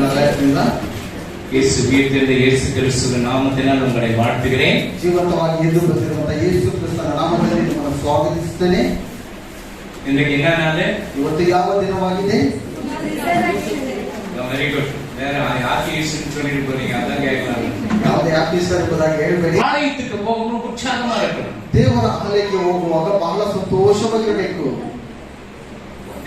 நல்லா இருக்கீங்களா? இயேசு உயிர்த்தெழுந்த இயேசு கிறிஸ்துவின் நாமத்தினால் உங்களை வாழ்த்துகிறேன். ಜೀವಂತವಾಗಿ ಎದ್ದು ಬಂದಿರುವಂತ ಯೇಸು ಕ್ರಿಸ್ತನ ನಾಮದಲ್ಲಿ ನಿಮ್ಮನ್ನು ಸ್ವಾಗತಿಸುತ್ತೇನೆ. இன்றைக்கு என்ன நாள்? ಇವತ್ತು ಯಾವ ದಿನವಾಗಿದೆ? Very good. வேற ஆர்டிஸ்ட்னு சொல்லிட்டு போறீங்க, அதான் கேட்கலாம். ಯಾವುದೇ ಆಫೀಸರ್ ಎಂಬುದಾಗಿ ಹೇಳಬೇಡಿ. ஆலயத்துக்கு போகணும், உற்சாகமா இருக்கணும். ದೇವರ ಆಲಯಕ್ಕೆ ಹೋಗುವಾಗ ಬಹಳ ಸಂತೋಷವಾಗಿರಬೇಕು.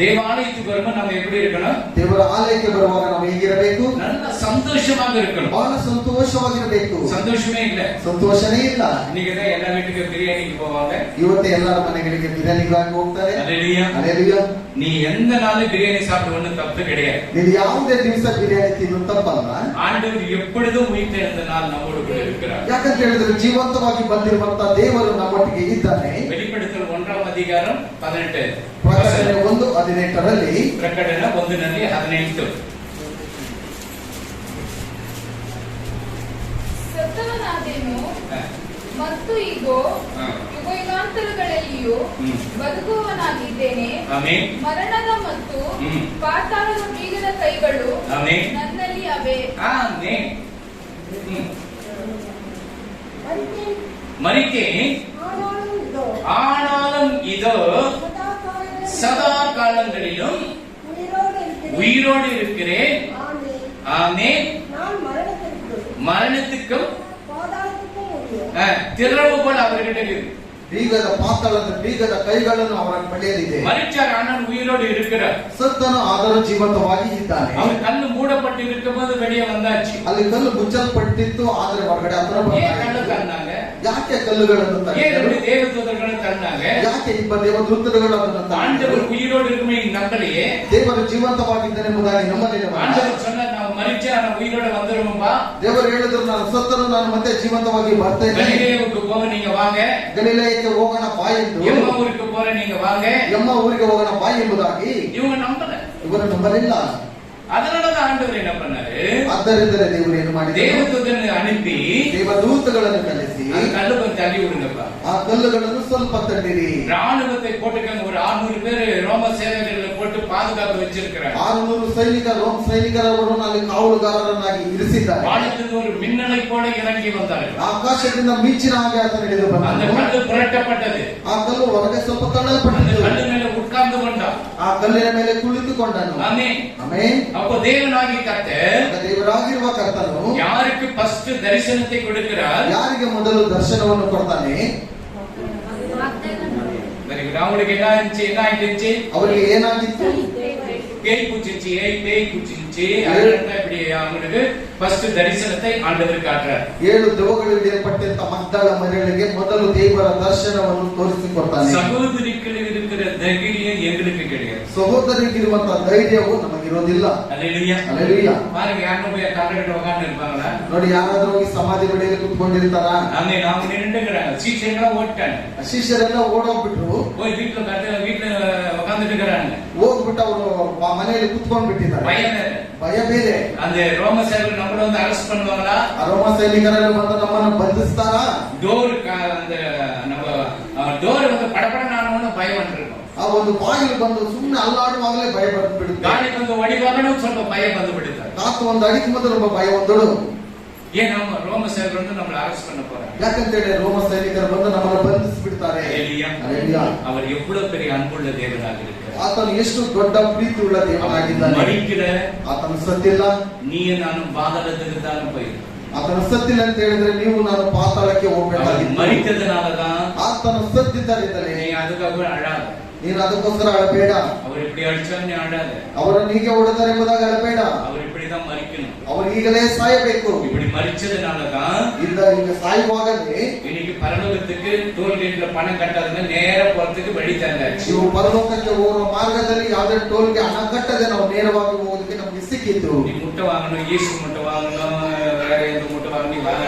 தேவாலயத்துக்கு வரும்போது நம்ம எப்படி இருக்கணும்? ದೇವರ ಆಲಯಕ್ಕೆ ಬರುವಾಗ ನಾವು ಹೇಗಿರಬೇಕು? நல்ல சந்தோஷமாக இருக்கணும். ಬಹಳ ಸಂತೋಷವಾಗಿರಬೇಕು. சந்தோஷமே இல்ல, ಸಂತೋಷನೇ ಇಲ್ಲ. இன்னைக்கு தான் எல்லா வீட்டுக்கு பிரியாணிக்கு போவாங்க. ಇವತ್ತು ಎಲ್ಲರ ಮನೆಗಳಿಗೆ ಬಿರಿಯಾನಿಗಾಗಿ ಹೋಗ್ತಾರೆ. ஹல்லேலூயா. ಹಲ್ಲೆಲೂಯಾ. நீ எந்த நாளும் பிரியாணி சாப்பிட ஒண்ணும் தப்பு கிடையாது. ನೀವು ಯಾವುದೇ ದಿವಸ ಬಿರಿಯಾನಿ ತಿನ್ನೋದು ತಪ್ಪಲ್ಲ. ஆண்டவர் எப்பொழுதும் உயிர்த்தெழுந்த நாள் நம்மோடு கூட இருக்கிறார். ಯಾಕಂತ ಹೇಳಿದ್ರೆ ಜೀವಂತವಾಗಿ ಬಂದಿರುವಂತ ದೇವರು ನಮ್ಮೊಟ್ಟಿಗೆ ಇದ್ದಾನೆ. வெளிப்படுத்தல் 1:18. ಪ್ರಕಟಣೆ 1:18ರಲ್ಲಿ ಪ್ರಕಟಣೆ 1:18 ಸತ್ತವನಾದೆನು ಮತ್ತು ಇಗೋ ಯುಗಾಂತರಗಳಲ್ಲಿಯೂ ಬದುಕುವವನಾಗಿದ್ದೇನೆ. ಮರಣದ ಮತ್ತು ಪಾತಾಳದ ಬೀಗದ ಕೈಗಳು ನನ್ನಲ್ಲಿ ಅವೆ. மரித்தேன், ஆனாலும் இதோ சதா காலங்களிலும் உயிரோடு இருக்கிறேன். ஆமென். மரணத்துக்கும் திறவுகோல் அவர்கிட்ட இருக்கு. ಬೀಗದ ಪಾತಾಳದ ಬೀಗದ ಕೈಗಳನ್ನು ಅವರ ಬಳಿಯಲ್ಲಿದೆ. மரிச்சார், ஆனால் உயிரோடு இருக்கிறார். ಸತ್ತನು ಆದರೂ ಜೀವಂತವಾಗಿ ಇದ್ದಾನೆ. அவர் கண்ணு மூடப்பட்டு இருக்கும்போது வெளியே வந்தாச்சு. ಅಲ್ಲಿ ಕಲ್ಲು ಮುಚ್ಚಲ್ಪಟ್ಟಿತ್ತು, ಆದರೆ ಹೊರಗಡೆ ಹತ್ರ கண்ணு தந்தாங்க. ಯಾಕೆ ಕಲ್ಲುಗಳನ್ನು ತಂದರು? தேவதூதர்களும் தந்தாங்க. ಯಾಕೆ ಇಬ್ಬ ದೇವದೂತರುಗಳು ಅದನ್ನು ತಂದರು? ஆண்டவர் உயிரோடு இருக்குமே நம்பலையே. ದೇವರು ಜೀವಂತವಾಗಿದ್ದಾನೆ ಎಂಬುದಾಗಿ ನಂಬಲಿಲ್ಲ. ஆண்டவர் சொன்னார், நான் மரிச்சா நான் உயிரோட வந்துருவேன்பா. ದೇವರು ಹೇಳಿದ್ರು, ನಾನು ಸತ್ತನು, ನಾನು ಮತ್ತೆ ಜೀವಂತವಾಗಿ ಬರ್ತೇನೆ. ಗಲಿಲೇಯಕ್ಕೆ போக நீங்க வாங்க. ಗಲಿಲೇಯಕ್ಕೆ ಹೋಗೋಣ ಬಾ ಎಂದು. எம்மா ஊருக்கு போற நீங்க வாங்க. ಎಮ್ಮ ಊರಿಗೆ ಹೋಗೋಣ ಬಾ ಎಂಬುದಾಗಿ இவங்க நம்பல. ಇವರು ನಂಬಲಿಲ್ಲ. அதனாலதான் ஆண்டவர் என்ன பண்ணாரு? ಆದ್ದರಿಂದ ದೇವರು ಏನು ಮಾಡಿದರು? தேவதூதனை அனுப்பி ದೇವದೂತಗಳನ್ನು ಕಳಿಸಿ கல்லு கொஞ்சம் தள்ளி விடுங்கப்பா, ಆ ಕಲ್ಲುಗಳನ್ನು ಸ್ವಲ್ಪ ತಳ್ಳಿರಿ. ராணுவத்தை போட்டுக்கங்க. ஒரு 600 பேர் ரோம சேவகர்களை போட்டு பாதுகாப்பு வச்சிருக்கிறார். 600 ಸೈನಿಕರು, ರೋಮ್ ಸೈನಿಕರವರನ್ನು ಅಲ್ಲಿ ಕಾವಲುಗಾರರನ್ನಾಗಿ ಇರಿಸಿದ್ದಾರೆ. வானத்திலிருந்து ஒரு மின்னலை போல இறங்கி வந்தார்கள். ಆಕಾಶದಿಂದ ಮಿಂಚಿನ ಹಾಗೆ ಆತನು ಇಳಿದು அந்த ಬಂದನು. கல்லு புரட்டப்பட்டது. ಆ ಕಲ್ಲು ಹೊರಗೆ ಸ್ವಲ್ಪ அந்த ತಳ್ಳಲ್ಪಟ್ಟಿತು. கல்லு மேல உட்கார்ந்து கொண்டான். ಆ ಕಲ್ಲಿನ ಮೇಲೆ ಕುಳಿತುಕೊಂಡನು. ஆமென். ಆಮೆನ್. அப்போ தேவனாகிய கர்த்தர் ದೇವರಾಗಿರುವ ಕರ್ತನು யாருக்கு ஃபர்ஸ்ட் தரிசனத்தை கொடுக்கிறார்? ಯಾರಿಗೆ ಮೊದಲು ದರ್ಶನವನ್ನು ಕೊಡ್ತಾನೆ? அவங்களுக்கு என்ன ஆயிடுச்சு? ಅವರಿಗೆ ಏನಾಗಿತ್ತು? பேய் பூச்சிச்சு, பேய் பூச்சிச்சு. அதனால இப்படி அவங்களுக்கு ஃபர்ஸ்ட் தரிசனத்தை ஆண்டவர் காட்டுறார். 7 ದೆವ್ವಗಳು ಹಿಡಿಯಲ್ಪಟ್ಟಂತ ಮಗ್ದಲ ಮರಿಯಳಿಗೆ ಮೊದಲು ದೇವರ ದರ್ಶನವನ್ನು ತೋರಿಸಿಕೊಡ್ತಾನೆ. சகோதரிக்கு இருக்கிற தைரியம் எங்களுக்கு கிடையாது. ಸಹೋದರಿಗಿರುವಂತ ಧೈರ್ಯವು ನಮಗಿರೋದಿಲ್ಲ. அல்லேலூயா. அல்லேலூயா. பாருங்க, யாரும் போய் காலகட்ட உட்கார்ந்து இருப்பாங்களா? ನೋಡಿ, ಯಾರಾದ್ರೂ ಹೋಗಿ ಸಮಾಧಿ ಬಳಿಯಲ್ಲಿ ಕುತ್ಕೊಂಡಿರ್ತಾರ? அவங்க நின்றுக்கிறாங்க. சீசர்களா ஓட்டாங்க. ಶಿಷ್ಯರೆಲ್ಲ ಓಡೋಗ್ಬಿಟ್ರು. போய் வீட்டுல உட்கார்ந்துட்டு இருக்கிறாங்க. ಹೋಗ್ಬಿಟ್ಟು ಅವರು ಮನೆಯಲ್ಲಿ ಕುತ್ಕೊಂಡ್ ಬಿಟ್ಟಿದ್ದಾರೆ. ಭಯ ಬೇರೆ. அந்த ரோம சேவகர் நம்மள வந்து அரெஸ்ட் பண்ணுவாங்களா? ರೋಮ ಸೈನಿಕರೆಲ್ಲ ಬಂದು ನಮ್ಮನ್ನು ಬಂಧಿಸ್ತಾರ? டோர் அந்த நம்ம டோர் வந்து படபடன்னு ஆனவன பயம் வந்துரும். ಆ ಒಂದು ಬಾಗಿಲು ಬಂದು ಸುಮ್ಮನೆ ಅಲ್ಲಾಡುವಾಗಲೇ ಭಯ ಬಂದು ಬಿಡುತ್ತೆ. ಗಾಳಿ ಬಂದು ಹೊಡಿವಾಗಲೂ ಸ್ವಲ್ಪ ಭಯ ಬಂದು ಬಿಡುತ್ತೆ. ಕಾತು ಒಂದು ಅಡಿಗೆ ಮೊದಲು ரொம்ப ಭಯ ಒಂದೊಡು. ஏன் நம்ம ரோம சேவகர் வந்து நம்மள அரெஸ்ட் பண்ண போறாங்க? ಯಾಕಂತೇಳಿ ರೋಮ ಸೈನಿಕರು ಬಂದು ನಮ್ಮನ್ನು ಬಂಧಿಸಿ ಬಿಡ್ತಾರೆ. அல்லேலூயா. அவர் எவ்வளவு பெரிய அன்புள்ள தேவனாக இருக்கிறார். ಆತನು ಎಷ್ಟು ದೊಡ್ಡ ಪ್ರೀತಿ ಉಳ್ಳ ದೇವನಾಗಿದ್ದಾನೆ. ಮರಿಕಿಲ್ಲ, ಆತನು ಸತ್ತಿಲ್ಲ. ನೀ ನಾನು ಪಾತಾಳಕ್ಕೆ ತಾನು போயிருக்கோம். ಆತನು ಸತ್ತಿಲ್ಲ ಅಂತ ಹೇಳಿದ್ರೆ ನೀವು ನಾನು ಪಾತಾಳಕ್ಕೆ ಹೋಗಬೇಕಾಗಿತ್ತು. ಮರಿತದನಾಲதான் ಆತನು ಸತ್ತಿದ್ದರಿಂದಲೇ நீ அதுக்கப்புறம் அழாத. ನೀನು ಅದಕ್ಕೋಸ್ಕರ ಅಳಬೇಡ. அவர் இப்படி அடிச்சாலும் நீ அழாத. ಅವರನ್ನು ಹೀಗೆ ಹೊಡೆದರೆ ಎಂಬುದಾಗಿ ಅಳಬೇಡ. அவர் இப்படிதான் மரிக்கணும். ಅವರು ಈಗಲೇ ಸಾಯಬೇಕು. இப்படி மரிச்சதுனாலதான் ಈಗ ಸಾಯುವಾಗಲೇ இன்னைக்கு பரலோகத்துக்கு டோல்கேட்ல பணம் கட்டாதங்க நேரா போறதுக்கு வழி தந்தாச்சு. ನೀವು ಪರಲೋಕಕ್ಕೆ ಹೋಗುವ ಮಾರ್ಗದಲ್ಲಿ ಯಾವುದೇ ಟೋಲ್ಗೆ ಹಣ ಕಟ್ಟದೆ ನಾವು ನೇರವಾಗಿ ಹೋಗೋದಕ್ಕೆ ನಮಗೆ ಸಿಕ್ಕಿತ್ತು. நீ முட்டை வாங்கணும், ஈஸ்ட் முட்டை வாங்கணும், வேற எந்த முட்டை வாங்கணும், நீ வாங்க.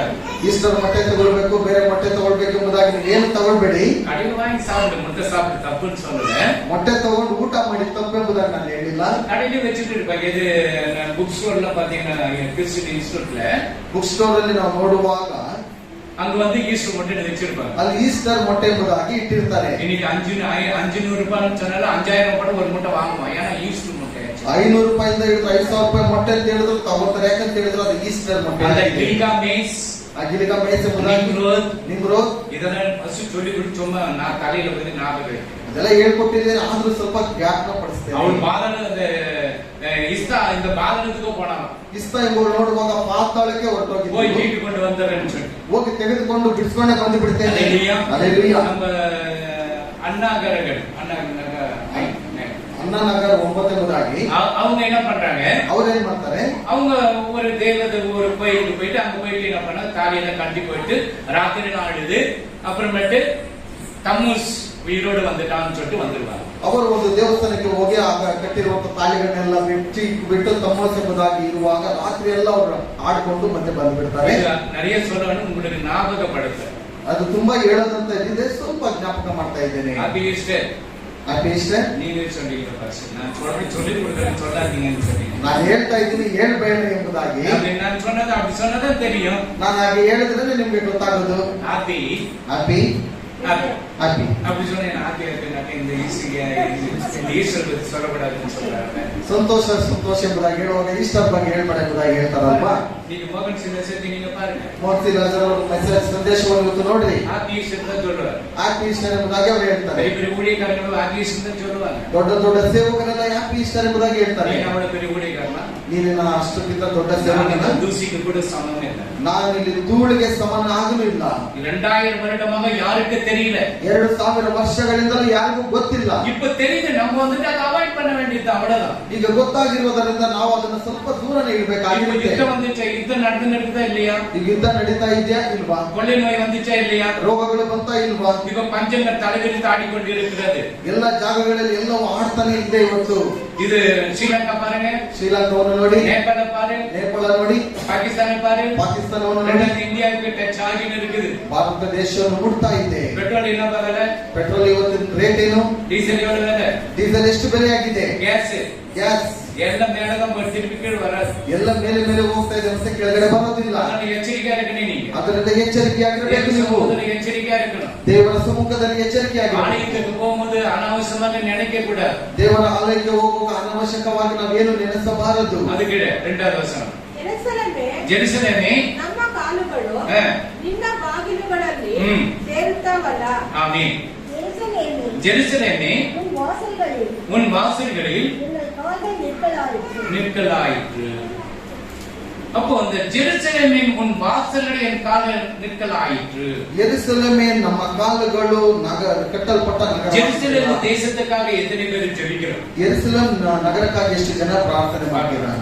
ಈಸ್ಟರ್ ಮೊಟ್ಟೆ ತಗೊಳ್ಬೇಕು, ಬೇರೆ ಮೊಟ್ಟೆ ತಗೊಳ್ಬೇಕು ಎಂಬುದಾಗಿ ನೀವು ಏನು ತಗೊಳ್ಬೇಡಿ. கடையில் வாங்கி சாப்பிடு, முட்டை சாப்பிட்டு தப்புன்னு சொல்லல. ಮೊಟ್ಟೆ ತಗೊಂಡು ಊಟ ಮಾಡಿ ತಪ್ಪೆಂಬುದಾಗಿ ನಾನು ಹೇಳಿಲ್ಲ. கடையில வச்சுட்டு இருப்பாங்க. இது புக் ஸ்டோர்ல பாத்தீங்கன்னா கிறிஸ்டியன் இன்ஸ்டிಟ್ಯೂಟ್ல ಬುಕ್ ಸ್ಟೋರ್ ಅಲ್ಲಿ ನಾವು ನೋಡುವಾಗ அங்க வந்து ஈஸ்டர் ಮೊಟ್ಟೆ வச்சிருப்பாங்க. ಅಲ್ಲಿ ಈಸ್ಟರ್ ಮೊಟ್ಟೆ ಎಂಬುದಾಗಿ ಇಟ್ಟಿರ್ತಾರೆ. இன்னைக்கு 500 ரூபாய்னு சொன்னாலும் 5000 ரூபாய் ஒரு முட்டை வாங்குவோம். ஏன்னா ஈஸ்டர் முட்டை. 500 ರೂಪಾಯಿಂದ ಹಿಡಿದು 5,000 ರೂಪಾಯಿ ಮೊಟ್ಟೆ ಅಂತ ಹೇಳಿದ್ರು ತಗೋತಾರೆ. ಯಾಕಂತ ಹೇಳಿದ್ರು ಅದು ಈಸ್ಟರ್ ಮೊಟ್ಟೆ. அந்த கில்காமேஸ் ಗಿಲ್ಗಾಮೇಶ್ ಎಂಬುದಾಗಿ ನಿಮ್ರೋದ್ ಇದನ್ನ ಫಸ್ಟ್ ಚೊಲ್ಲಿಬಿಟ್ಟು ಚೊಮ್ಮ ನಾ ತಲೆಯಲ್ಲಿ ಬಂದು ನಾಗಬೇಕು ಅದೆಲ್ಲ ಹೇಳ್ಕೊಟ್ಟಿದ್ದೇನೆ. ಆದ್ರೂ ಸ್ವಲ್ಪ ಜ್ಞಾಪಕ ಪಡಿಸ್ತೇನೆ. அவன் பாலன அந்த இஸ்தா இந்த பாலனத்துக்கு போனான். ಇಸ್ತಾ ಎಂಬುವರು ನೋಡುವಾಗ ಪಾತಾಳಕ್ಕೆ போய் ಹೊರಟೋಗಿ மீட்டு வந்தாரன்னு சொல்லி ಹೋಗಿ ತೆಗೆದುಕೊಂಡು ಬಿಡಿಸ್ಕೊಂಡೆ ಬಂದು ಬಿಡ್ತೇನೆ. அல்லேலூயா. அல்லேலೂயா. நம்ம அண்ணாகரங்கள் ಅಣ್ಣಾ ನಗರ 9 ಎಂಬುದಾಗಿ அவங்க என்ன பண்றாங்க, ಅವ್ರೇನ್ ಮಾಡ್ತಾರೆ, அவங்க ஒரு ஒரு கோயிலுக்கு போயிட்டு அங்க போயிட்டு என்ன பண்ண தாலியில கட்டி போயிட்டு ராத்திரி நாளுது அப்புறமேட்டு தம்முஸ் உயிரோடு வந்துட்டான்னு சொல்லிட்டு வந்துருவாங்க. ಅವರು ಒಂದು ದೇವಸ್ಥಾನಕ್ಕೆ ಹೋಗಿ ಆಗ ಕಟ್ಟಿರುವಂತ ತಾಲಿಗಳನ್ನೆಲ್ಲ ಬಿಟ್ಟು ತಮ್ಮೋಸ್ ಎಂಬುದಾಗಿ ಇರುವಾಗ ರಾತ್ರಿ ಎಲ್ಲ ಅವರು ಆಡ್ಕೊಂಡು ಮತ್ತೆ ಬಂದು ಬಿಡ್ತಾರೆ. நிறைய சொல்லணும் உங்களுக்கு ஞாபகப்படுத்த ಅದು ತುಂಬಾ ಹೇಳೋದಂತ ಇದೆ, ಸ್ವಲ್ಪ ಜ್ಞಾಪಕ ಮಾಡ್ತಾ ಇದ್ದೇನೆ. Happy Easter. Happy Easter. நீங்க சொல்லிட்டு பாஸ்டர் நான் சொல்லி கொடுக்குறேன் சொல்லாதீங்கன்னு சொன்னீங்க. ನಾನು ಹೇಳ್ತಾ ಇದ್ದೀನಿ ಹೇಳ್ಬೇಡ ಎಂಬುದಾಗಿ. நான் சொன்னது அப்படி சொன்னதா தெரியும். ನಾನು ಹಾಗೆ ಹೇಳಿದ್ರೆ ನಿಮ್ಗೆ ಗೊತ್ತಾಗೋದು. ஹாப்பி ಹ್ಯಾಪಿ ஹாப்பி ಹ್ಯಾಪಿ அப்படி சொன்னேன். ஹாப்பி இருக்கு இந்த ஈஸ்டர் பத்தி சொல்லக்கூடாதுன்னு சொல்றாங்க. ಸಂತೋಷ ಸಂತೋಷ ಎಂಬುದಾಗಿ ಹೇಳುವಾಗ ಈಸ್ಟರ್ ಬಗ್ಗೆ ಹೇಳ್ಬೇಡ ಎಂಬುದಾಗಿ ಹೇಳ್ತಾರಲ್ವಾ. நீங்க மோகன் சிந்தேசத்தை நீங்க பாருங்க. ಮೋಹನ್ ರಾಜರ ಮೆಸೇಜ್ ಸಂದೇಶವನ್ನು ಇವತ್ತು ನೋಡ್ರಿ. ஹாப்பி ஈஸ்டர் தான் சொல்றாரு. ಹ್ಯಾಪಿ ಈಸ್ಟರ್ ಎಂಬುದಾಗಿ ಅವರು ಹೇಳ್ತಾರೆ. பெரிய பெரிய ஊழியக்காரங்களும் ஹாப்பி ஈஸ்டர் தான் சொல்லுவாங்க. ದೊಡ್ಡ ದೊಡ್ಡ ಸೇವಕರೆಲ್ಲ ಹ್ಯಾಪಿ ಈಸ್ಟರ್ ಎಂಬುದಾಗಿ ಹೇಳ್ತಾರೆ. நீங்க அவ்வளவு பெரிய ஊழியக்காரனா? ನೀನು ಅಷ್ಟಕ್ಕಿಂತ ದೊಡ್ಡ ಸೇವಕನ? தூசிக்கு கூட சமமே இல்லை. ನಾನು ಇಲ್ಲಿ ಧೂಳಿಗೆ ಸಮಾನ ಆಗಲಿಲ್ಲ. 2000 வருடமாக யாருக்கு தெரியல. 2000 ವರ್ಷಗಳಿಂದಲೂ ಯಾರಿಗೂ ಗೊತ್ತಿಲ್ಲ. இப்ப தெரியுது. நம்ம வந்துட்டு அதை அவாய்ட் பண்ண வேண்டியது அவ்வளவுதான். ಈಗ ಗೊತ್ತಾಗಿರುವುದರಿಂದ ನಾವು ಅದನ್ನ ಸ್ವಲ್ಪ ದೂರನೇ ಇಡಬೇಕಾಗಿರುತ್ತೆ. யுத்தம் வந்துச்சா? யுத்தம் நடந்துತಾ இல்லையா? ಈಗ ಯುದ್ಧ ನಡೀತಾ ಇದೆಯಾ ಇಲ್ವಾ? கொள்ளை நோய் வந்துச்சா இல்லையா? ರೋಗಗಳು ಬಂತಾ ಇಲ್ವಾ? இப்ப பஞ்சங்கள் தலைவிரித்து ஆடிக்கொண்டிருக்கிறது. ಎಲ್ಲ ಜಾಗಗಳಲ್ಲಿ ಎಲ್ಲವೂ ಆಡ್ತಾನೆ ಇದೆ ಇವತ್ತು. இது ஸ்ரீலங்கா பாருங்க, ಶ್ರೀಲಂಕಾವನ್ನು ನೋಡಿ, நேபாள பாரு, ನೇಪಾಳ ನೋಡಿ, பாகிஸ்தான பாரு, ಪಾಕಿಸ್ತಾನವನ್ನು ನೋಡಿ, இந்தியாவுக்கு டச் ஆகின்னு இருக்குது. ಭಾರತ ದೇಶವನ್ನು ಮುಟ್ತಾ ಇದೆ. பெட்ரோல் என்ன பரவாயில்ல, ಪೆಟ್ರೋಲ್ ಇವತ್ತಿನ ರೇಟ್ ಏನು? டீசல் எவ்வளவு விலை, ಡೀಸೆಲ್ ಎಷ್ಟು ಬೆಲೆ ಆಗಿದೆ? ಗ್ಯಾಸ್ ಗ್ಯಾಸ್ எல்லாம் மேலதான் திருப்பி கீழ் வராது. ಎಲ್ಲ ಮೇಲೆ ಮೇಲೆ ಹೋಗ್ತಾ ಇದೆ, ಮತ್ತೆ ಕೆಳಗಡೆ ಬರೋದಿಲ್ಲ. அதனால எச்சரிக்கையா இருக்கணும். நீங்க ಅದರಿಂದ ಎಚ್ಚರಿಕೆಯಾಗಿರಬೇಕು. ನೀವು எச்சரிக்கையா இருக்கணும். ದೇವರ ಸಮ್ಮುಖದಲ್ಲಿ ಎಚ್ಚರಿಕೆಯಾಗಿರಬೇಕು. ஆலயத்துக்கு போகும்போது அனாவசியமாக நினைக்க கூடாது. ದೇವರ ಆಲಯಕ್ಕೆ ಹೋಗುವಾಗ ಅನಾವಶ್ಯಕವಾಗಿ ನಾವೇನು ನೆನೆಸಬಾರದು. அதுக்கு 2வது வசனம், ಜೆರುಸಲೇಮೇ ನಮ್ಮ ಕಾಲುಗಳು ನಿನ್ನ ಬಾಗಿಲುಗಳಲ್ಲಿ ಸೇರುತ್ತಾವಲ್ಲ. ஆமென். ಜೆರುಸಲೇಮೇ ஜெருசலேமே உன் வாசல்களில் ನಿನ್ನ ಕಾಲ್கள் ನಿಕ್ಕಲಾಯಿತು. நிற்கலாயிற்று. அப்போ அந்த ஜெருசலேமின் உன் வாசல்களில் என் கால்கள் நிற்கலாயிற்று. ಯೆರೂಸಲೇಮೇ ನಮ್ಮ ಕಾಲುಗಳು ಕಟ್ಟಲ್ಪಟ್ಟ ನಗರ. ஜெருசலேம் தேசத்துக்காக எத்தனை பேர் ஜெபிக்கிறோம்? ಯೆರೂಸಲೇಮ್ ನಗರಕ್ಕಾಗಿ ಎಷ್ಟು ಜನ ಪ್ರಾರ್ಥನೆ ಮಾಡಿರಾ?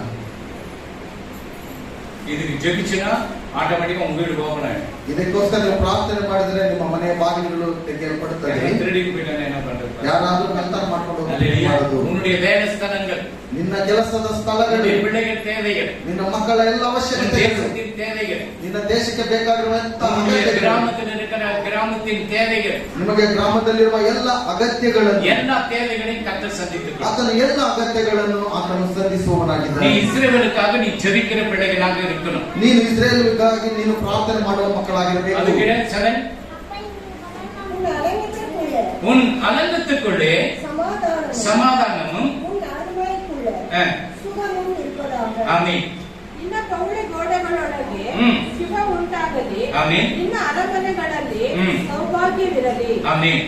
இதுக்கு ஜெபிச்சுனா ஆட்டோமேட்டிக்கா உங்க வீடு ஓபன் ஆயிடும். ಇದಕ್ಕೋಸ್ಕರ ನೀವು ಪ್ರಾರ್ಥನೆ ಮಾಡಿದ್ರೆ ನಿಮ್ಮ ಮನೆಯ ಬಾಗಿಲುಗಳು ತೆಗೆಯಲ್ಪಡುತ್ತವೆ. திருடிக்கு போயிட்டானே என்ன பண்றது? ಯಾರಾದ್ರೂ ಕಳ್ತನ ಮಾಡ್ಕೊಂಡು அல்லேலூயா. ಮಾಡೋದು. உன்னுடைய வேலை ஸ்தலங்கள், ನಿನ್ನ ಕೆಲಸದ ಸ್ಥಳಗಳು, உன்னுடைய பிள்ளைகள் தேவைகள், ನಿನ್ನ ಮಕ್ಕಳ ಎಲ್ಲ உன் ಅವಶ್ಯಕತೆಗಳು, தேசத்தின் தேவைகள், ನಿನ್ನ ದೇಶಕ್ಕೆ ಬೇಕಾಗಿರುವಂತಹ உன்னுடைய ಅಗತ್ಯಗಳು, கிராமத்தில் இருக்கிற கிராமத்தின் தேவைகள், ನಿಮಗೆ ಗ್ರಾಮದಲ್ಲಿರುವ ಎಲ್ಲ ಅಗತ್ಯಗಳನ್ನು, எல்லா தேவைகளையும் கர்த்தர் சந்தித்துக் ಆತನ ಎಲ್ಲ ಅಗತ್ಯಗಳನ್ನು ಆತನು நீ ಸಂಧಿಸುವವನಾಗಿದ್ದಾನೆ. இஸ்ரவேலுக்காக நீ ஜெபிக்கிற பிள்ளைகளாக இருக்கணும். ನೀನು ಇಸ್ರೇಲ್ಗಾಗಿ ನೀನು ಪ್ರಾರ್ಥನೆ ಮಾಡುವ ಮಕ್ಕಳಾಗಿರಬೇಕು. அதுக்கு 7 ನಿನ್ನ ಅರಣ್ಯಕ್ಕುள்ளே உன் அலங்கத்துக்குள்ளே சமாதானமும் உன் அரண்மனைக்குள்ளே சுகமும் இருப்பதாக. ஆமென். ನಿನ್ನ ಕೌಳೆ ಗೋಡೆಗಳೊಳಗೆ ಸುಖ ಉಂಟಾಗಲಿ. ஆமென். ನಿನ್ನ ಅರಮನೆಗಳಲ್ಲಿ ಸೌಭಾಗ್ಯವಿರಲಿ. ஆமென்.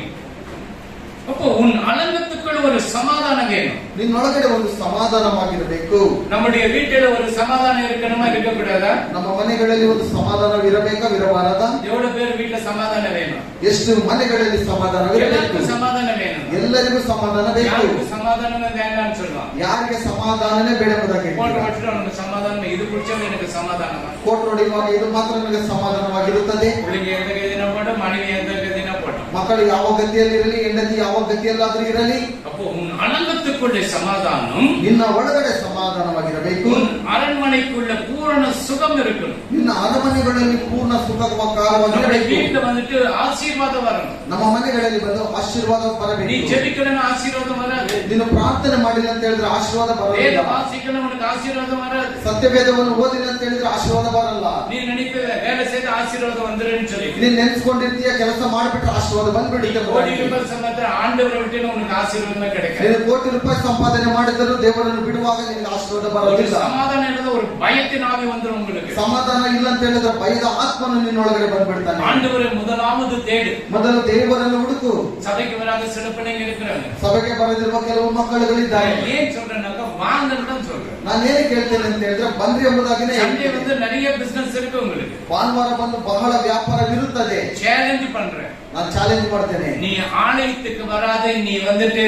அப்போ உன் அலங்கத்துக்குள்ள ஒரு சமாதானம் வேணும். ನಿನ್ನೊಳಗಡೆ ಒಂದು ಸಮಾಧಾನವಾಗಿರಬೇಕು. நம்முடைய வீட்டில ஒரு சமாதானம் இருக்கணுமா இருக்கக்கூடாதா? ನಮ್ಮ ಮನೆಗಳಲ್ಲಿ ಒಂದು ಸಮಾಧಾನವಿರಬೇಕಾ ವಿರಬಾರದಾ? எவ்வளவு பேர் வீட்டுல சமாதானம் வேணும்? ಎಷ್ಟು ಮನೆಗಳಲ್ಲಿ ಸಮಾಧಾನವಿರಬೇಕು? எல்லாருக்கும் சமாதானம் வேணும். ಎಲ್ಲರಿಗೂ ಸಮಾಧಾನ ಬೇಕು. யாருக்கு சமாதானமே வேண்டாம்னு சொல்லுவான். ಯಾರಿಗೆ ಸಮಾಧಾನನೇ ಬೇಡ ಎಂಬುದಾಗಿ போட்டு வச்சுட்டு அவனுக்கு சமாதானம், இது குடிச்சவன் எனக்கு சமாதானமா? ಕೋಟ್ ನೋಡಿರುವಾಗ ಇದು ಮಾತ್ರ ನನಗೆ ಸಮಾಧಾನವಾಗಿರುತ್ತದೆ. பிள்ளைங்க எந்த கதினா போட்டோம், மனைவி எந்த கதினா போட்டோம், ಮಕ್ಕಳು ಯಾವ ಗತಿಯಲ್ಲಿ ಇರಲಿ, ಹೆಂಡತಿ ಯಾವ ಗತಿಯಲ್ಲಾದ್ರೂ ಇರಲಿ, அப்போ உன் அலங்கத்துக்குள்ளே சமாதானம், ನಿನ್ನ ಒಳಗಡೆ ಸಮಾಧಾನವಾಗಿರಬೇಕು. உன் அரண்மனைக்குள்ள பூரண சுகம் இருக்கணும். ನಿನ್ನ ಅರಮನೆಗಳಲ್ಲಿ ಪೂರ್ಣ ಸುಖಕರವಾಗಿರಬೇಕು. நம்முடைய வீட்டுல வந்துட்டு ஆசீர்வாதம் வரணும். ನಮ್ಮ ಮನೆಗಳಲ್ಲಿ ಬಂದು ಆಶೀರ್ವಾದ நீ ಬರಬೇಕು. ஜெபிக்கலன்னா ஆசீர்வாதம் வராது. ನೀನು ಪ್ರಾರ್ಥನೆ ಮಾಡಿಲ್ಲ ಅಂತ ಹೇಳಿದ್ರೆ ಆಶೀರ್ವಾದ வேத ಬರಲ್ಲ. வாசிக்கணும், உனக்கு ஆசீர்வாதம் வராது. ಸತ್ಯವೇದವನ್ನು ಓದಿಲ್ಲ ಅಂತ ಹೇಳಿದ್ರೆ ಆಶೀರ್ವಾದ ಬರಲ್ಲ. நீ நினைப்ப வேலை வேலை செய்து ஆசீர்வாதம் வந்துருன்னு சொல்லி ನೀನ್ ನೆನ್ಸ್ಕೊಂಡಿರ್ತೀಯ ಕೆಲಸ ಮಾಡ್ಬಿಟ್ರೆ ಆಶೀರ್ವಾದ ಬಂದ್ಬಿಡುತ್ತೆ. கோடி ரூபாய் சம்பளத்துல ஆண்டவரை விட்டு உனக்கு ஆசீர்வாதமே கிடைக்காது. ನೀನು ಕೋಟಿ ರೂಪಾಯಿ ಸಂಪಾದನೆ ಮಾಡಿದರೂ ದೇವರನ್ನು ಬಿಡುವಾಗ ನಿನಗೆ ಆಶೀರ್ವಾದ ஒரு ಬರೋದಿಲ್ಲ. சமாதானம் இல்லாத ஒரு பயத்தின் ஆவி வந்துரும் உங்களுக்கு. ಸಮಾಧಾನ ಇಲ್ಲ ಅಂತ ಹೇಳಿದ್ರೆ ಭಯದ ಆತ್ಮನು ನಿನ್ನೊಳಗಡೆ ಬಂದ್ಬಿಡ್ತಾನೆ. ஆண்டவரை முதலாவது தேடு. ಮೊದಲು ದೇವರನ್ನು ಹುಡುಕು. சபைக்கு வராத சில பிள்ளைங்க இருக்கிறாங்க. ಸಭೆಗೆ ಬರದಿರುವ ಕೆಲವು ಮಕ್ಕಳುಗಳಿದ್ದಾರೆ. ஏன் சொல்றேன்னாக்கா வாங்கன்னு தான் சொல்றேன். ನಾನು ಏನು ಕೇಳ್ತೇನೆ ಅಂತ ಹೇಳಿದ್ರೆ ಬಂದ್ರಿ ಎಂಬುದಾಗಿನೇ சண்டே வந்து நிறைய பிசினஸ் இருக்கு உங்களுக்கு. ಭಾನುವಾರ ಬಂದು ಬಹಳ ವ್ಯಾಪಾರವಿರುತ್ತದೆ. சேலஞ்ச் பண்றேன். ನಾನು ಚಾಲೆಂಜ್ ಮಾಡ್ತೇನೆ. நீ ஆலயத்துக்கு வராத நீ வந்துட்டு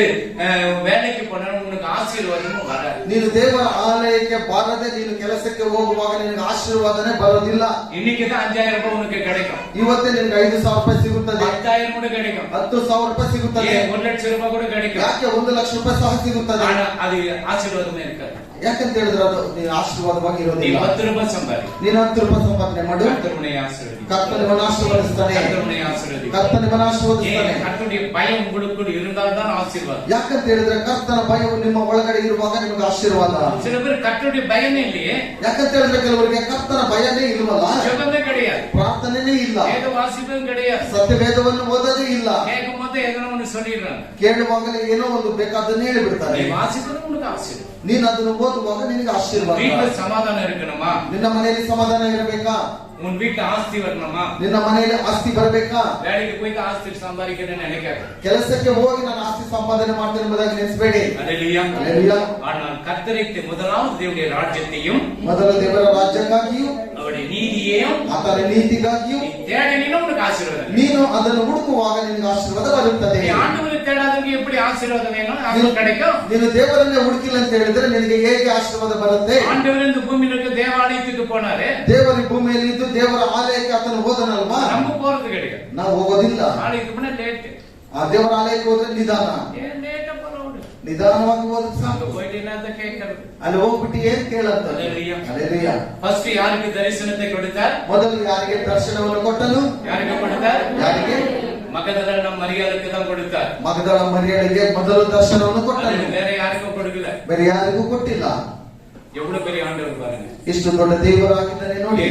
வேலைக்கு போனா உனக்கு ஆசீர்வாதமும் வராது. ನೀನು ದೇವರ ಆಲಯಕ್ಕೆ ಬಾರದೆ ನೀನು ಕೆಲಸಕ್ಕೆ ಹೋಗುವಾಗ ನಿನಗೆ ಆಶೀರ್ವಾದನೆ ಬರೋದಿಲ್ಲ. இன்னைக்கு தான் 5000 ரூபாய் உனக்கு கிடைக்கும். ಇವತ್ತೇ ನಿನಗೆ 5,000 ರೂಪಾಯಿ ಸಿಗುತ್ತದೆ. 10,000 கூட கிடைக்கும். 10,000 ರೂಪಾಯಿ ಸಿಗುತ್ತದೆ. 1 ಲಕ್ಷ ರೂಪಾಯಿ ಕೂಡ கிடைக்கும். ಯಾಕೆ 1 ಲಕ್ಷ ರೂಪಾಯಿ ಸಹ ಸಿಗುತ್ತದೆ. ஆனா அது ஆசீர்வாதமே இருக்காது. ಯಾಕಂತ ಹೇಳಿದ್ರೆ ಅದು ನೀನು ಆಶೀರ್ವಾದವಾಗಿ நீ ಇರೋದಿಲ್ಲ. 10 ரூபாய் சம்பாதி. ನೀನು 10 ರೂಪಾಯಿ ಸಂಪಾದನೆ ಮಾಡು. கர்த்தருடைய ஆசீர்வாதம். ಕರ್ತನು ನಿಮ್ಮನ್ನು ಆಶೀರ್ವದಿಸ್ತಾನೆ. கர்த்தருடைய ஆசீர்வாதம். ಕರ್ತನು ನಿಮ್ಮನ್ನು ಆಶೀರ್ವದಿಸ್ತಾನೆ. கர்த்தருடைய பயம் உங்களுக்குள் இருந்தால் தான் ஆசீர்வாதம். ಯಾಕಂತ ಹೇಳಿದ್ರೆ ಕರ್ತನ ಭಯವು ನಿಮ್ಮ ಒಳಗಡೆ ಇರುವಾಗ ನಿಮಗೆ ಆಶೀರ್ವಾದ. சில பேர் கர்த்தருடைய பயமே இல்லையே. ಯಾಕಂತ ಹೇಳಿದ್ರೆ ಕೆಲವರಿಗೆ ಕರ್ತನ ಭಯನೇ ಇಲ್ವಲ್ಲ. ஜெபமே கிடையாது. ಪ್ರಾರ್ಥನೆನೇ ಇಲ್ಲ. வேத வாசிப்பும் கிடையாது. ಸತ್ಯವೇದವನ್ನು ಓದದೇ ಇಲ್ಲ. கேட்கும்போது எதனா ஒண்ணு சொல்லிடுறாங்க. ಕೇಳುವಾಗಲೇ ಏನೋ ಒಂದು ಬೇಕಾದನ್ನು ಹೇಳಿಬಿಡ್ತಾರೆ. நீ வாசிப்பது உனக்கு ஆசீர்வாதம். ನೀನು ಅದನ್ನು ಓದುವಾಗ ನಿನಗೆ ಆಶೀರ್ವಾದ. வீட்டுல சமாதானம் இருக்கணுமா? ನಿನ್ನ ಮನೆಯಲ್ಲಿ ಸಮಾಧಾನ ಇರಬೇಕಾ? உன் வீட்டுல ஆஸ்தி வரணுமா? ನಿನ್ನ ಮನೆಯಲ್ಲಿ ಆಸ್ತಿ ಬರಬೇಕಾ? வேலைக்கு போய் ஆஸ்தி சம்பாதிக்கிறேன்னு நினைக்காது. ಕೆಲಸಕ್ಕೆ ಹೋಗಿ ನಾನು ಆಸ್ತಿ ಸಂಪಾದನೆ ಮಾಡ್ತೇನೆ ಎಂಬುದಾಗಿ ನೆನೆಸಬೇಡಿ. அல்லேலூயா. அல்லேலூயா. ஆனால் கர்த்தரை முதலாவது தேவனுடைய ராஜ்யத்தையும் ಮೊದಲು ದೇವರ ರಾಜ್ಯಕ್ಕಾಗಿಯೂ அவருடைய நீதியையும் ಆತನ ನೀತಿಗಾಗಿಯೂ நீ தேடினா உனக்கு ஆசீர்வாதம். ನೀನು ಅದನ್ನು ಹುಡುಕುವಾಗ ನಿನಗೆ ಆಶೀರ್ವಾದ ಬರುತ್ತದೆ. நீ ஆண்டவரை தேடாதவங்க எப்படி ஆசீர்வாதம் வேணும்? அது கிடைக்கும். ನೀನು ದೇವರನ್ನೇ ಹುಡುಕಿಲ್ಲ ಅಂತ ಹೇಳಿದ್ರೆ ನಿನಗೆ ಹೇಗೆ ಆಶೀರ್ವಾದ ಬರುತ್ತೆ? ஆண்டவர் இந்த பூமியில இருக்க தேவாலயத்துக்கு போனாரு. ದೇವರ ಭೂಮಿಯಲ್ಲಿ ಇದ್ದು ದೇವರ ಆಲಯಕ್ಕೆ ಆತನು ಹೋದನಲ್ವಾ? நம்ம போறது கிடையாது. ನಾವು ಹೋಗೋದಿಲ್ಲ. ஆலயத்துக்கு போனா லேட். ಆ ದೇವರ ಆಲಯಕ್ಕೆ ಹೋದ್ರೆ ನಿಧಾನ. ஏன் லேட்டா போறோம்? ನಿಧಾನವಾಗಿ ಹೋದ್ರೆ அங்க ಸಾಕು. போயிட்டு என்னத்த கேட்கறது? ಅಲ್ಲಿ ಹೋಗ್ಬಿಟ್ಟು ಏನ್ ಕೇಳಂತ? அல்லேலூயா. ಅಲ್ಲೇಲೂಯಾ. ஃபர்ஸ்ட் யாருக்கு தரிசனத்தை கொடுத்தார்? ಮೊದಲು ಯಾರಿಗೆ ದರ್ಶನವನ್ನು ಕೊಟ್ಟನು? யாருக்கு கொடுத்தார்? ಯಾರಿಗೆ? மகதலேனா மரியாளுக்கு தான் கொடுத்தார். ಮಗದಳ ಮರಿಯಳಿಗೆ ಮೊದಲು ದರ್ಶನವನ್ನು ಕೊಟ್ಟನು. வேற யாருக்கும் கொடுக்கல. ಬೇರೆ ಯಾರಿಗೂ ಕೊಟ್ಟಿಲ್ಲ. எவ்வளவு பெரிய ஆண்டவர் பாருங்க. ಇಷ್ಟು ದೊಡ್ಡ ದೇವರಾಗಿದ್ದಾನೆ ನೋಡಿ.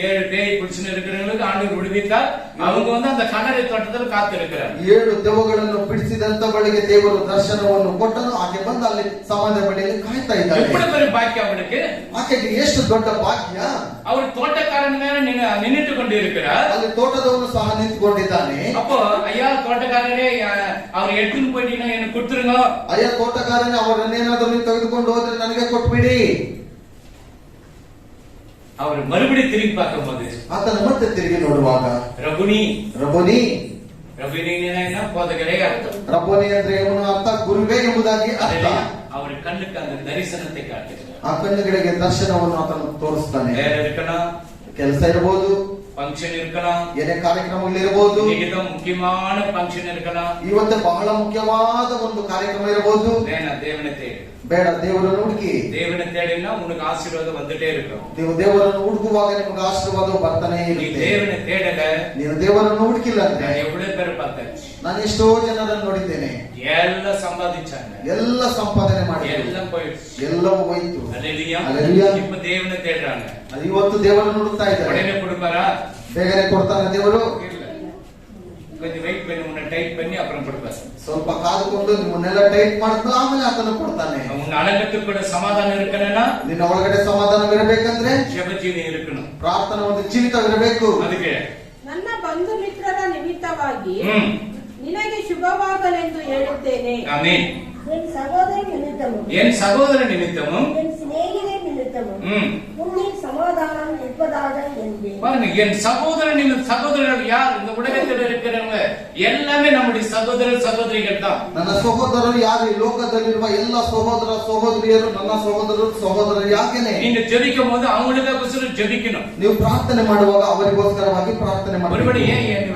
7 பேய் பிடிச்சுன்னு இருக்கிறவங்களுக்கு ஆண்டவர் விடுவித்தார். அவங்க வந்து அந்த கல்லறை தோட்டத்தில் காத்து இருக்கிறார். 7 ದೆವ್ವಗಳನ್ನು ಬಿಡಿಸಿದಂತವಳಿಗೆ ದೇವರು ದರ್ಶನವನ್ನು ಕೊಟ್ಟನು. ಆಕೆ ಬಂದು ಅಲ್ಲಿ ಸಮಾಧಿ ಬಳಿಯಲ್ಲಿ ಕಾಯ್ತಾ ಇದ್ದಾಳೆ. எப்படி பெரிய பாக்கியம் அவனுக்கு? ಆಕೆಗೆ ಎಷ್ಟು ದೊಡ್ಡ ಭಾಗ್ಯ. அவர் தோட்டக்காரன் மேல நின்னுட்டு கொண்டு இருக்கிறார். ಅಲ್ಲಿ ತೋಟದವನು ಸಹ ನಿಂತ್ಕೊಂಡಿದ್ದಾನೆ. அப்போ ஐயா தோட்டக்காரரே அவர் எடுத்துன்னு போயிட்டீங்கன்னா எனக்கு கொடுத்துருங்க. ಅಯ್ಯ ತೋಟಗಾರನೇ, ಅವರನ್ನೇನಾದ್ರೂ ನೀವು ತೆಗೆದುಕೊಂಡು ಹೋದ್ರೆ ನನಗೆ ಕೊಟ್ಬಿಡಿ. அவர் மறுபடியும் திரும்பி பார்க்கும்போது ಆತನ ಮತ್ತೆ ತಿರುಗಿ ನೋಡುವಾಗ ரபுனி ರಬೋನಿ ரபுனினா போதகரே அர்த்தம். ರಬೋನಿ ಅಂದ್ರೆ ಏನು ಅರ್ಥ? ಗುರುವೇ ಎಂಬುದಾಗಿ ಅರ್ಥ. அவர் கண்ணுக்கு அந்த தரிசனத்தை காட்டுகிறார். ಆ ಕಣ್ಣುಗಳಿಗೆ ದರ್ಶನವನ್ನು ಆತನು ತೋರಿಸ್ತಾನೆ. வேற இருக்கலாம், ಕೆಲಸ ಇರಬಹುದು, ಫಂಕ್ಷನ್ இருக்கலாம், ಏನೇ ಕಾರ್ಯಕ್ರಮಗಳಿರಬಹುದು. இன்னைக்கு முக்கியமான ಫಂಕ್ಷನ್ இருக்கலாம். ಇವತ್ತು ಬಹಳ ಮುಖ್ಯವಾದ ಒಂದು ಕಾರ್ಯಕ್ರಮ ಇರಬಹುದು. தேவனை தேடு. ಬೇಡ, ದೇವರನ್ನು ಹುಡುಕಿ. தேவனை தேடினா உனக்கு ஆசீர்வாதம் வந்துட்டே இருக்கும். ನೀವು ದೇವರನ್ನು ಹುಡುಕುವಾಗ ನಿಮಗೆ ಆಶೀರ್ವಾದ ಬರ್ತಾನೆ நீ ಇರುತ್ತೆ. தேவனை தேடல. ನೀನು ದೇವರನ್ನು ಹುಡುಕಿಲ್ಲ ಅಂದ್ರೆ நான் எவ்வளவு பேர் பார்த்தாச்சு. ನಾನು ಎಷ್ಟೋ ಜನರನ್ನು ನೋಡಿದ್ದೇನೆ. எல்லாம் சம்பாதிச்சாங்க, ಎಲ್ಲ ಸಂಪಾದನೆ ಮಾಡಿ எல்லாம் போயிடுச்சு. ಎಲ್ಲವೂ ಹೋಯ್ತು. அல்லேலூயா. அல்லேலூயா. இப்ப தேவனை தேடுறாங்க. ಅದು ಇವತ್ತು ದೇವರನ್ನು ಹುಡುಕ್ತಾ ಇದ್ದಾರೆ. உடனே கொடுப்பாரா? ಬೇಗನೆ ಕೊಡ್ತಾನೆ ದೇವರು? இல்ல, கொஞ்சம் வெயிட் பண்ணி உன்னை டைட் பண்ணி அப்புறம் கொடுப்பாரு. ಸ್ವಲ್ಪ ಕಾದುಕೊಂಡು ನಿಮ್ಮನ್ನೆಲ್ಲ ಟೈಟ್ ಮಾಡಿದ್ರು ಆಮೇಲೆ ಆತನು ಕೊಡ್ತಾನೆ. உன் அழகத்துக்கு கூட சமாதானம் இருக்கணும்னா ನಿನ್ನ ಒಳಗಡೆ ಸಮಾಧಾನವಿರಬೇಕಂದ್ರೆ ஜெபஜீவி இருக்கணும். ಪ್ರಾರ್ಥನಾ ಒಂದು ಜೀವಿತವಿರಬೇಕು. அதுக்கு ನನ್ನ ಬಂಧು ಮಿತ್ರರ ನಿಮಿತ್ತವಾಗಿ ம். ನಿನಗೆ ಶುಭವಾಗಲೆಂದು ಹೇಳುತ್ತೇನೆ. ஆமென். என் சகோதரன் நிமித்தமும் என் சகோதர நிமித்தமும் என் சிநேகிதர் நிமித்தமும் ம். உன்னில் சமாதானம் இருப்பதாக என்பேன். பாருங்க, என் சகோதரர்கள் யார்? இந்த உலகத்தில் இருக்கிறவங்க எல்லாமே நம்முடைய சகோதரர் சகோதரிகள் தான். ನನ್ನ ಸಹೋದರರು ಯಾರು? ಈ ಲೋಕದಲ್ಲಿರುವ ಎಲ್ಲ ಸಹೋದರ ಸಹೋದರಿಯರು ನನ್ನ ಸಹೋದರರು ಸಹೋದರರು ಯಾಕೆನೆ? நீங்க ஜெபிக்கும் போது அவங்களுக்காக ஜெபிக்கணும். ನೀವು ಪ್ರಾರ್ಥನೆ ಮಾಡುವಾಗ ಅವರಿಗೋಸ್ಕರವಾಗಿ ಪ್ರಾರ್ಥನೆ ஒருபடி ಮಾಡಬೇಕು. ஏன் என்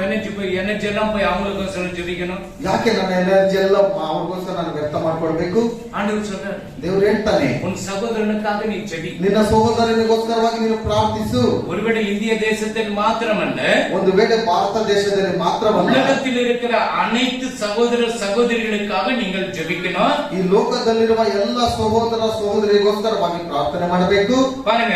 எனர்ஜி எல்லாம் போய் அவங்களுக்கோசரம் ஜெபிக்கணும்? ಯಾಕೆ ನನ್ನ ಎನರ್ಜಿ ಎಲ್ಲ ಅವ್ರಿಗೋಸ್ಕರ ನಾನು ವ್ಯರ್ಥ ಮಾಡ್ಕೊಳ್ಬೇಕು? ஆண்டவர் சொல்றாரு, ದೇವ್ರು ಹೇಳ್ತಾನೆ, உன் சகோதரனுக்காக நீ ஜெபி. ನಿನ್ನ ಸಹೋದರನಿಗೋಸ್ಕರವಾಗಿ ನೀನು ಪ್ರಾರ್ಥಿಸು. ஒருவேளை இந்திய தேசத்தில் மாத்திரமல்ல, ಒಂದು ವೇಳೆ ಭಾರತ ದೇಶದಲ್ಲಿ ಮಾತ್ರವಲ್ಲ, உலகத்தில் உலகத்தில் இருக்கிற அனைத்து சகோதர சகோதரிகளுக்காக நீங்கள் ஜெபிக்கணும். ಈ ಲೋಕದಲ್ಲಿರುವ ಎಲ್ಲ ಸಹೋದರ ಸಹೋದರಿಗೋಸ್ಕರವಾಗಿ ಪ್ರಾರ್ಥನೆ ಮಾಡಬೇಕು. பாருங்க,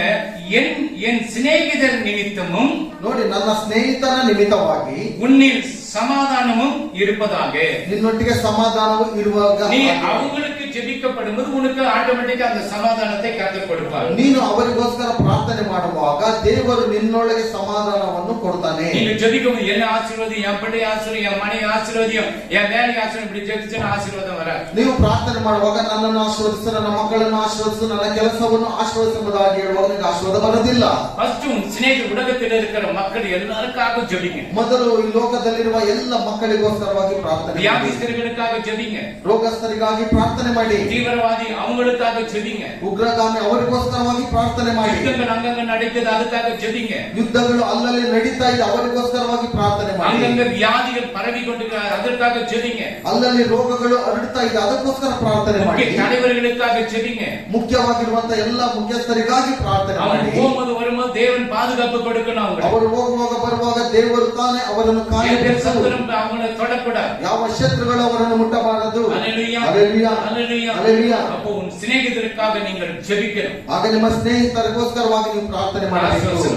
என் சிநேகிதர் நிமித்தமும் ನೋಡಿ, ನನ್ನ ಸ್ನೇಹಿತನ ನಿಮಿತ್ತವಾಗಿ உன்னில் சமாதானமும் இருப்பதாக. ನಿನ್ನೊಟ್ಟಿಗೆ ಸಮಾಧಾನವು ಇರುವಾಗ நீ அவங்களுக்கு ஜெபிக்கப்படும்போது உனக்கு ஆட்டோமேட்டிக்கா அந்த சமாதானத்தை கர்த்தர் கொடுப்பார். ನೀನು ಅವರಿಗೋಸ್ಕರ ಪ್ರಾರ್ಥನೆ ಮಾಡುವಾಗ ದೇವರು ನಿನ್ನೊಳಗೆ ಸಮಾಧಾನವನ್ನು ಕೊಡ್ತಾನೆ. நீங்க ஜெபிக்கும் என்ன ஆசீர்வாதம், என் பிள்ளை ஆசீர்வாதம், என் மனைவி ஆசீர்வாதம், என் வேலை ஆசீர்வாதம், இப்படி ஜெபிச்சா ஆசீர்வாதம் வராது. ನೀವು ಪ್ರಾರ್ಥನೆ ಮಾಡುವಾಗ ನನ್ನನ್ನು ಆಶೀರ್ವದಿಸು, ನನ್ನ ಮಕ್ಕಳನ್ನು ಆಶೀರ್ವದಿಸು, ನನ್ನ ಕೆಲಸವನ್ನು ಆಶೀರ್ವದಿಸುವುದಾಗಿ ಹೇಳುವಾಗ ನಿಮಗೆ ಆಶೀರ್ವಾದ ಬರುವುದಿಲ್ಲ. ஃபர்ஸ்ட் உன் சிநேக உலகத்தில் இருக்கிற மக்கள் எல்லாருக்காக ஜெபிங்க. ಮೊದಲು ಈ ಲೋಕದಲ್ಲಿರುವ ಎಲ್ಲ ಮಕ್ಕಳಿಗೋಸ್ಕರವಾಗಿ ಪ್ರಾರ್ಥನೆ ಮಾಡಿ. வியாதிஸ்தர்களுக்காக ஜெபிங்க. ರೋಗಸ್ಥರಿಗಾಗಿ ಪ್ರಾರ್ಥನೆ ಮಾಡಿ. தீவிரவாதி அவங்களுக்காக ஜெபிங்க. ಉಗ್ರಗಾಮಿ ಅವರಿಗೋಸ್ಕರವಾಗಿ ಪ್ರಾರ್ಥನೆ ಮಾಡಿ. யுத்தங்கள் அங்கங்க நடக்குது, அதுக்காக ஜெபிங்க. ಯುದ್ಧಗಳು ಅಲ್ಲಲ್ಲಿ ನಡೀತಾ ಇದೆ, ಅವರಿಗೋಸ್ಕರವಾಗಿ ಪ್ರಾರ್ಥನೆ ಮಾಡಿ. அங்கங்க வியாதிகள் பரவி கொண்டிருக்கிறது, அதற்காக ஜெபிங்க. ಅಲ್ಲಲ್ಲಿ ರೋಗಗಳು ಹರಡ್ತಾ ಇದೆ, ಅದಕ್ಕೋಸ್ಕರ ಪ್ರಾರ್ಥನೆ ಮಾಡಿ. தலைவர்களுக்காக ஜெபிங்க. ಮುಖ್ಯವಾಗಿರುವಂತಹ ಎಲ್ಲ ಮುಖ್ಯಸ್ಥರಿಗಾಗಿ ಪ್ರಾರ್ಥನೆ ಅವರು ಮಾಡಿ. போகும்போது வரும்போது தேவன் பாதுகாப்பு கொடுக்கணும். ಅವರು ಹೋಗುವಾಗ ಬರುವಾಗ ದೇವರು ತಾನೇ ಅವರನ್ನು ಕಾಯಬೇಕು. அவங்களை தொடக்கூடாது. ಯಾವ ಶತ್ರುಗಳು ಅವರನ್ನು ಮುಟ್ಟಬಾರದು. அல்லேலூயா, அல்லேಲೂಯಾ, அல்லேலூயா. அல்லேಲೂಯಾ. அப்போ உன் சிநேகிதருக்காக நீங்கள் ஜெபிக்கணும். ಆಗ ನಿಮ್ಮ ಸ್ನೇಹಿತರಿಗೋಸ್ಕರವಾಗಿ ನೀವು ಪ್ರಾರ್ಥನೆ ಮಾಡಬೇಕು.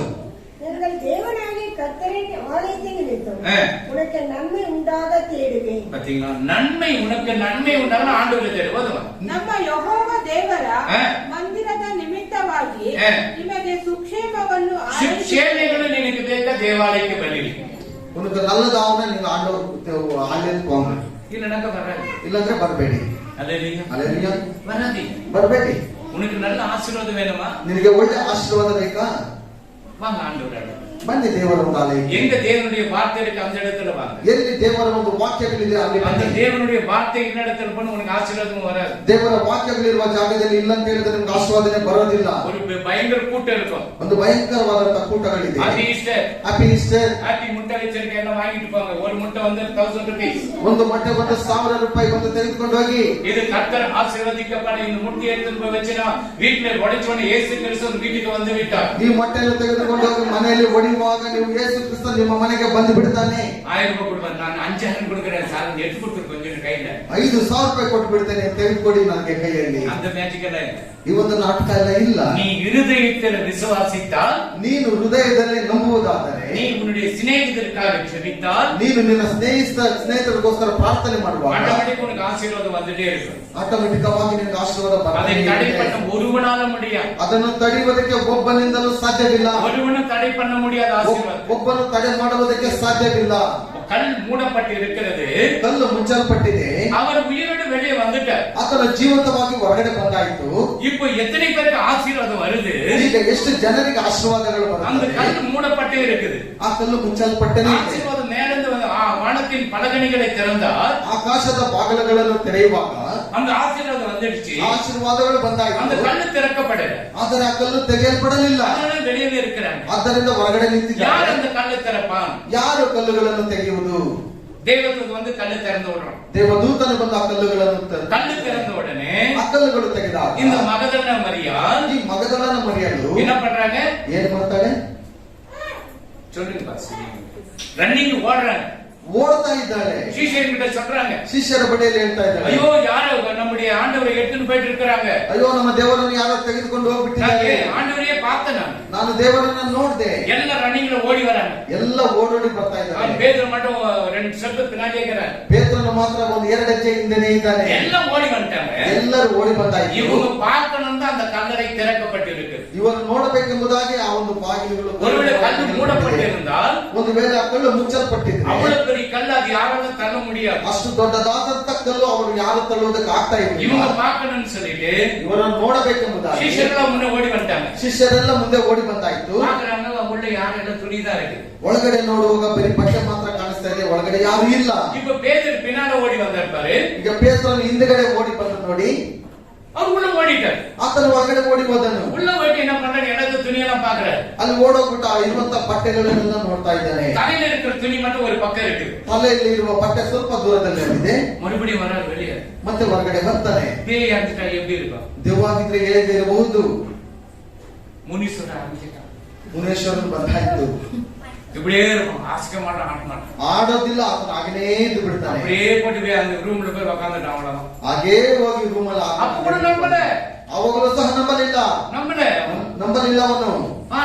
எங்கள் தேவனாகிய கர்த்தரின் ஆலயத்தின் நிமித்தம் ஆ. உனக்கு நன்மை உண்டாக தேடுவேன். பாத்தீங்களா, நன்மை உனக்கு நன்மை உண்டாக ஆண்டவரை தேடுவது. ನಮ್ಮ ಯೆಹೋವ ದೇವರ ಆ. ಮಂದಿರದ ನಿಮಿತ್ತವಾಗಿ ಆ. ನಿಮಗೆ ಸುಕ್ಷೇಮವನ್ನು சேவைகளும் நினைக்கு தேக்க தேவாலயக்கு பள்ளி உனக்கு நல்லதாவன நீங்க ஆண்டவர் ஆலயத்துக்கு வாங்க. இல்லைனாக்க வராது. ಇಲ್ಲಾಂದ್ರೆ ಬರಬೇಡಿ. அல்லேலூயா, ಅಲ್ಲೇಲೂಯಾ. வராது. ಬರಬೇಡಿ. உனக்கு நல்ல ஆசீர்வாதம் வேணுமா? ನಿನಗೆ ಒಳ್ಳೆ ಆಶೀರ್ವಾದ ಬೇಕಾ? வாங்க ஆண்டவரே. ಬನ್ನಿ ದೇವರ ಒಂದು ಆಲಯಕ್ಕೆ. எங்க தேவனுடைய வார்த்தை இருக்கு அந்த இடத்துல வாங்க. ಎಲ್ಲಿ ದೇವರ ಒಂದು ವಾಕ್ಯಗಳಿದೆ ಅಲ್ಲಿ அந்த ಬನ್ನಿ. தேவனுடைய வார்த்தை என்ன இடத்துல போன உனக்கு ஆசீர்வாதம் வராது. ದೇವರ ವಾಕ್ಯಗಳಿರುವ ಜಾಗದಲ್ಲಿ ಇಲ್ಲ ಅಂತ ಹೇಳಿದ್ರೆ ನಿಮ್ಗೆ ಆಶೀರ್ವಾದನೆ ಬರೋದಿಲ್ಲ. ஒரு பயங்கர கூட்டம் இருக்கும். ಒಂದು ಭಯಂಕರವಾದಂತಹ ಕೂಟಗಳಿದೆ. Happy Easter, happy Easter, happy முட்டை வச்சிருக்க எல்லாம் வாங்கிட்டு போங்க. ஒரு முட்டை வந்து 1000 rupees. ಒಂದು ಮೊಟ್ಟೆ ಬಂದು 1000 ರೂಪಾಯಿ ಬಂದು ತೆಗೆದುಕೊಂಡು ಹೋಗಿ. இது கர்த்தர் ஆசீர்வதிக்கப்பட இந்த முட்டையை எடுத்து போய் வச்சினா வீட்ல உடைச்சோன இயேசு கிறிஸ்து வீட்டுக்கு வந்து விட்டார். ಈ ಮೊಟ್ಟೆಯನ್ನು ತೆಗೆದುಕೊಂಡು ಹೋಗಿ ಮನೆಯಲ್ಲಿ ಒಡೆಯುವಾಗ ನೀವು ಯೇಸು ಕ್ರಿಸ್ತ ನಿಮ್ಮ ಮನೆಗೆ ಬಂದು ಬಿಡ್ತಾನೆ. 1000 ರೂಪಾಯಿ ಕೊಡ್ಬಾರ್ದು, ನಾನು 5000 கொடுக்கிறேன் சார், எடுத்து கொடுத்துரு கொஞ்சம் கையில. 5000 ರೂಪಾಯಿ ಕೊಟ್ಟು ಬಿಡ್ತೇನೆ, ತೆಗೆದುಕೊಡಿ ನನಗೆ ಕೈಯಲ್ಲಿ. அந்த மேஜிக் எல்லாம் இல்ல. ಈ ಒಂದು ನಾಟಕ ಎಲ್ಲ ಇಲ್ಲ. நீ இருதயத்தில் விசுவாசித்தால், ನೀನು ಹೃದಯದಲ್ಲಿ ನಂಬುವುದಾದರೆ, நீ உன்னுடைய சிநேகிதருக்காக ஜெபித்தால், ನೀನು ನಿನ್ನ ಸ್ನೇಹಿತರಿಗೋಸ್ಕರ ಪ್ರಾರ್ಥನೆ ಮಾಡುವಾಗ ஆட்டோமேட்டிக் உனக்கு ஆசீர்வாதம் வந்துட்டே இருக்கும். ಆಟೋಮೆಟಿಕ್ ಆಗಿ ನಿನಗೆ ಆಶೀರ್ವಾದ அதை ಬರ್ತದೆ. தடை பண்ண ஒருவனால முடியாது. ಅದನ್ನು ತಡೆಯುವುದಕ್ಕೆ ಒಬ್ಬನಿಂದಲೂ ಸಾಧ್ಯವಿಲ್ಲ. ஒருவனும் தடை பண்ண முடியாத ஆசீர்வாதம். ಒಬ್ಬನು ತಡೆ ಮಾಡುವುದಕ್ಕೆ ಸಾಧ್ಯವಿಲ್ಲ. கல் மூடப்பட்டு இருக்கிறது, ಕಲ್ಲು ಮುಚ್ಚಲ್ಪಟ್ಟಿದೆ. அவர் உயிரோடு வெளியே வந்துட்டார். ಆತನ ಜೀವಂತವಾಗಿ ಹೊರಗಡೆ ಬಂದಾಯಿತು. இப்போ எத்தனை பேருக்கு ஆசீர்வாதம் வருது? ಈಗ ಎಷ್ಟು ಜನರಿಗೆ ಆಶೀರ್ವಾದಗಳು அந்த ಬರುತ್ತವೆ? கல் மூடப்பட்டே இருக்குது. ಆ ಕಲ್ಲು ಮುಚ್ಚಲ್ಪಟ್ಟನೇ ಇದೆ. ஆசீர்வாதம் மேலிருந்து வந்து வானத்தின் பலகணிகளை திறந்தால் ಆಕಾಶದ ಬಾಗಿಲುಗಳನ್ನು ತೆರೆಯುವಾಗ அந்த ஆசீர்வாதம் வந்துடுச்சு. ಆಶೀರ್ವಾದಗಳು அந்த ಬಂದಾಯಿತು. கல்லு திறக்கப்படல, ಆದರೆ ಆ ಕಲ್ಲು ತೆಗೆಯಲ್ಪಡಲಿಲ್ಲ. அதனால வெளியே இருக்கிறாங்க. ಆದ್ದರಿಂದ ಹೊರಗಡೆ யார் ನಿಂತಿದ್ದಾರೆ. அந்த கல்லை திறப்பான்? ಯಾರು ಕಲ್ಲುಗಳನ್ನು ತೆಗೆಯುವುದು? தேவதூதன் வந்து கல்லை திறந்து விடுறான். ದೇವದೂತನು ಬಂದು ಆ ಕಲ್ಲುಗಳನ್ನು கல்லு திறந்த உடனே ಆ ಕಲ್ಲುಗಳು ತೆಗೆದಾಗ இந்த மகதலேன மரியாள் ಈ ಮಗದಲನ ಮರಿಯಳು என்ன பண்றாங்க? ಏನ್ ಮಾಡ್ತಾಳೆ? சொல்லுங்க பாஸ். ரன்னிங் ஓடுறாங்க, ಓಡ್ತಾ ಇದ್ದಾಳೆ. சீஷர்கள் கிட்ட சொல்றாங்க, ಶಿಷ್ಯರ ಬಳಿಯಲ್ಲಿ ಹೇಳ್ತಾ ಇದ್ದಾಳೆ, ஐயோ யாரோ நம்முடைய ஆண்டவரை எடுத்துட்டு போயிட்டு இருக்காங்க. ಅಯ್ಯೋ ನಮ್ಮ ದೇವರನ್ನು ಯಾರೋ ತೆಗೆದುಕೊಂಡು ಹೋಗ್ಬಿಟ್ಟಿದ್ದಾರೆ. ஆண்டவரையே பார்த்தேன், ನಾನು ದೇವರನ್ನ ನೋಡ್ದೆ. எல்லாம் ரன்னிங்ல ஓடி வராங்க. ಎಲ್ಲ ಓಡೋಡಿ ಬರ್ತಾ ಇದ್ದಾರೆ. பேதுரு மட்டும் 2 ஸ்டெப் பின்னாடியே இருக்கிறார். ಪೇತ್ರನು ಮಾತ್ರ ಒಂದು 2 ಹೆಜ್ಜೆ ಹಿಂದೆನೇ ಇದ್ದಾನೆ. எல்லாம் ஓடி வந்துட்டாங்க. ಎಲ್ಲರೂ ಓಡಿ ಬಂದಾಯ್ತು. இவங்க பார்க்கணும் தான் அந்த கல்லறை திறக்கப்பட்டிருக்கு. ಇವರು ನೋಡಬೇಕೆಂಬುದಾಗಿ ಆ ಒಂದು ಬಾಗಿಲುಗಳು ஒருவேளை கல்லு மூடப்பட்டிருந்தால், ಒಂದು ವೇಳೆ ಆ ಕಲ್ಲು ಮುಚ್ಚಲ್ಪಟ್ಟಿದ್ರೆ அவ்வளவு பெரிய கல்லு அது யாராலும் தள்ள முடியாது. ಅಷ್ಟು ದೊಡ್ಡದಾದಂತ ಕಲ್ಲು ಅವರು ಯಾರು ತಳ್ಳುವುದಕ್ಕೆ ಆಗ್ತಾ இவங்க ಇಲ್ಲ. பார்க்கணும்னு சொல்லிட்டு ಇವರನ್ನು ನೋಡಬೇಕೆಂಬುದಾಗಿ ಶಿಷ್ಯರೆಲ್ಲ முன்ன ஓடி வந்துட்டாங்க. ಶಿಷ್ಯರೆಲ್ಲ ಮುಂದೆ ಓಡಿ ಬಂದಾಯ್ತು. பாக்குறாங்க, உள்ள யாரெல்லாம் துணிதான் இருக்கு. ಒಳಗಡೆ ನೋಡುವಾಗ ಬರೀ ಬಟ್ಟೆ ಮಾತ್ರ ಕಾಣಿಸ್ತಾ ಇದೆ, ಒಳಗಡೆ ಯಾರು ಇಲ್ಲ. இப்ப பேதுரு பின்னால ஓடி வந்திருப்பாரு, ಈಗ ಪೇತ್ರನು ಹಿಂದೆಗಡೆ ಓಡಿ ಬಂದು ನೋಡಿ அவர் உள்ள ஓடிட்டார். ಆತನು ಹೊರಗಡೆ ಓಡಿ ಹೋದನು. உள்ள போயிட்டு என்ன பண்றாரு? இடத்து துணியெல்லாம் பாக்குறாரு. ಅಲ್ಲಿ ಓಡೋಗ್ಬಿಟ್ಟು ಇರುವಂತ ಬಟ್ಟೆಗಳನ್ನೆಲ್ಲ ನೋಡ್ತಾ ಇದ್ದಾನೆ. தலையில இருக்கிற துணி மட்டும் ஒரு பக்கம் இருக்கு. ತಲೆಯಲ್ಲಿ ಇರುವ ಬಟ್ಟೆ ಸ್ವಲ್ಪ ದೂರದಲ್ಲಿ ಇದೆ. மறுபடியும் வராரு வெளியே. ಮತ್ತೆ ಹೊರಗಡೆ ಬರ್ತಾನೆ. பேய் அடிச்சுட்டா எப்படி இருக்கும்? ದೆವ್ವಾಗಿದ್ರೆ ಹೇಗೆ ಇರಬಹುದು? முனீஸ்வரர் ஆரம்பிச்சுட்டான். ಮುನೇಶ್ವರನ್ ಬಂದಾಯ್ತು. இப்படியே இருக்கும், ஆசிக்க மாட்டான், ஆட்ட மாட்டான். ಆಡೋದಿಲ್ಲ, ಆತನ ಹಾಗೇನೇ ಇದ್ದು ಬಿಡ್ತಾನೆ. அப்படியே போட்டு போய் அந்த ரூம்ல போய் உட்காந்துட்டான், அவ்வளவுதான். ಹಾಗೇ ಹೋಗಿ ರೂಮಲ್ಲಿ அப்ப கூட நம்பல, ಅವಾಗಲೂ ಸಹ ನಂಬಲಿಲ್ಲ ಅವನು.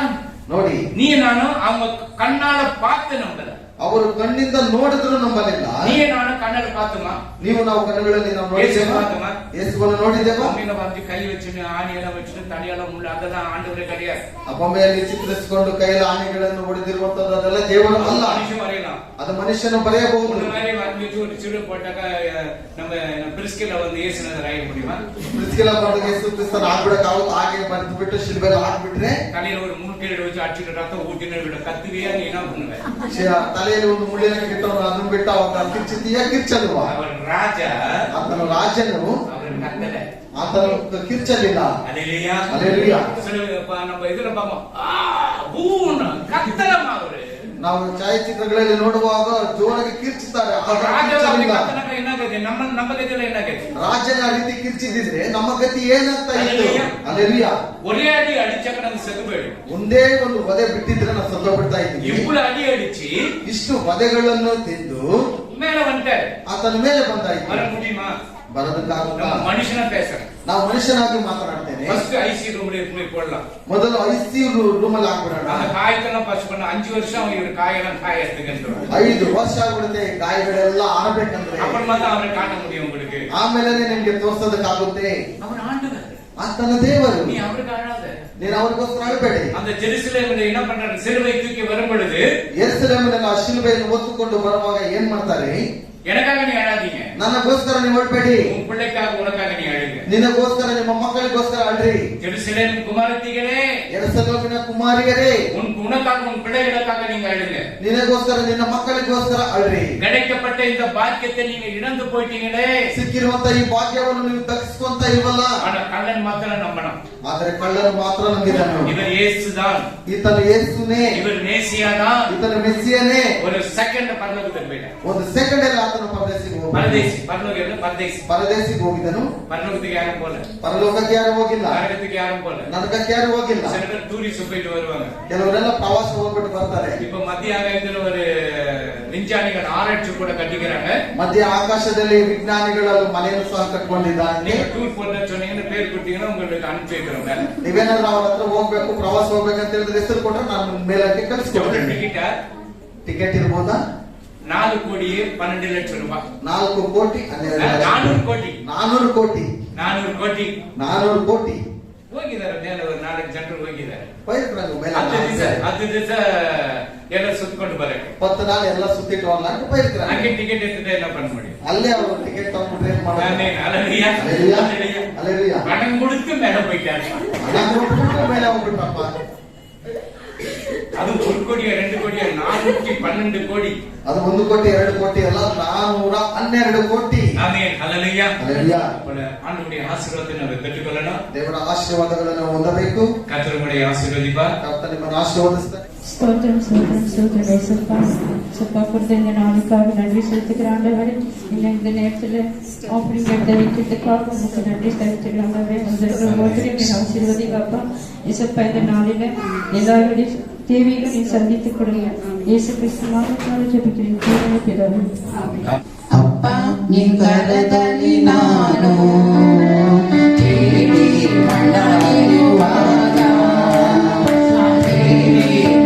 ನೋಡಿ, நீ நானும் அவங்க கண்ணால பார்த்து நம்பல, ಅವರು ಕಣ್ಣಿಂದ ನೋಡಿದ್ರು ನಂಬಲಿಲ್ಲ. நீ நானும் கண்ணால பார்த்தோமா, ನೀವು ನಾವು ಕಣ್ಣುಗಳಲ್ಲಿ ನಾವು ನೋಡಿದ್ದೇವಾ? ಯೇಸುವನ್ನು ನೋಡಿದ್ದೇವಾ? அம்மையில வந்து கை வச்சுட்டு ஆணி எல்லாம் வச்சுட்டு தடியெல்லாம் முள்ள அதெல்லாம் ஆண்டவரே கிடையாது. ಬೊಂಬೆಯಲ್ಲಿ ಚಿತ್ರಿಸಿಕೊಂಡು ಕೈಯಲ್ಲಿ ಆನೆಗಳನ್ನು ಹೊಡೆದಿರುವಂತದ್ದು ಅದೆಲ್ಲ ದೇವರು ಅಲ್ಲ. மனுஷன் வரையலாம், ಅದು ಮನುಷ್ಯನು ಬರೆಯಬಹುದು. இந்த மாதிரி வந்து ஒரு சிறு போட்டாக்க நம்ம பிரிஸ்கில வந்து ஏசுனதை ஆக முடியுமா? ಪ್ರಿಸ್ಕಿಲ ಬಂದು ಯೇಸು ಕ್ರಿಸ್ತನ ಆಗ್ಬಿಡಕ್ಕಾಗುತ್ತೆ, ಹಾಗೆ ಬರೆದು ಬಿಟ್ಟು ಶಿಲ್ಬೆಲ್ಲ ಹಾಕ್ಬಿಟ್ರೆ தலையில ஒரு மூக்கில வச்சு அடிச்சுட்டு ரத்தம் ஊத்தின விட கத்துவியா நீ என்ன பண்ணுவ? ತಲೆಯಲ್ಲಿ ಒಂದು ಮುಳ್ಳಿನ ಕಿಟ್ಟವನು ಅದನ್ನು ಬಿಟ್ಟು ಅವಾಗ ಕಿರ್ಚಿದೀಯ ಕಿರ್ಚಲ್ವಾ? அவர் ராஜா, ಆತನ ರಾಜನು அவர் கத்தல, ಆತನು ಕಿರ್ಚಲಿಲ್ಲ. அல்லேலூயா. அல்லேலೂಯಾ. நம்ம இதுல பாப்போம், பூன்னு கத்தலமா அவரு. ನಾವು ಛಾಯಾಚಿತ್ರಗಳಲ್ಲಿ ನೋಡುವಾಗ ಜೋರಾಗಿ ಕಿರ್ಚುತ್ತಾರೆ. ನಮ್ಮ ಗತಿಯಲ್ಲಿ ಏನಾಗೈತೆ? ರಾಜನ ರೀತಿ ಕಿರ್ಚಿದಿದ್ರೆ ನಮ್ಮ ಗತಿ ಏನಾಗ್ತಾ ಇತ್ತು? ಅಲ್ಲೆಲ್ಲೂಯಾ. ஒரே அடி அடிச்சாக்க நம்ம செத்து போயிடும். ಒಂದೇ ಒಂದು ವಧೆ ಬಿಟ್ಟಿದ್ರೆ ನಾವು ಸತ್ತೋಗ್ಬಿಡ್ತಾ ಇದ್ವಿ. ಇவ்வளவு ಅಡಿ ಅಡಿச்சு ಇಷ್ಟು ವಧೆಗಳನ್ನು ತಿಂದು மேல வந்துட்டாரு, ಆತನ ಮೇಲೆ ಬಂದಾಯ್ತು. வர முடியுமா? ಬರೋದಕ್ಕಾಗುತ್ತಾ? மனுஷனா பேசுறேன், ನಾವು ಮನುಷ್ಯನಾಗಿ ಮಾತನಾಡ್ತೇನೆ. ஃபர்ஸ்ட் ஐசி ரூம்ல போய் போடலாம். ಮೊದಲು ಐಸಿಯು ರೂಮಲ್ಲಿ ಹಾಕ್ಬಿಡೋಣ. அந்த காயத்தெல்லாம் பஸ் பண்ண 5 வருஷம் இவர் காயெல்லாம் காய எடுத்துக்கிட்டு 5 ವರ್ಷ ಆಗ್ಬಿಡುತ್ತೆ ಗಾಯಗಳೆಲ್ಲ ಆರಬೇಕಂದ್ರೆ. அப்புறமா தான் அவரை காட்ட முடியும் உங்களுக்கு. ಆಮೇಲೆ ನಿಮ್ಗೆ ತೋರ್ಸೋದಕ್ಕಾಗುತ್ತೆ. அவர் ஆண்டவர், ಆತನ ದೇವರು. நீ அவருக்கு அழாத, ನೀನು ಅವ್ರಿಗೋಸ್ಕರ ಅಳಬೇಡಿ. அந்த ஜெருசலேமில் என்ன பண்றாரு? சிலுவை தூக்கி வரும் பொழுது ಯೆರೂಸಲೇಮಿನಲ್ಲಿ ಆ ಶಿಲುಬೆಯನ್ನು ಹೊತ್ತುಕೊಂಡು ಬರುವಾಗ ಏನ್ ಮಾಡ್ತಾರೆ? எனக்காக நீ அழாதீங்க, ನನಗೋಸ್ಕರ ನೀವು ಅಳಬೇಡಿ, உன் பிள்ளைக்காக உனக்காக நீ அழுங்க. ನಿನಗೋಸ್ಕರ ನಿಮ್ಮ ಮಕ್ಕಳಿಗೋಸ್ಕರ ಅಳ್ರಿ. ஜெருசலேம் குமாரத்திகளே, ಯೆರೂಸಲೇಮಿನ ಕುಮಾರಿಯರೇ, உனக்காக உன் பிள்ளைகளுக்காக நீங்க அழுங்க. ನಿನಗೋಸ್ಕರ ನಿನ್ನ ಮಕ್ಕಳಿಗೋಸ್ಕರ ಅಳ್ರಿ. கிடைக்கப்பட்ட இந்த பாக்கியத்தை நீங்க இழந்து போயிட்டீங்களே, ಸಿಕ್ಕಿರುವಂತ ಈ ಭಾಗ್ಯವನ್ನು ನೀವು ದಕ್ಕಿಸ್ಕೊಂತ ಇಲ್ವಲ್ಲ? ஆனா கள்ளன் மாத்திரம் நம்பணும். ಆದ್ರೆ ಕಳ್ಳನು ಮಾತ್ರ ನಂಬಿದನು. இவர் இயேசுதான், ಈತನು ಯೇಸುನೇ, இவர் மேசியாதான். ಈತನು ಮೆಸ್ಸಿಯನೇ. ஒரு செகண்ட் பரலோகத்துக்கு போயிட்டார். ಒಂದು ಸೆಕೆಂಡ್ ಅಲ್ಲಿ ಆತನು ಪರದೇಶಿಗೆ ಹೋಗಿದನು. பரதேசி, பரலோகம் பரதேசி. ಪರದೇಶಿಗೆ ಹೋಗಿದನು. பரலோகத்துக்கு யாரும் போல, ಪರಲೋಕಕ್ಕೆ ಯಾರು ಹೋಗಿಲ್ಲ, நரகத்துக்கு யாரும் போல. ನರಕಕ್ಕೆ ಯಾರು ಹೋಗಿಲ್ಲ. சில பேர் டூரிஸ்ட் போயிட்டு வருவாங்க. ಕೆಲವರೆಲ್ಲ ಪ್ರವಾಸ ಹೋಗ್ಬಿಟ್ಟು ಬರ್ತಾರೆ. இப்ப மத்திய ஆகாயத்துல ஒரு விஞ்ஞானிகள் ஆராய்ச்சி கூட கட்டிக்கிறாங்க. ಮಧ್ಯ ಆಕಾಶದಲ್ಲಿ ವಿಜ್ಞಾನಿಗಳು ಮನೆಯನ್ನು ಸಹ ಕಟ್ಕೊಂಡಿದ್ದಾರೆ. நீங்க டூர் போற சொன்னீங்கன்னு பேர் கொடுத்தீங்கன்னா உங்களுக்கு அனுப்பிச்சு வைக்கிறோம். ನೀವೇನಾದ್ರೂ ಅವ್ರ ಹತ್ರ ಹೋಗ್ಬೇಕು, ಪ್ರವಾಸ ಹೋಗ್ಬೇಕಂತ ಹೇಳಿದ್ರೆ ಹೆಸರು ಕೊಟ್ರೆ ನಾನು ಮೇಲಕ್ಕೆ ಕಳಿಸ್ಕೊಡ್ತೇನೆ. ಟಿಕೆಟ್ ಇರ್ಬೋದಾ? 4 கோடியே 12 லட்சம் ரூபாய். 4 ಕೋಟಿ 400 கோಟಿ 400 ಕೋಟಿ 400 ಕೋಟಿ 400 ಕೋಟಿ ಹೋಗಿದ್ದಾರೆ. ಮೇಲೆ ஒரு 4 ಜನರು ಹೋಗಿದ್ದಾರೆ. ಪೈರ್ಕಂಗ ಮೇಲೆ 10 ದಿವಸ ಎಲ್ಲ ಸುತ್ತಕೊಂಡು ಬರಕ್ಕೆ 10 ನಾள் ಎಲ್ಲ ಸುತ್ತಿಟ್ಟು ಹೋಗ್ಲಾಕ ಪೈರ್ಕಂಗ ಹಂಗೆ ಟಿಕೆಟ್ ಎತ್ತಿದ್ರೆ ಎಲ್ಲ ಬಂದ್ ಮಾಡಿ ಅಲ್ಲೇ ಅವರು ಟಿಕೆಟ್ ತಗೊಂಡ್ಬಿಟ್ರೆ ಏನ್ ಮಾಡೋದು? Alleluia, alleluia. பணம் கொடுத்து மேல போயிட்டாரு. ಹಣ ಕೊಟ್ಬಿಟ್ಟು ಮೇಲೆ ಹೋಗ್ಬಿಟ್ಟಪ್ಪ. அது 1 கோடியா 2 கோடியா 412 கோடி. ಅದು 1 ಕೋಟಿ 2 ಕೋಟಿ ಅಲ್ಲ, 412 ಕೋಟಿ. ஆமென், ஹalleluya. ಹಲ್ಲೆಲೂಯಾ. ஆண்டவருடைய ஆசீர்வாதத்தை ನಾವು பெற்றுக்கொள்ளணும். ದೇವರ ಆಶೀರ್ವಾದಗಳನ್ನು ಹೊಂದಬೇಕು. கர்த்தர் உங்களை ஆசீர்வதிப்பார். ಕರ್ತನು ನಿಮ್ಮನ್ನು ಆಶೀರ್ವದಿಸ್ತಾನೆ. ஸ்தோத்திரம் ஸ்தோத்திரம் ஸ்தோத்திரம் ஏசப்பா. சப்பா கொடுத்த இந்த நாளுக்காக நன்றி செலுத்துகிற ஆண்டவரே, இந்த நேரத்தில் ஆஃபரிங் எடுத்த வைக்கிறதுக்காக உங்களுக்கு நன்றி செலுத்துகிற ஆண்டவரே. வந்திருக்கிற ஒவ்வொருத்தரையும் ஆசீர்வதிங்கப்பா. ஏசப்பா, இந்த நாளில் எல்லாருடைய தேவைகளை நீ சந்தித்துக் கொடுங்க. இயேசு கிறிஸ்து நாமத்தினால ஜெபிக்கிறேன் ஜீவனுள்ள பிதாவே. ಅಪ್ಪ ನಿನ್ ಕರದಲ್ಲಿ ನಾನು ಕೇಳಿ ಮಣ್ಣಲ್ಲಿರುವಾಗ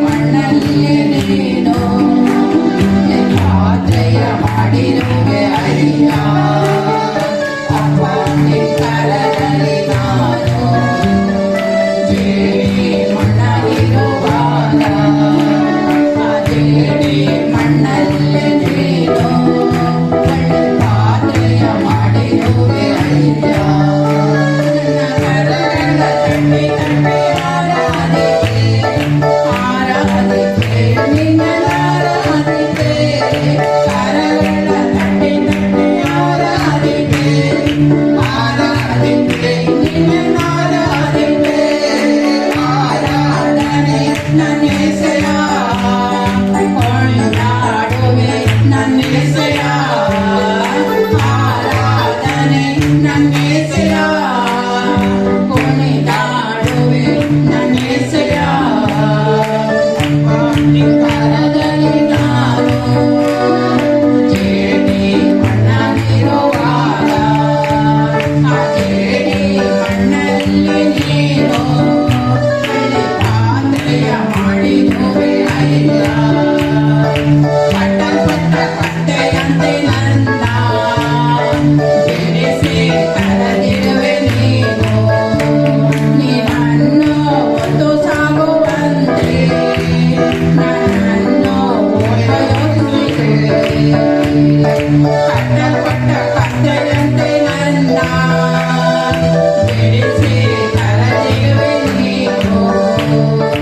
ಮಣ್ಣಲ್ಲಿ ನೀನು ಆಶ್ರಯ ಮಾಡಿರುವೆ ಅಯ್ಯ. ಅಪ್ಪ ನಿನ್ ಕರದಲ್ಲಿ ನಾನು ಕೇಳಿ ಮಣ್ಣಲ್ಲಿರುವಾಗ ಮಣ್ಣಲ್ಲಿ ನೀನು ಮಾಡಿರುವೆ ಅಯ್ಯ.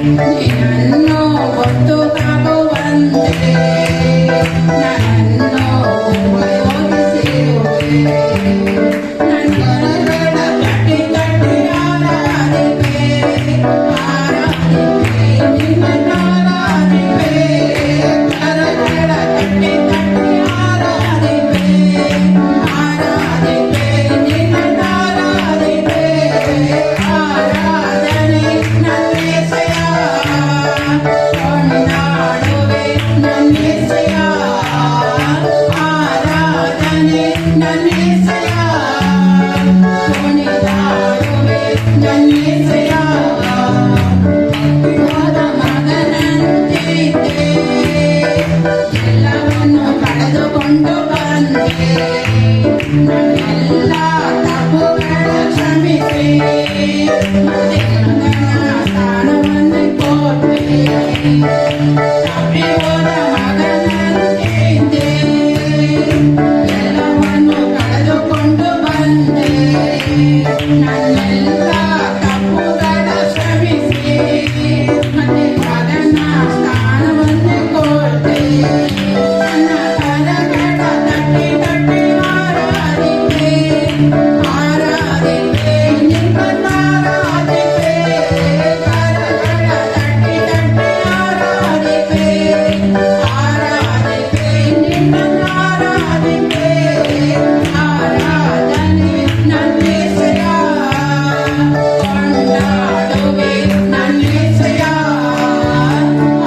ನಿನ್ನನ್ನು ಹೊತ್ತು ಕಾಗುವಂತೆ ನನ್ನನ್ನು ಉಪಯೋಗಿಸಿರುವೆ. ನನ್ನ ಕರಗಳ ತಟ್ಟಿ ತಟ್ಟಿ ಆರಾಧಿಪೆ ನಿನ್ನನ್ನು ಆರಾಧಿಪೆ. ಕರಗಳ ತಟ್ಟಿ ತಟ್ಟಿ ಆರಾಧಿಪೆ ನಿನ್ನನ್ನು ಆರಾಧಿಪೆ. ಆರಾಧನೆ ನನ್ನೇಸೆಯ ಕೊಂಡಾಡುವೆ ನನ್ನೇಸೆಯ. ಆರಾಧನೆ ನನ್ನೇಸೆಯ ಕುಣಿದಾಡುವೆ ನನ್ನೇಸೆಯ. ಹೋದ ಮಗನಂತಿದ್ದೆ ಎಲ್ಲವನ್ನು ಕಳೆದುಕೊಂಡು ಬಂದೆ. ನನ್ನೆಲ್ಲ ತಪ್ಪುಗಳ ಕ್ಷಮಿಸಿ ಮತ್ತೆ ಮಗನ ಸ್ಥಾನವನ್ನು ಕೊಟ್ಟೆ. ತಪ್ಪಿ ಹೋದ ಮಗನಂತಿದ್ದೆ ಎಲ್ಲವನ್ನು ಕಳೆದುಕೊಂಡು ಬಂದೆ. ನನ್ನೆಲ್ಲ ತಪ್ಪುಗಳ ಕ್ಷಮಿಸಿ ಮತ್ತೆ ಮಗನ ಸ್ಥಾನವನ್ನು ಕೊಟ್ಟೆ. ನನ್ನ ಕರಗಳ ತಟ್ಟಿ ತಟ್ಟಿ ಆರಾಧಿಪೆ ನಿನ್ನನ್ನು ಆರಾಧಿಪೆ. ಕರಗಳ ತಟ್ಟಿ ತಟ್ಟಿ ಆರಾಧಿಪೆ ನಿನ್ನನ್ನು ಆರಾಧಿಪೆ. ಆರಾಧನೆ ನನ್ನೇಸೆಯ ಕೊಂಡಾಡುವೆ ನನ್ನೇಸೆಯ.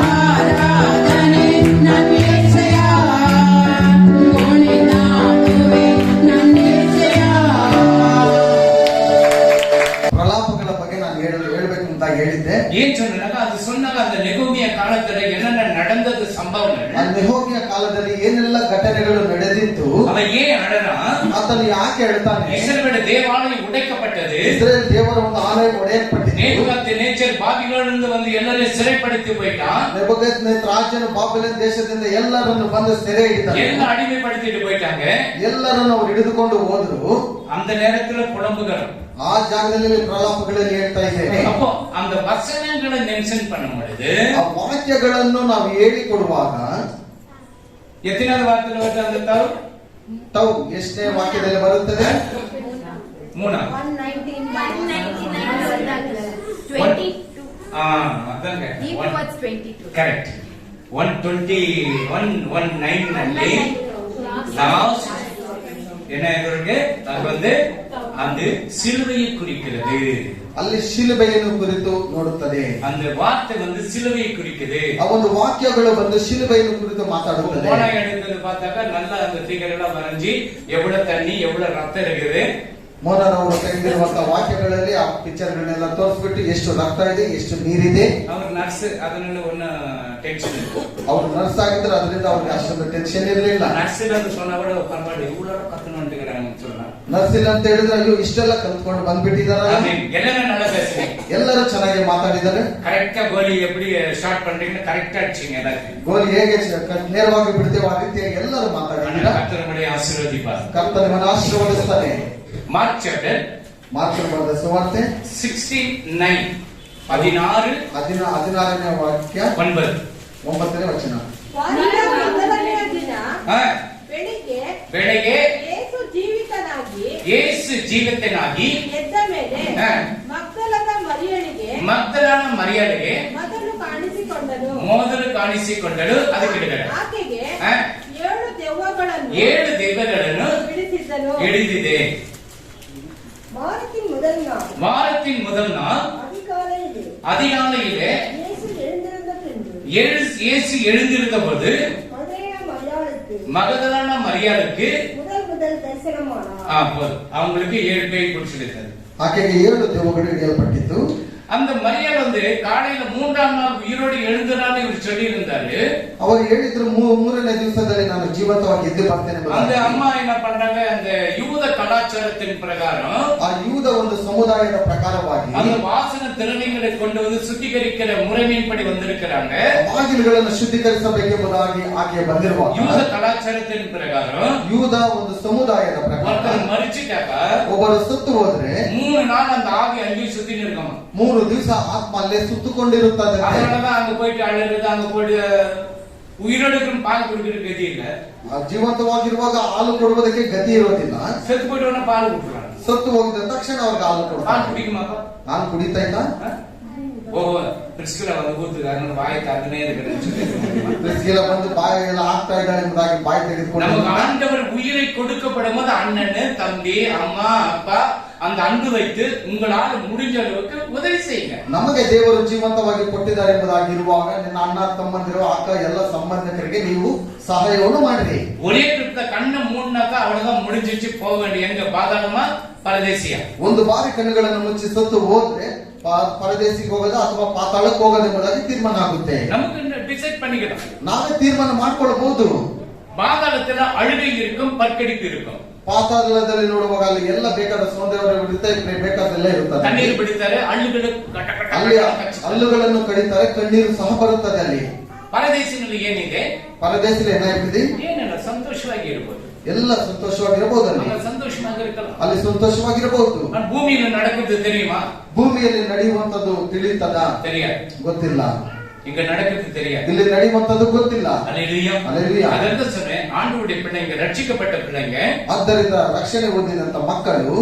ಆರಾಧನೆ ನನ್ನೇಸೆಯ ಕುಣಿದಾಡುವೆ ನನ್ನೇಸೆಯ. ಪ್ರಲಾಪಗಳ ಬಗ್ಗೆ ನಾನು ಹೇಳ್ಬೇಕು ಅಂತ ಹೇಳಿದ್ದೆ. ஏன் சொன்னாங்க அது சொன்னாங்க அந்த நெகோமிய காலத்துல என்னென்ன நடந்தது சம்பவங்கள் ಆ ನೆಹೋಮಿಯ ಕಾಲದಲ್ಲಿ ಏನೆಲ್ಲ ಘಟನೆಗಳು ನಡೆದಿತ್ತು, அவன் ஏன் அழறா ಆತನು ಯಾಕೆ ಹೇಳ್ತಾನೆ? இஸ்ரவேல் தேவாலயம் உடைக்கப்பட்டது. ಇಸ್ರೇಲ್ ದೇವರ ಒಂದು ಆಲಯ ಒಡೆಯಲ್ಪಟ್ಟಿದೆ. நேச்சர் பாபிலோனிலிருந்து வந்து எல்லாரையும் சிறைப்படுத்தி போயிட்டான். ನೆಬೂಕದ್ನೆಚ್ಚರ್ ರಾಜನು ಬಾಬಿಲೋನ್ ದೇಶದಿಂದ ಎಲ್ಲರನ್ನು ಬಂದು ಸೆರೆ ಹಿಡಿದ. எல்லாம் அடிமைப்படுத்திட்டு போயிட்டாங்க. ಎಲ್ಲರನ್ನು ಅವರು ಹಿಡಿದುಕೊಂಡು ಹೋದ್ರು. அந்த நேரத்துல புலம்புகள் ಆ ಜಾಗದಲ್ಲಿ ಪ್ರಲಾಪಗಳಲ್ಲಿ ಹೇಳ್ತಾ ಇದ್ದೇನೆ. அப்போ அந்த வசனங்களை மென்ஷன் பண்ணும் பொழுது ಆ ವಾಕ್ಯಗಳನ್ನು ನಾವು ಹೇಳಿಕೊಡುವಾಗ எத்தனாவது வார்த்தையில வருது அந்த தாவு ಟೌ ಎಷ್ಟನೇ ವಾಕ್ಯದಲ್ಲಿ ಬರುತ್ತದೆ? மூணாவது. அதாங்க கரெக்ட். 121:19 ನಲ್ಲಿ லாஸ்ட் என்ன இருக்கு? அது வந்து அந்த சிலுவையை குறிக்கிறது. ಅಲ್ಲಿ ಶಿಲುಬೆಯನ್ನು ಕುರಿತು ನೋಡುತ್ತದೆ. அந்த வார்த்தை வந்து சிலுவையை குறிக்குது. ಆ ಒಂದು ವಾಕ್ಯಗಳು ಬಂದು ಶಿಲುಬೆಯನ್ನು ಕುರಿತು ಮಾತಾಡುತ್ತದೆ. போன எடுத்தது பார்த்தாக்கா நல்ல அந்த ஃபிகர் எல்லாம் வரைஞ்சி எவ்வளவு தண்ணி எவ்வளவு ரத்தம் இருக்குது. ಮೋನರವರು ತೆಗೆದಿರುವಂತಹ ವಾಕ್ಯಗಳಲ್ಲಿ ಆ ಪಿಕ್ಚರ್ ಗಳನ್ನೆಲ್ಲ ತೋರಿಸ್ಬಿಟ್ಟು ಎಷ್ಟು ರಕ್ತ ಇದೆ, ಎಷ್ಟು ನೀರಿದೆ. அவர் நர்ஸ் அதனால ஒன்னும் டென்ஷன் இல்லை. ಅವರು ನರ್ಸ್ ಆಗಿದ್ರು, ಅದರಿಂದ ಅವ್ರಿಗೆ ಅಷ್ಟೊಂದು ಟೆನ್ಷನ್ ಇರಲಿಲ್ಲ. நர்ஸ் இல்லது சொன்னா கூட பரவாயில்ல இவ்வளவு கத்துணும்னுங்கிறாங்க சொன்னா. ನರ್ಸ್ ಇಲ್ಲ ಅಂತ ಹೇಳಿದ್ರೆ ಅಯ್ಯೋ ಇಷ್ಟೆಲ್ಲ ಕಲ್ತ್ಕೊಂಡು ಬಂದ್ಬಿಟ್ಟಿದಾರ. எல்லாரும் நல்லா பேசுறீங்க, ಎಲ್ಲರೂ ಚೆನ್ನಾಗಿ ಮಾತಾಡಿದ್ದಾರೆ. கரெக்டா கோலி எப்படி ஸ்டார்ட் பண்றீங்கன்னு கரெக்டா அடிச்சீங்க எல்லாத்தையும். ಗೋಲಿ ಹೇಗೆ ನೇರವಾಗಿ ಬಿಡ್ತೇವೆ ಆ ರೀತಿಯಾಗಿ ಎಲ್ಲರೂ ಮಾತಾಡಿದ್ದಾರೆ. கர்த்தருடைய ஆசீர்வதிப்பார். ಕರ್ತನ ನಿಮ್ಮನ್ನು ಆಶೀರ್ವದಿಸ್ತಾನೆ. மார்க் சாப்டர் ಮಾರ್ಕನ ಬರೆದ ಸುವಾರ್ತೆ 16:16 ವಾಕ್ಯ 9ನೇ ವಚನ. ವಾರದ ಮೊದಲನೆಯ ದಿನ ಹಾ, ಬೆಳಿಗ್ಗೆ ಯೇಸು ಜೀವಿತನಾಗಿ ಎದ್ದ ಮೇಲೆ ಹಾ, ಮಗ್ದಲದ ಮರಿಯಳಿಗೆ ಮೊದಲು ಕಾಣಿಸಿಕೊಂಡನು. ಅದಕ್ಕೆ ಆಕೆಗೆ ಹಾ, 7 ದೆವ್ವಗಳನ್ನು ಹಿಡಿದಿದೆ. வாரத்தின் முதல் நாள் அதிகாலையிலே இயேசு எழுந்திருந்த போது மகதலான மரியாளுக்கு முதல் தரிசனமானார். அவங்களுக்கு 7 பேய் பிடிச்சிருந்தது. ಆಕೆಗೆ 7 ದೆವ್ವಗಳು ಹಿಡಿಯಲ್ಪಟ್ಟಿತ್ತು. அந்த மரியாள் வந்து காலையில 3ஆம் நாள் உயிர் உயிரோடு எழுந்தனான்னு இவர் சொல்லி இருந்தாரு. ಅವರು ಹೇಳಿದ್ರು ಮೂರನೇ ದಿವಸದಲ್ಲಿ ನಾನು ಜೀವಂತವಾಗಿ ಎದ್ದು ಬರ್ತೇನೆ அந்த ಎಂಬುದಾಗಿ. அம்மா என்ன பண்றாங்க, அந்த யூத கலாச்சாரத்தின் பிரகாரம் ಆ ಯೂದ ಒಂದು ಸಮುದಾಯದ ಪ್ರಕಾರವಾಗಿ அந்த வாசன திரவியங்களை கொண்டு வந்து சுத்திகரிக்கிற முறைமையின்படி வந்திருக்கிறாங்க. ಬಾಗಿಲುಗಳನ್ನು ಶುದ್ಧೀಕರಿಸಬೇಕೆಂಬುದಾಗಿ ಆಕೆ ಬಂದಿರುವಾಗ யூத கலாச்சாரத்தின் பிரகாரம் ಯೂದ ಒಂದು ಸಮುದಾಯದ ಪ್ರಕಾರ ஒருத்தர் மறிச்சிட்டாக்க ಒಬ್ಬರು ಸತ್ತು ಹೋದ್ರೆ 3 நாள் அந்த ஆவி அங்கேயும் சுத்தி நிற்கணும். 3 ದಿವಸ ಆತ್ಮ ಅಲ್ಲೇ ಸುತ್ತುಕೊಂಡಿರುತ್ತದೆ. அதனாலதான் அங்க போயிட்டு அழுறது, அங்க போயிட்டு உயிரோடுக்கும் பால் குடிக்கிற கதி இல்ல. ಜೀವಂತವಾಗಿರುವಾಗ ಹಾಲು ಕೊಡುವುದಕ್ಕೆ ಗತಿ ಇರೋದಿಲ್ಲ. செத்து போயிட்டு உடனே பால் குடுக்குறாங்க. ಸತ್ತು ಹೋಗಿದ ತಕ್ಷಣ ಅವ್ರಿಗೆ ಹಾಲು பால் ಕೊಡ್ತಾರೆ. குடிக்குமாப்பா? ಹಾಲು ಕುಡಿತಾ ಇಲ್ಲ. ஓ பிரிஸ்கிலா வந்து கூத்துக்காரங்க வாயை தாக்குனே இருக்கிறேன். ಪ್ರಿಸ್ಕಿಲ್ಲ ಬಂದು ಬಾಯಿ ಎಲ್ಲ ಆಗ್ತಾ ಇದ್ದಾಳೆ ಎಂಬುದಾಗಿ ಬಾಯಿ ತೆಗೆದುಕೊಂಡು நமக்கு ஆண்டவர் உயிரை கொடுக்கப்படும் போது அண்ணன், தம்பி, அம்மா, அப்பா அந்த அன்பு வைத்து உங்களால் முடிஞ்ச அளவுக்கு உதவி செய்யுங்க. ನಮಗೆ ದೇವರು ಜೀವಂತವಾಗಿ ಕೊಟ್ಟಿದ್ದಾರೆ ಎಂಬುದಾಗಿ ಇರುವಾಗ ನಿನ್ನ ಅಣ್ಣ ತಮ್ಮಂದಿರು ಅಕ್ಕ ಎಲ್ಲ ಸಂಬಂಧಿಕರಿಗೆ ನೀವು ಸಹಾಯವನ್ನು ಮಾಡಿರಿ. ஒரே ட்ரிப்ல கண்ணை மூடினாக்கா அவ்வளவுதான், முடிஞ்சிச்சு, போக வேண்டிய எங்க பாதாளமா பரதேசியா. ಒಂದು ಬಾರಿ ಕಣ್ಣುಗಳನ್ನು ಮುಚ್ಚಿ ಸತ್ತು ಹೋದ್ರೆ ಪರದೇಶಿಗೆ ಹೋಗೋದ ಅಥವಾ ಪಾತಾಳಕ್ಕೆ ಹೋಗೋದು ಎಂಬುದಾಗಿ ತೀರ್ಮಾನ ಆಗುತ್ತೆ. நமக்கு டிசைட் பண்ணிக்கலாம். ನಾವೇ ತೀರ್ಮಾನ ಮಾಡ್ಕೊಳ್ಬಹುದು. பாதாளத்துல அழுகை இருக்கும், பற்கடிப்பு இருக்கும். ಪಾತಾಳದಲ್ಲಿ ನೋಡುವಾಗ ಅಲ್ಲಿ ಎಲ್ಲ ಬೇಕಾದ ಸೌಂದರ್ಯ ಬೇಕಾದೆಲ್ಲ ಇರುತ್ತದೆ. தண்ணீர் பிடித்தாரு, அள்ளுಗಳು ಅಲ್ಲಿ ಹಲ್ಲುಗಳನ್ನು ಕಡಿತಾರೆ, ಕಣ್ಣೀರು ಸಹ ಬರುತ್ತದೆ. ಅಲ್ಲಿ பரதேசிನಲ್ಲಿ ಏನಿದೆ, ಪರದೇಶದಲ್ಲಿ ಏನಾಗ್ತದೆ, ಏನಿಲ್ಲ, ಸಂತೋಷವಾಗಿ ಇರಬಹುದು. ಎಲ್ಲ ಸಂತೋಷವಾಗಿರಬಹುದು. ಅಲ್ಲಿ ಸಂತೋಷವಾಗಿ ಇರಲ್ಲ, ಅಲ್ಲಿ ಸಂತೋಷವಾಗಿರಬಹುದು. ಭೂಮಿಯಲ್ಲಿ நடக்குது தெரியுமா? ಭೂಮಿಯಲ್ಲಿ ನಡೆಯುವಂತದ್ದು ತಿಳಿತದ? தெரியாது. ಗೊತ್ತಿಲ್ಲ. இங்க நடக்குது தெரியாது. ಇಲ್ಲಿ ನಡೆಯುವಂತದ್ದು ಗೊತ್ತಿಲ್ಲ. அல்லேலூயா. அல்லேலூயா. ಅದನ್ನ சொன்னேன், ஆண்டவருடைய பிள்ளைங்க, ரட்சிக்கப்பட்ட பிள்ளைங்க, ಆದ್ದರಿಂದ ರಕ್ಷಣೆ ಹೊಂದಿದಂತ ಮಕ್ಕಳು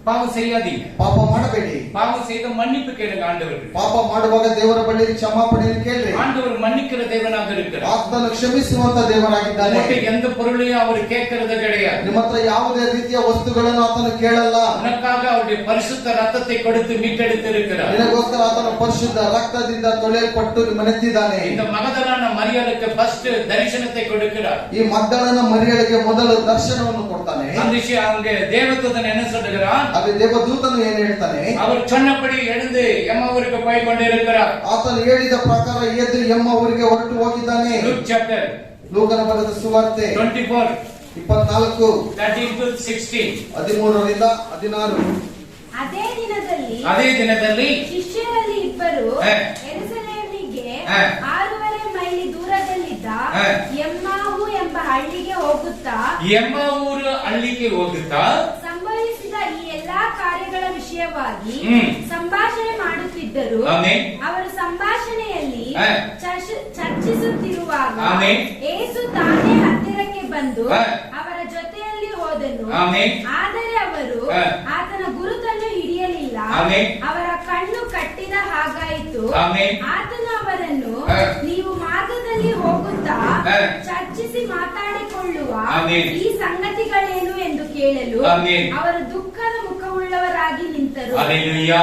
பாவம் செய்யாதீங்க. ಪಾಪ ಮಾಡಬೇಡಿ. பாவம் செய்த மன்னிப்பு கேளுங்க ஆண்டவருக்கு. ಪಾಪ ಮಾಡುವಾಗ ದೇವರ ಬಳಿ ಕ್ಷಮಾಪಣೆಯನ್ನು ಕೇಳ್ರಿ. ஆண்டவர் மன்னிக்கிற தேவனாக இருக்கிறார். ಆತನು ಕ್ಷಮಿಸುವಂತ ದೇವರಾಗಿದ್ದಾನೆ. உன்கிட்ட எந்த பொருளையும் அவர் கேட்கறது கிடையாது. ನಿಮ್ಮ ಹತ್ರ ಯಾವುದೇ ರೀತಿಯ ವಸ್ತುಗಳನ್ನು ಆತನು ಕೇಳಲ್ಲ. உனக்காக அவருடைய பரிசுத்த ரத்தத்தை கொடுத்து மீட்டெடுத்து இருக்கிறார். ನಿನಗೋಸ್ಕರ ಆತನು ಪರಿಶುದ್ಧ ರಕ್ತದಿಂದ ತೊಳೆಯಲ್ಪಟ್ಟು ನಿಮ್ಮನೆತ್ತಿದ್ದಾನೆ. இந்த மகதலான மரியாளுக்கு ஃபர்ஸ்ட் தரிசனத்தை கொடுக்கிறார். ಈ ಮಗ್ದಲನ ಮರಿಯಳಿಗೆ ಮೊದಲು ದರ್ಶನವನ್ನು ಕೊಡ್ತಾನೆ. அந்த விஷயம் அங்க தேவதூதன் என்ன சொல்லுகிறான்? ಅಲ್ಲಿ ದೇವದೂತನು ಏನ್ ಹೇಳ್ತಾನೆ? அவர் சொன்னபடி எழுந்து எம்மாவூருக்கு போய் கொண்டிருக்கிறார். ಆತನು ಹೇಳಿದ ಪ್ರಕಾರ ಎದ್ದು ಎಮ್ಮ ಊರಿಗೆ ಹೊರಟು ಹೋಗಿದ್ದಾನೆ. ಲೂಕ್ ಚಾಪ್ಟರ್ ಲೂಕನ ಬರೆದ ಸುವಾರ್ತೆ 24 24 13 to 16. 13ರಿಂದ 16. ಅದೇ ದಿನದಲ್ಲಿ ಶಿಷ್ಯರಲ್ಲಿ ಇಬ್ಬರು ಹಾ. ಯೆರೂಸಲೇಮಿಗೆ ಹಾ. 6.5 ಮೈಲಿ ದೂರದಲ್ಲಿದ್ದ ಹಾ. ಎಮ್ಮಾವು ಎಂಬ ಹಳ್ಳಿಗೆ ಹೋಗುತ್ತಾ ಎಮ್ಮಾವೂರು ಹಳ್ಳಿಗೆ ಹೋಗುತ್ತಾ ಸಂಭವಿಸಿದ ಈ ಎಲ್ಲಾ ಕಾರ್ಯಗಳ ವಿಷಯವಾಗಿ ಹ್ಮ್. ಸಂಭಾಷಣೆ ಮಾಡುತ್ತಿದ್ದರು. ಆಮೆನ್. ಅವರು ಸಂಭಾಷಣೆಯಲ್ಲಿ ಹಾ. ಚರ್ಚಿಸುತ್ತಿರುವಾಗ ಆಮೆನ್. ಯೇಸು ತಾನೇ ಹತ್ತಿರಕ್ಕೆ ಬಂದು ಹಾ. ಅವರ ಜೊತೆಯಲ್ಲಿ ಹೋದನು. ಆಮೆನ್. ಆದರೆ ಅವರು ಹಾ. ಆತನ ಗುರುತನ್ನು ಹಿಡಿಯಲಿಲ್ಲ. ಆಮೆನ್. ಅವರ ಕಣ್ಣು ಕಟ್ಟಿದ ಹಾಗಾಯಿತು. ಆಮೆನ್. ಆತನು ಅವರನ್ನು ಹಾ. ನೀವು ಮಾರ್ಗದಲ್ಲಿ ಹೋಗುತ್ತಾ ಹಾ. ಚರ್ಚಿಸಿ ಮಾತಾಡಿಕೊಳ್ಳುವ ಆಮೆನ್. ಈ ಸಂಗತಿಗಳೇನು ಎಂದು ಕೇಳಲು ಆಮೆನ್. ಅವರು ದುಃಖದ ಮುಖವುಳ್ಳವರಾಗಿ ನಿಂತರು. அல்லேலூயா.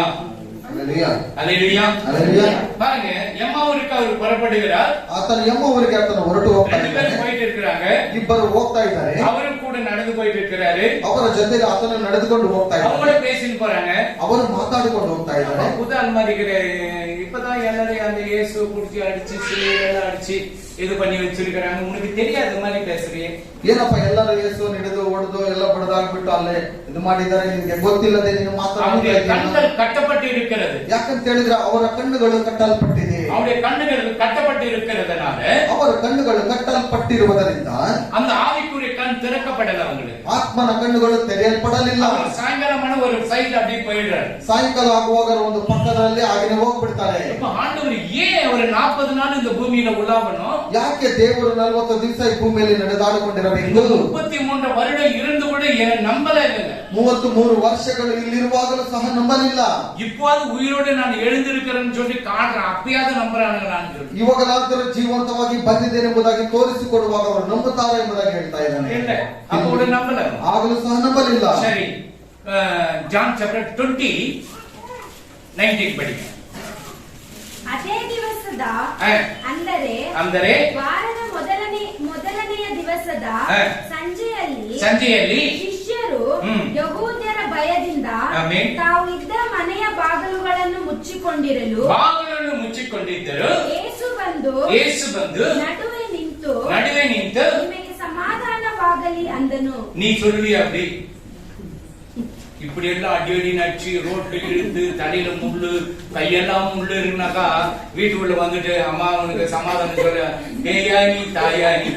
அல்லேலೂಯಾ. அல்லேலூயா. அல்லேலூயா. பாருங்க, எம்மாவூருக்கு அவர் புறப்படுகிறார். ಆತನು ಎಮ್ಮ ಊರಿಗೆ ಆತನು ಹೊರಟು ಹೋಗ್ತಾ 2 பேர் ಇದ್ದಾನೆ. போயிட்டு இருக்கிறாங்க. ಇಬ್ಬರು ಹೋಗ್ತಾ ಇದ್ದಾರೆ. அவரும் கூட நடந்து போயிட்டு இருக்கிறாரு. ಅವರ ಜೊತೆಗೆ ಆತನು ನಡೆದುಕೊಂಡು ಹೋಗ್ತಾ அவங்கள ಇದ್ದಾರೆ. பேசின்னு போறாங்க. ಅವರು ಮಾತಾಡಿಕೊಂಡು ಹೋಗ್ತಾ ಇದ್ದಾರೆ. புது அல்மாரிக்கிற இப்பதான் எல்லாரையும் அந்த இயேசு குடிச்சு அடிச்சு சிலையெல்லாம் அடிச்சு இது பண்ணி வச்சிருக்கிறாங்க. உனக்கு தெரியாது மாதிரி பேசுறீங்க. ಏನಪ್ಪ ಎಲ್ಲರೂ ಯೇಸುವನ್ನು ಹಿಡಿದು ಹೊಡೆದು ಎಲ್ಲ ಬಡದಾಗ್ಬಿಟ್ಟು ಅಲ್ಲೇ ಇದು ಮಾಡಿದ್ದಾರೆ, ನಿನ್ಗೆ ಗೊತ್ತಿಲ್ಲದೆ ನೀನು அவருடைய ಮಾತಾಡ್ತಾ கண்கள் கட்டப்பட்டு இருக்கிறது. ಯಾಕಂತ ಹೇಳಿದ್ರೆ ಅವರ ಕಣ್ಣುಗಳು ಕಟ್ಟಲ್ಪಟ್ಟಿದೆ. அவருடைய கண்ணுகள் கட்டப்பட்டு இருக்கிறதுனால ಅವರ ಕಣ್ಣುಗಳು ಕಟ್ಟಲ್ಪಟ್ಟಿರುವುದರಿಂದ அந்த ஆவிக்குரிய கண் திறக்கப்படல அவங்களுக்கு. ಆತ್ಮನ ಕಣ್ಣುಗಳು ತೆರೆಯಲ್ಪಡಲಿಲ್ಲ. அவர் சாயங்காலமான ஒரு சைடு அப்படி போயிடுறாரு. ಸಾಯಂಕಾಲ ಆಗುವಾಗ ಒಂದು ಪಕ್ಕದಲ್ಲಿ ಹಾಗೆ ಹೋಗ್ಬಿಡ್ತಾರೆ. இப்ப ஆண்டவர் ஏன் ஒரு 40 நாள் இந்த பூமியில உலாவணும்? ಯಾಕೆ ದೇವರು 40 ದಿವಸ ಈ ಭೂಮಿಯಲ್ಲಿ ನಡೆದಾಡಿಕೊಂಡಿರಬೇಕು? 33 வருடம் இருந்து கூட நம்பல இல்ல. 33 ವರ್ಷಗಳು ಇಲ್ಲಿರುವಾಗಲೂ ಸಹ ನಂಬಲಿಲ್ಲ. இப்போது உயிரோடு நான் எழுந்திருக்கிறேன்னு சொல்லி காட்டுறேன், அப்பயாவது நம்புறானுங்களான்னு சொல்லி. ಇವಾಗಲಾದರೂ ಜೀವಂತವಾಗಿ ಬಂದಿದ್ದೇನೆ ಎಂಬುದಾಗಿ ತೋರಿಸಿಕೊಡುವಾಗ ಅವರು ನಂಬುತ್ತಾರೆ ಎಂಬುದಾಗಿ ಹೇಳ್ತಾ ಇದ್ದಾನೆ. இல்ல, அப்ப கூட நம்பல. ಆಗಲೂ ಸಹ ನಂಬಲಿಲ್ಲ. சரி, ஜான் சாப்டர் 20:19 படிங்க. ಅದೇ ದಿವಸದ ಅಂದರೆ ವಾರದ ಮೊದಲನೆಯ ದಿವಸದ ಸಂಜೆಯಲ್ಲಿ ಶಿಷ್ಯರು ಯಹೂದ್ಯರ ಭಯದಿಂದ ತಾವು ಇದ್ದ ಮನೆಯ ಬಾಗಿಲುಗಳನ್ನು ಮುಚ್ಚಿಕೊಂಡಿರಲು ಮುಚ್ಚಿಕೊಂಡಿದ್ದರು. ಯೇಸು ಯೇಸು ಬಂದು ನಡುವೆ ನಿಂತು ನಿಮಗೆ ಸಮಾಧಾನವಾಗಲಿ ಅಂದನು. நீ சொல்லுவியா அப்படி? இப்படி எல்லாம் அடி அடி நடிச்சு ரோட்ல இழுத்து தலையில முள்ளு கையெல்லாம் முள்ளு இருந்தாக்கா வீட்டுக்குள்ள வந்துட்டு அம்மா உனக்கு சமாதானம் சொல்ல ஏயா நீ தாயா நீ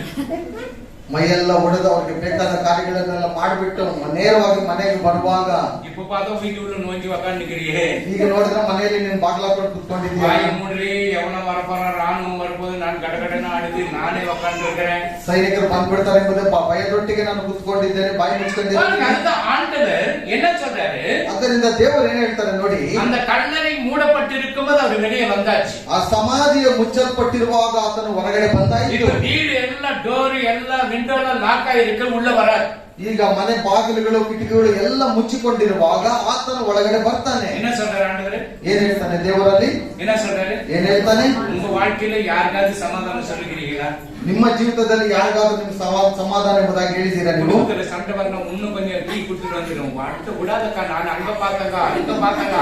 ಮೈಯೆಲ್ಲ ಹೊಡೆದು ಅವ್ರಿಗೆ ಬೇಕಾದ ಕಾರ್ಯಗಳನ್ನೆಲ್ಲ ಮಾಡಿಬಿಟ್ಟು ನೇರವಾಗಿ ಮನೆಗೆ ಬರುವಾಗ இப்ப பார்த்தா வீட்டுக்குள்ள நோஞ்சி உக்காந்துக்கிறியே. ಈಗ ನೋಡಿದ್ರೆ ಮನೆಯಲ್ಲಿ ನೀನು ಬಾಗ್ಲಾಕೊಂಡು ಕುತ್ಕೊಂಡಿದ್ದೀಯ. வாய மூடಲಿ எவன வரப்போற ராணுவம் வரும்போது ನಾನು ಗಡಗಡನ ಆಡಿದ್ದು ನಾನೇ உக்காந்துருக்கிறேன். ಸೈನಿಕರು ಬಂದ್ಬಿಡ್ತಾರೆ ಎಂಬುದೇ ಭಯದೊಟ್ಟಿಗೆ ನಾನು ಕುತ್ಕೊಂಡಿದ್ದೇನೆ, ಬಾಯಿ ಮುಚ್ಕೊಂಡಿದ್ದೇನೆ. அந்த ஆண்டவர் என்ன சொல்றாரு? ಅದರಿಂದ ದೇವರು ಏನ್ ಹೇಳ್ತಾರೆ ನೋಡಿ, அந்த கல்லறை மூடப்பட்டிருக்கும்போது அவர் வெளியே வந்தாச்சு. ಆ ಸಮಾಧಿಯ ಮುಚ್ಚಲ್ಪಟ್ಟಿರುವಾಗ ಆತನು ಹೊರಗಡೆ ಬಂದಾಯಿತು. ಇದು வீடு ಎಲ್ಲ ಡೋರ್ ಎಲ್ಲ ವಿಂಡೋ ಎಲ್ಲ ಲಾಕ್ ಆಗಿருக்கு, ಉள்ள வராது. ಈಗ ಮನೆ ಬಾಗಿಲುಗಳು ಕಿಟಕಿಗಳು ಎಲ್ಲ ಮುಚ್ಚಿಕೊಂಡಿರುವಾಗ ಆತನು ಒಳಗಡೆ ಬರ್ತಾನೆ. என்ன சொல்றாரு ஆண்டவர்? ಏನ್ ಹೇಳ್ತಾನೆ ದೇವರಲ್ಲಿ? என்ன சொல்றாரு? ಏನ್ ಹೇಳ್ತಾನೆ? உங்க வாழ்க்கையில யாருக்காவது சமாதானம் சொல்லுகிறீங்களா? ನಿಮ್ಮ ಜೀವಿತದಲ್ಲಿ ಯಾರಿಗಾದ್ರೂ ನಿಮ್ಗೆ ಸಮಾಧಾನ ಎಂಬುದಾಗಿ ಹೇಳಿದ್ದೀರಾ ನೀವು? குடும்பத்துல சண்டை வரணும், இன்னும் கொஞ்சம் டீ குடுத்துட்டு வந்துடும், வாழ்க்கை விடாதக்கா, ನಾನು ಹಂಗ ಪಾತಂಗ ಹಿಂಗ ಪಾತಂಗ.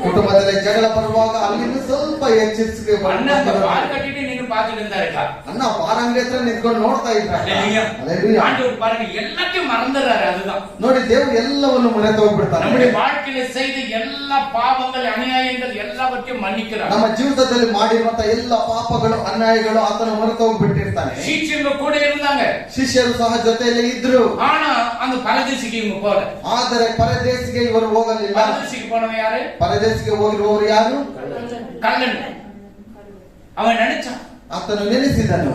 ಕುಟುಂಬದಲ್ಲಿ ಜಗಳ ಬರುವಾಗ ಅಲ್ಲಿಂದ ಸ್ವಲ್ಪ ಎಚ್ಚರಿಕೆ ಅಣ್ಣ ಬಾರ್ ಕಟ್ಟಿட்டு ನೀನು ಪಾತಿட்டு இருந்தாருக்கா, ಅಣ್ಣ ಬಾರ್ ಅಂಗಡಿ ಹತ್ರ ನಿಂತ್ಕೊಂಡು ನೋಡ್ತಾ ಇದ್ರ. ஆண்டவர் பாருங்க எல்லாத்தையும் மறந்துறாரு. அதுதான் ನೋಡಿ, ದೇವರು ಎಲ್ಲವನ್ನು ಮರೆತು ಹೋಗ್ಬಿಡ್ತಾನೆ. நம்முடைய வாழ்க்கையில செய்த எல்லா பாவங்கள் அநியாயங்கள் எல்லாவற்றையும் மன்னிக்கிறார். ನಮ್ಮ ಜೀವಿತದಲ್ಲಿ ಮಾಡಿರುವಂತ ಎಲ್ಲ ಪಾಪಗಳು ಅನ್ಯಾಯಗಳು ಆತನು ಮರೆತು ಹೋಗ್ಬಿಟ್ಟಿರ್ತಾನೆ. ಶಿಷ್ಯರು ಕೂಡ இருந்தாங்க, ಶಿಷ್ಯರು ಸಹ ಜೊತೆಯಲ್ಲಿ ಇದ್ರು. ஆனா அந்த பரதேசிக்கு இவங்க போல. ಆದರೆ ಪರದೇಶಿಗೆ ಇವರು ಹೋಗಲಿಲ್ಲ. பரதேசிக்கு போனவன் யாரு? ಪರದೇಶಿಗೆ ಹೋಗಿರುವವರು ಯಾರು? கள்ளன். அவன் நினைச்சான், ಆತನು ನೆನೆಸಿದನು,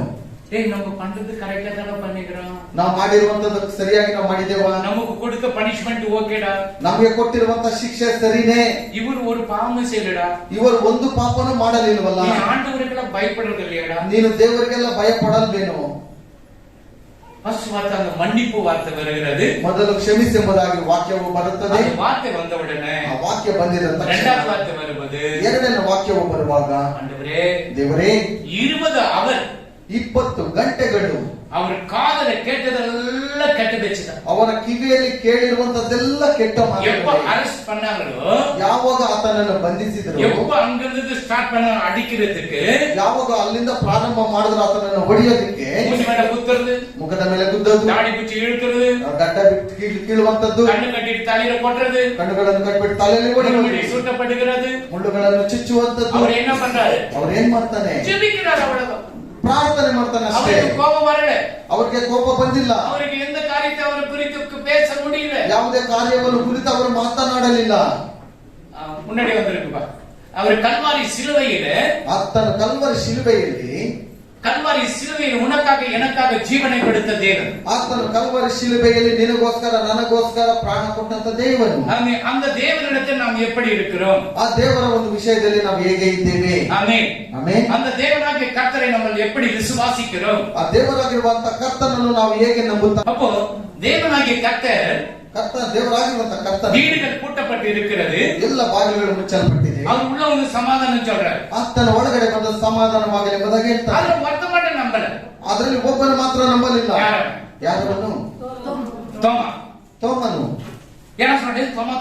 ஏய் நம்ம பண்றது கரெக்டா தான பண்ணிக்கிறோம், ನಾವು ಮಾಡಿರುವಂತದ್ದು ಸರಿಯಾಗಿ ನಾವು ಮಾಡಿದ್ದೇವಾ, நமக்கு கொடுத்த பனிஷ்மெண்ட் ஓகேடா, ನಮಗೆ ಕೊಟ್ಟಿರುವಂತ ಶಿಕ್ಷೆ ಸರಿನೇ, இவர் ஒரு பாவம் செய்யலடா, ಇವರು ಒಂದು ಪಾಪನೂ ಮಾಡಲಿಲ್ವಲ್ಲ, நீ ஆண்டவருக்கெல்லாம் பயப்படுறது இல்லையாடா, ನೀನು ದೇವರಿಗೆಲ್ಲ ಭಯ ಪಡಲ್ವೇನು? ಫಸ್ಟ್ ವಾರ್ತೆ அந்த மன்னிப்பு வார்த்தை வருகிறது. ಮೊದಲು ಕ್ಷಮಿಸಿ ಎಂಬುದಾಗಿ ವಾಕ್ಯವು ಬರುತ್ತದೆ. அந்த வார்த்தை வந்த உடனே ಆ ವಾಕ್ಯ ಬಂದಿದ ತಕ್ಷಣ இரண்டாவது வார்த்தை வருவது, ಎರಡನೇ ವಾಕ್ಯವು ಬರುವಾಗ, ஆண்டவரே ದೇವರೇ 20 அவர் 20 ಗಂಟೆಗಳು அவர் காதல கேட்டதெல்லாம் கெட்ட பேச்சுதான். ಅವನ ಕಿವಿಯಲ್ಲಿ ಕೇಳಿರುವಂತದ್ದೆಲ್ಲ ಕೆಟ್ಟ எப்ப ಮಾತುಗಳು. அரெஸ்ட் பண்ணாங்களோ, ಯಾವಾಗ ಆತನನ್ನು ಬಂಧಿಸಿದ್ರು, எப்ப அங்கிருந்து ஸ்டார்ட் பண்ண அடிக்கிறதுக்கு, ಯಾವಾಗ ಅಲ್ಲಿಂದ ಪ್ರಾರಂಭ ಮಾಡಿದ್ರು ಆತನನ್ನು ಹೊಡೆಯೋದಕ್ಕೆ, மூஞ்சி மேல குத்துறது, ಮುಖದ ಮೇಲೆ ಗುದ್ದದ್ದು, தாடி பிடிச்சி ಇழுக்கிறது, ಗಡ್ಡ ಬಿಟ್ಟು ಕೀಳುವಂತದ್ದು, கண்ணு கட்டிட்டு தலையில கொட்டுறது, ಕಣ್ಣುಗಳನ್ನು ಕಟ್ಬಿಟ್ಟು ತಲೆಯಲ್ಲಿ முடி ಹೊಡೆಯುವುದು, சுட்டப்படுகிறது. ಮುಳ್ಳುಗಳನ್ನು ಚುಚ್ಚುವಂತದ್ದು. அவர் என்ன பண்றாரு? ಅವ್ರು ಏನ್ ಮಾಡ್ತಾನೆ? ஜெபிக்கிறார், அவ்வளவுதான். ಪ್ರಾರ್ಥನೆ ಮಾಡ್ತಾನೆ ಅಷ್ಟೇ. அவருக்கு கோபம் வரல, ಅವ್ರಿಗೆ ಕೋಪ ಬಂದಿಲ್ಲ, அவருக்கு எந்த காரியத்தை அவர் குறித்து பேச முடியல. ಯಾವುದೇ ಕಾರ್ಯವನ್ನು ಕುರಿತು ಅವರು ಮಾತನಾಡಲಿಲ್ಲ. முன்னாடி வந்திருக்குப்பா, அவர் கல்வாரி சிலுவையில, ಆತನ ಕಲ್ವರಿ ಶಿಲುಬೆಯಲ್ಲಿ, கல்வாரி சிலுவையில் உனக்காக எனக்காக ஜீவனை கொடுத்த தேவன். ಆತನ ಕಲ್ವರಿ ಶಿಲುಬೆಯಲ್ಲಿ ನಿನಗೋಸ್ಕರ ನನಗೋಸ್ಕರ ಪ್ರಾಣ ಕೊಟ್ಟಂತ ದೇವರು. அந்த தேவனிடத்தில் நாம் எப்படி இருக்கிறோம்? ಆ ದೇವರ ಒಂದು ವಿಷಯದಲ್ಲಿ ನಾವು ಹೇಗೆ ಇದ್ದೇವೆ? ஆமென். ಆಮೆನ್. அந்த தேவனாகிய கர்த்தரை நம்ம எப்படி விசுவாசிக்கிறோம்? ಆ ದೇವರಾಗಿರುವಂತ ಕರ್ತನನ್ನು ನಾವು ಹೇಗೆ ನಂಬುತ್ತಾ? அப்போ தேவனாகிய கர்த்தர், ದೇವರಾಗಿರುವಂತ ಕರ್ತನ வீடுகள் பூட்டப்பட்டு இருக்கிறது, ಎಲ್ಲ ಬಾಗಿಲುಗಳು ಮುಚ್ಚಲ್ಪಟ್ಟಿದೆ. அவர் உள்ள ಒಂದು சமாதானம் சொல்றாரு. ಆತನ ಒಳಗಡೆ ಬಂದ ಸಮಾಧಾನವಾಗಲಿ ಎಂಬುದಾಗಿ ಹೇಳ್ತಾರೆ. அதுல ஒருத்தமட்ட நம்பல, ಅದರಲ್ಲಿ ಒಬ್ಬನು ಮಾತ್ರ ನಂಬಲಿಲ್ಲ. ಯಾರನ್ನು? தோமா. ತೋಮನು. என்ன சொல்றது? தோமா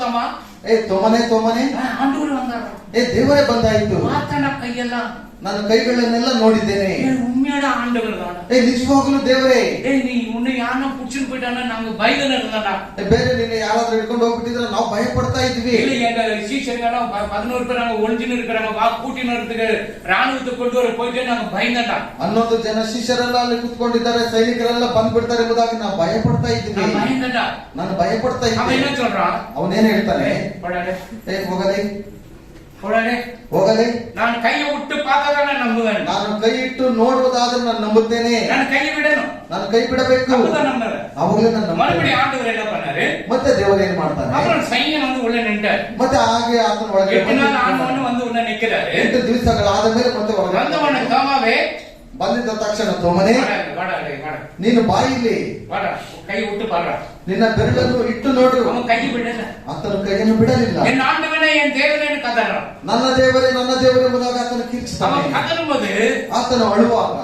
ತೋಮನೆ ஆண்டவர் வந்தாரு, ದೇವರೇ ಬಂದಾಯಿತು. பார்த்தன கையெல்லாம், ನನ್ನ ಕೈಗಳನ್ನೆಲ್ಲ ನೋಡಿದ್ದೇನೆ. உண்மையான ஆண்டவர் தான். ನಿಜವಾಗ್ಲೂ ದೇವರೇ. நீ உன்னை யாரும் புடிச்சுன்னு போயிட்டானா நாங்க பயந்து இருந்தாடா. ಬೇರೆ ನಿನ್ನ ಯಾರಾದ್ರೂ ಹಿಡ್ಕೊಂಡು ಹೋಗ್ಬಿಟ್ಟಿದ್ರೆ ನಾವು ಭಯ ಪಡ್ತಾ ಇದ್ವಿ. இல்ல எங்க சீஷர்கள் 11 பேர் அங்க ஒளிஞ்சுன்னு இருக்கிறாங்க, வா கூட்டினதுக்கு ராணுவத்தை கொண்டு வர போயிட்டு நாங்க பயந்தடா. 11 ಜನ ಶಿಷ್ಯರೆಲ್ಲ ಅಲ್ಲಿ ಕುತ್ಕೊಂಡಿದ್ದಾರೆ, ಸೈನಿಕರೆಲ್ಲ ಬಂದ್ಬಿಡ್ತಾರೆ ಎಂಬುದಾಗಿ ನಾವು ಭಯ ಪಡ್ತಾ ಇದ್ವಿ. பயந்தடா. ನಾನು ಭಯ ಪಡ್ತಾ அவன் ಇದ್ದೆ. என்ன சொல்றான்? ಅವನೇನ್ ಹೇಳ್ತಾನೆ? போடாடே ಹೋಗಲಿ, நான் கையை விட்டு பார்த்தாதான் நான் நம்புவேன். ನಾನು ಕೈ ಇಟ್ಟು ನೋಡುವುದಾದ್ರೆ ನಾನು ನಂಬುತ್ತೇನೆ. நான் கையை விடணும், ನಾನು ಕೈ ಬಿಡಬೇಕು, அப்பதான் நம்புவேன். ಅವಾಗಲೇ ನಾನು மறுபடியும் ನಂಬುತ್ತೇನೆ. ஆண்டவர் என்ன பண்ணாரு? ಮತ್ತೆ ದೇವರು ಏನ್ ಮಾಡ್ತಾನೆ? அப்புறம் சைன்யம் வந்து உள்ள நின்றார். ಮತ್ತೆ ಹಾಗೆ ಆತನ ಒಳಗೆ 8 நாள் ஆனவನು வந்து உள்ள நிக்கிறாரு. 8 ದಿವಸಗಳಾದ ಮೇಲೆ ಮತ್ತೆ வந்தவன தோமாவே, ಬಂದಿದ್ದ ತಕ್ಷಣ ತೋಮನೆ, வாடா ನೀನು ಬಾಯಿಲಿ வாடா, கை விட்டு பாடுறா. ನಿನ್ನ ಬೆರಳನ್ನು ಇಟ್ಟು ನೋಡು. அவன் கை விடல. ಆತನು ಕೈಯನ್ನು ಬಿಡಲಿಲ್ಲ. என் ஆண்டவனே, என் தேவனே கதறான். ನನ್ನ ದೇವರೇ ಎಂಬುದಾಗಿ ಆತನು ಕಿರ್ಚಿತಾನೆ. அவன் கதறும்போது, ಆತನು ಅಳುವಾಗ,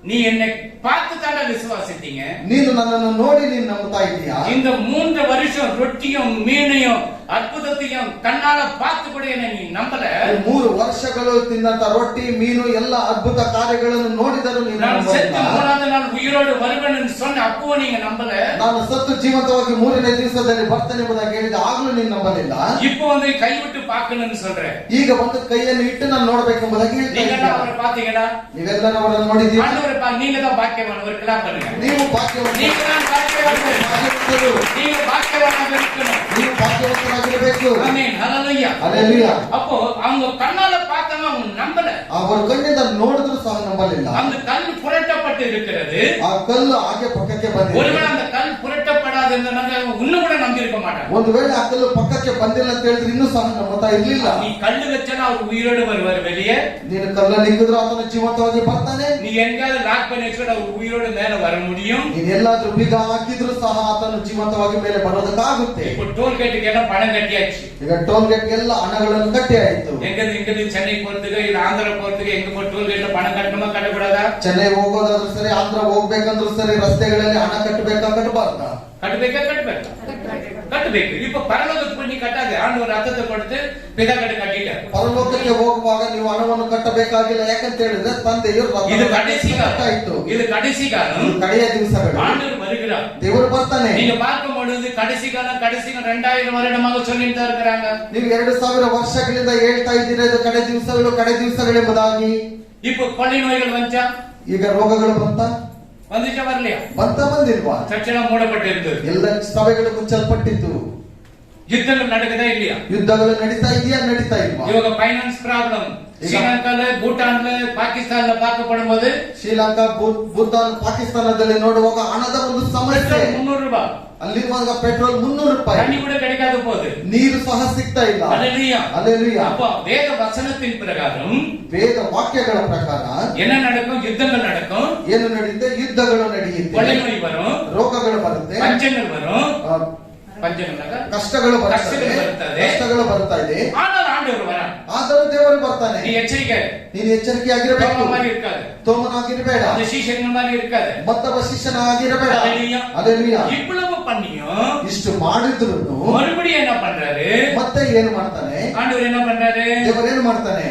நீ என்னை பார்த்து தானே விசுவாசித்தீங்க, ನೀನು ನನ್ನನ್ನು ನೋಡಿ ನೀನು ನಂಬುತ್ತಾ ಇದೀಯಾ? இந்த 3 வருஷம் ரொட்டியும் மீனையும் அற்புதத்தையும் கண்ணால பார்த்து கூட என்ன நீ நம்பல. 3 ವರ್ಷಗಳು ತಿನ್ನಂತ ರೊಟ್ಟಿ ಮೀನು ಎಲ್ಲ ಅದ್ಭುತ ಕಾರ್ಯಗಳನ್ನು ನೋಡಿದರೂ ನೀನು நான் செத்து ನಂಬಲಿಲ್ಲ. 3வது நாள் உயிரோடு வருவேன் என்று சொன்ன அப்போ நீங்க நம்பல. ನಾನು ಸತ್ತು ಜೀವಂತವಾಗಿ 3ನೇ ದಿವಸದಲ್ಲಿ ಬರ್ತೇನೆ ಎಂಬುದಾಗಿ ಹೇಳಿದ ಆಗ್ಲೂ ನೀನು ನಂಬಲಿಲ್ಲ. இப்போ வந்து கைவிட்டு பார்க்கணும்னு சொல்றேன். ಈಗ ಒಂದು ಕೈಯನ್ನು ಇಟ್ಟು ನಾನು ನೋಡಬೇಕೆಂಬುದಾಗಿ ಹೇಳ್ತಾ நீங்க ಇದ್ದೀರಾ. அவரை பாத்தீங்களா? ನೀವೆಲ್ಲರೂ ಅವರನ್ನು ನೋಡಿದ್ದೀರಾ? ஆண்டவரை நீங்க தான் பாக்கியவான். ஒரு கிளாப் பண்ணுங்க. ನೀವು ಭಾಗ್ಯವಂತರು. நீங்க தான் பாக்கியவான்கள். ಭಾಗ್ಯವಂತರು. நீங்க பாக்கியவானாக இருக்கணும். ನೀವು ಭಾಗ್ಯವಂತರಾಗಿರಬೇಕು. ஆமென். ஹல்லேலூயா. ಹಲ್ಲೆಲೂಯಾ. அப்போ அவங்க கண்ணால பார்த்தவங்க அவங்க நம்பல. ಅವರು ಕಣ್ಣಿಂದ ನೋಡಿದ್ರು ಸಹ ನಂಬಲಿಲ್ಲ. அந்த கல் புரட்டப்பட்டு இருக்கிறது. ಆ ಕಲ್ಲು ಹಾಗೆ ಪಕ್ಕಕ್ಕೆ ಬಂದಿದೆ. ஒருவேளை அந்த கல் புரட்டப்படாத இருந்தாங்க இன்னும் கூட நம்பி இருக்க மாட்டாங்க. ಒಂದು ವೇಳೆ ಆ ಕಲ್ಲು ಪಕ್ಕಕ್ಕೆ ಬಂದಿಲ್ಲ ಅಂತ ಹೇಳಿದ್ರೆ ಇನ್ನೂ ಸಹ ನಂಬುತ್ತಾ ಇರ್ಲಿಲ್ಲ. நீ கல்லு வச்சனா அவர் உயிரோடு வருவார் வெளியே. ನೀನು ಕಲ್ಲನ್ನು ಇಕ್ಕಿದ್ರು ಆತನ ಜೀವಂತವಾಗಿ ಬರ್ತಾನೆ. நீ எங்காவது லாக் பண்ணி வச்சுட்டு அவர் உயிரோடு மேல வர முடியும். ನೀನು ಎಲ್ಲಾದ್ರೂ ಬೀಗ ಹಾಕಿದ್ರು ಸಹ ಆತನು ಜೀವಂತವಾಗಿ ಮೇಲೆ ಬರೋದಕ್ಕಾಗುತ್ತೆ. இப்போ டோல் கேட்டுக்கு எல்லாம் பணம் கட்டியாச்சு. ಈಗ ಟೋಲ್ ಗೇಟ್ ಎಲ್ಲ ಹಣಗಳನ್ನು ಕಟ್ಟಿ ಆಯ್ತು. எங்க சென்னை போறதுக்கு இல்ல ஆந்திரா போறதுக்கு எங்க போய் டோல் கேட்ல பணம் கட்டணுமா கட்டக்கூடாதா? ಚೆನ್ನೈ ಹೋಗೋದಾದ್ರೂ ಸರಿ, ಆಂಧ್ರ ಹೋಗ್ಬೇಕಂದ್ರೂ ಸರಿ, ರಸ್ತೆಗಳಲ್ಲಿ ಹಣ ಕಟ್ಟಬೇಕಾ ಕಟ್ಟಬಾರ್ದಾ? கட்டுಬೇಕು. இப்ப பரலோகத்துக்கு போய் நீ கட்டாத. ஆண்டவர் ரத்தத்தை கொடுத்து பிதா கட்டிட்டார். ಪರಲೋಕಕ್ಕೆ ಹೋಗುವಾಗ ನೀವು ಹಣವನ್ನು ಕಟ್ಟಬೇಕಾಗಿಲ್ಲ. ಯಾಕಂತ ಹೇಳಿದ್ರೆ ತಂದೆಯು இது கடைசி ಆಯ್ತು. காலம். இது கடைசி காலம். ಕಡೆಯ ದಿವಸಗಳು. ஆண்டவர் வருகிறார். ದೇವರು ಬರ್ತಾನೆ. நீங்க பார்க்கும் பொழுது கடைசி காலம் 2000 வருடமாக சொல்லிட்டு தான் இருக்கிறாங்க. ನೀವು 2000 ವರ್ಷಗಳಿಂದ ಹೇಳ್ತಾ ಇದ್ದೀರಾ ಇದು ಕಡೆ ದಿವಸಗಳೆಂಬುದಾಗಿ. இப்போ கொள்ளை நோய்கள் வந்துச்சா? ಈಗ ರೋಗಗಳು வந்துச்சா வரலையா? ಬಂದಿಲ್ವಾ? சர்ச்செல்லாம் மூடப்பட்டு இருந்தது. ಎಲ್ಲ ಸಭೆಗಳು ಮುಚ್ಚಲ್ಪಟ್ಟಿತ್ತು. யுத்தங்கள் நடக்குதா இல்லையா? ಯುದ್ಧಗಳು ನಡೀತಾ ಇದೆಯಾ ನಡೀತಾ ಇಲ್ವಾ? இவங்க ஃபைனான்ஸ் ப்ராப்ளம் ಶ್ರೀಲಂಕಾல ಭೂಟಾನ್ல ಪಾಕಿಸ್ತಾನ್ல பார்க்கப்படும் போது ಶ್ರೀಲಂಕಾ, ಭೂತಾನ್, ಪಾಕಿಸ್ತಾನದಲ್ಲಿ ನೋಡುವಾಗ ಹಣದ ಒಂದು ಸಮಸ್ಯೆ. 300 ರೂಪಾಯಿ. ಅಲ್ಲಿರುವಾಗ ಪೆಟ್ರೋಲ್ 300 ರೂಪಾಯಿ. தண்ணி கூட கிடைக்காத போகுது. ನೀರು ಸಹ ಸಿಗ್ತಾ ಇಲ್ಲ. ஹல்லேலூயா. ಹಲ್ಲೆಲೂಯಾ. அப்ப வேத வசனத்தின் பிரகாரம் ವೇದ ವಾಕ್ಯಗಳ ಪ್ರಕಾರ என்ன நடக்கும்? யுத்தங்கள் நடக்கும். ಏನು ನಡೆಯುತ್ತೆ? ಯುದ್ಧಗಳು ನಡೆಯುತ್ತೆ. கொள்ளை நோய் வரும். ರೋಗಗಳು ಬರುತ್ತೆ. பஞ்சங்கள் வரும். ಕಷ್ಟಗಳು கஷ்டங்கள் ಬರ್ತದೆ. ಕಷ್ಟಗಳು ಬರ್ತಾ ಇದೆ. ஆனால் ஆண்டவர் வர. ಆದರೂ ದೇವರು ಬರ್ತಾನೆ. நீ எச்சரிக்கை. ನೀನು ಎಚ್ಚರಿಕೆಯಾಗಿರಬೇಕು. தோமா மாதிரி இருக்காது. ತೋಮನಾಗಿರಬೇಡ. அந்த சீஷர்கள் மாதிரி இருக்காது. ಮತ್ತೊಬ್ಬ ಶಿಷ್ಯನಾಗಿರಬೇಡ. ஹல்லேலூயா. ಹಲ್ಲೆಲೂಯಾ. இவ்வளவு பண்ணியும் ಇಷ್ಟು ಮಾಡಿದ್ರು மறுபடியும் என்ன பண்றாரு? ಮತ್ತೆ ಏನು ಮಾಡ್ತಾನೆ? ஆண்டவர் என்ன பண்றாரு? ದೇವರು ಏನು ಮಾಡ್ತಾನೆ?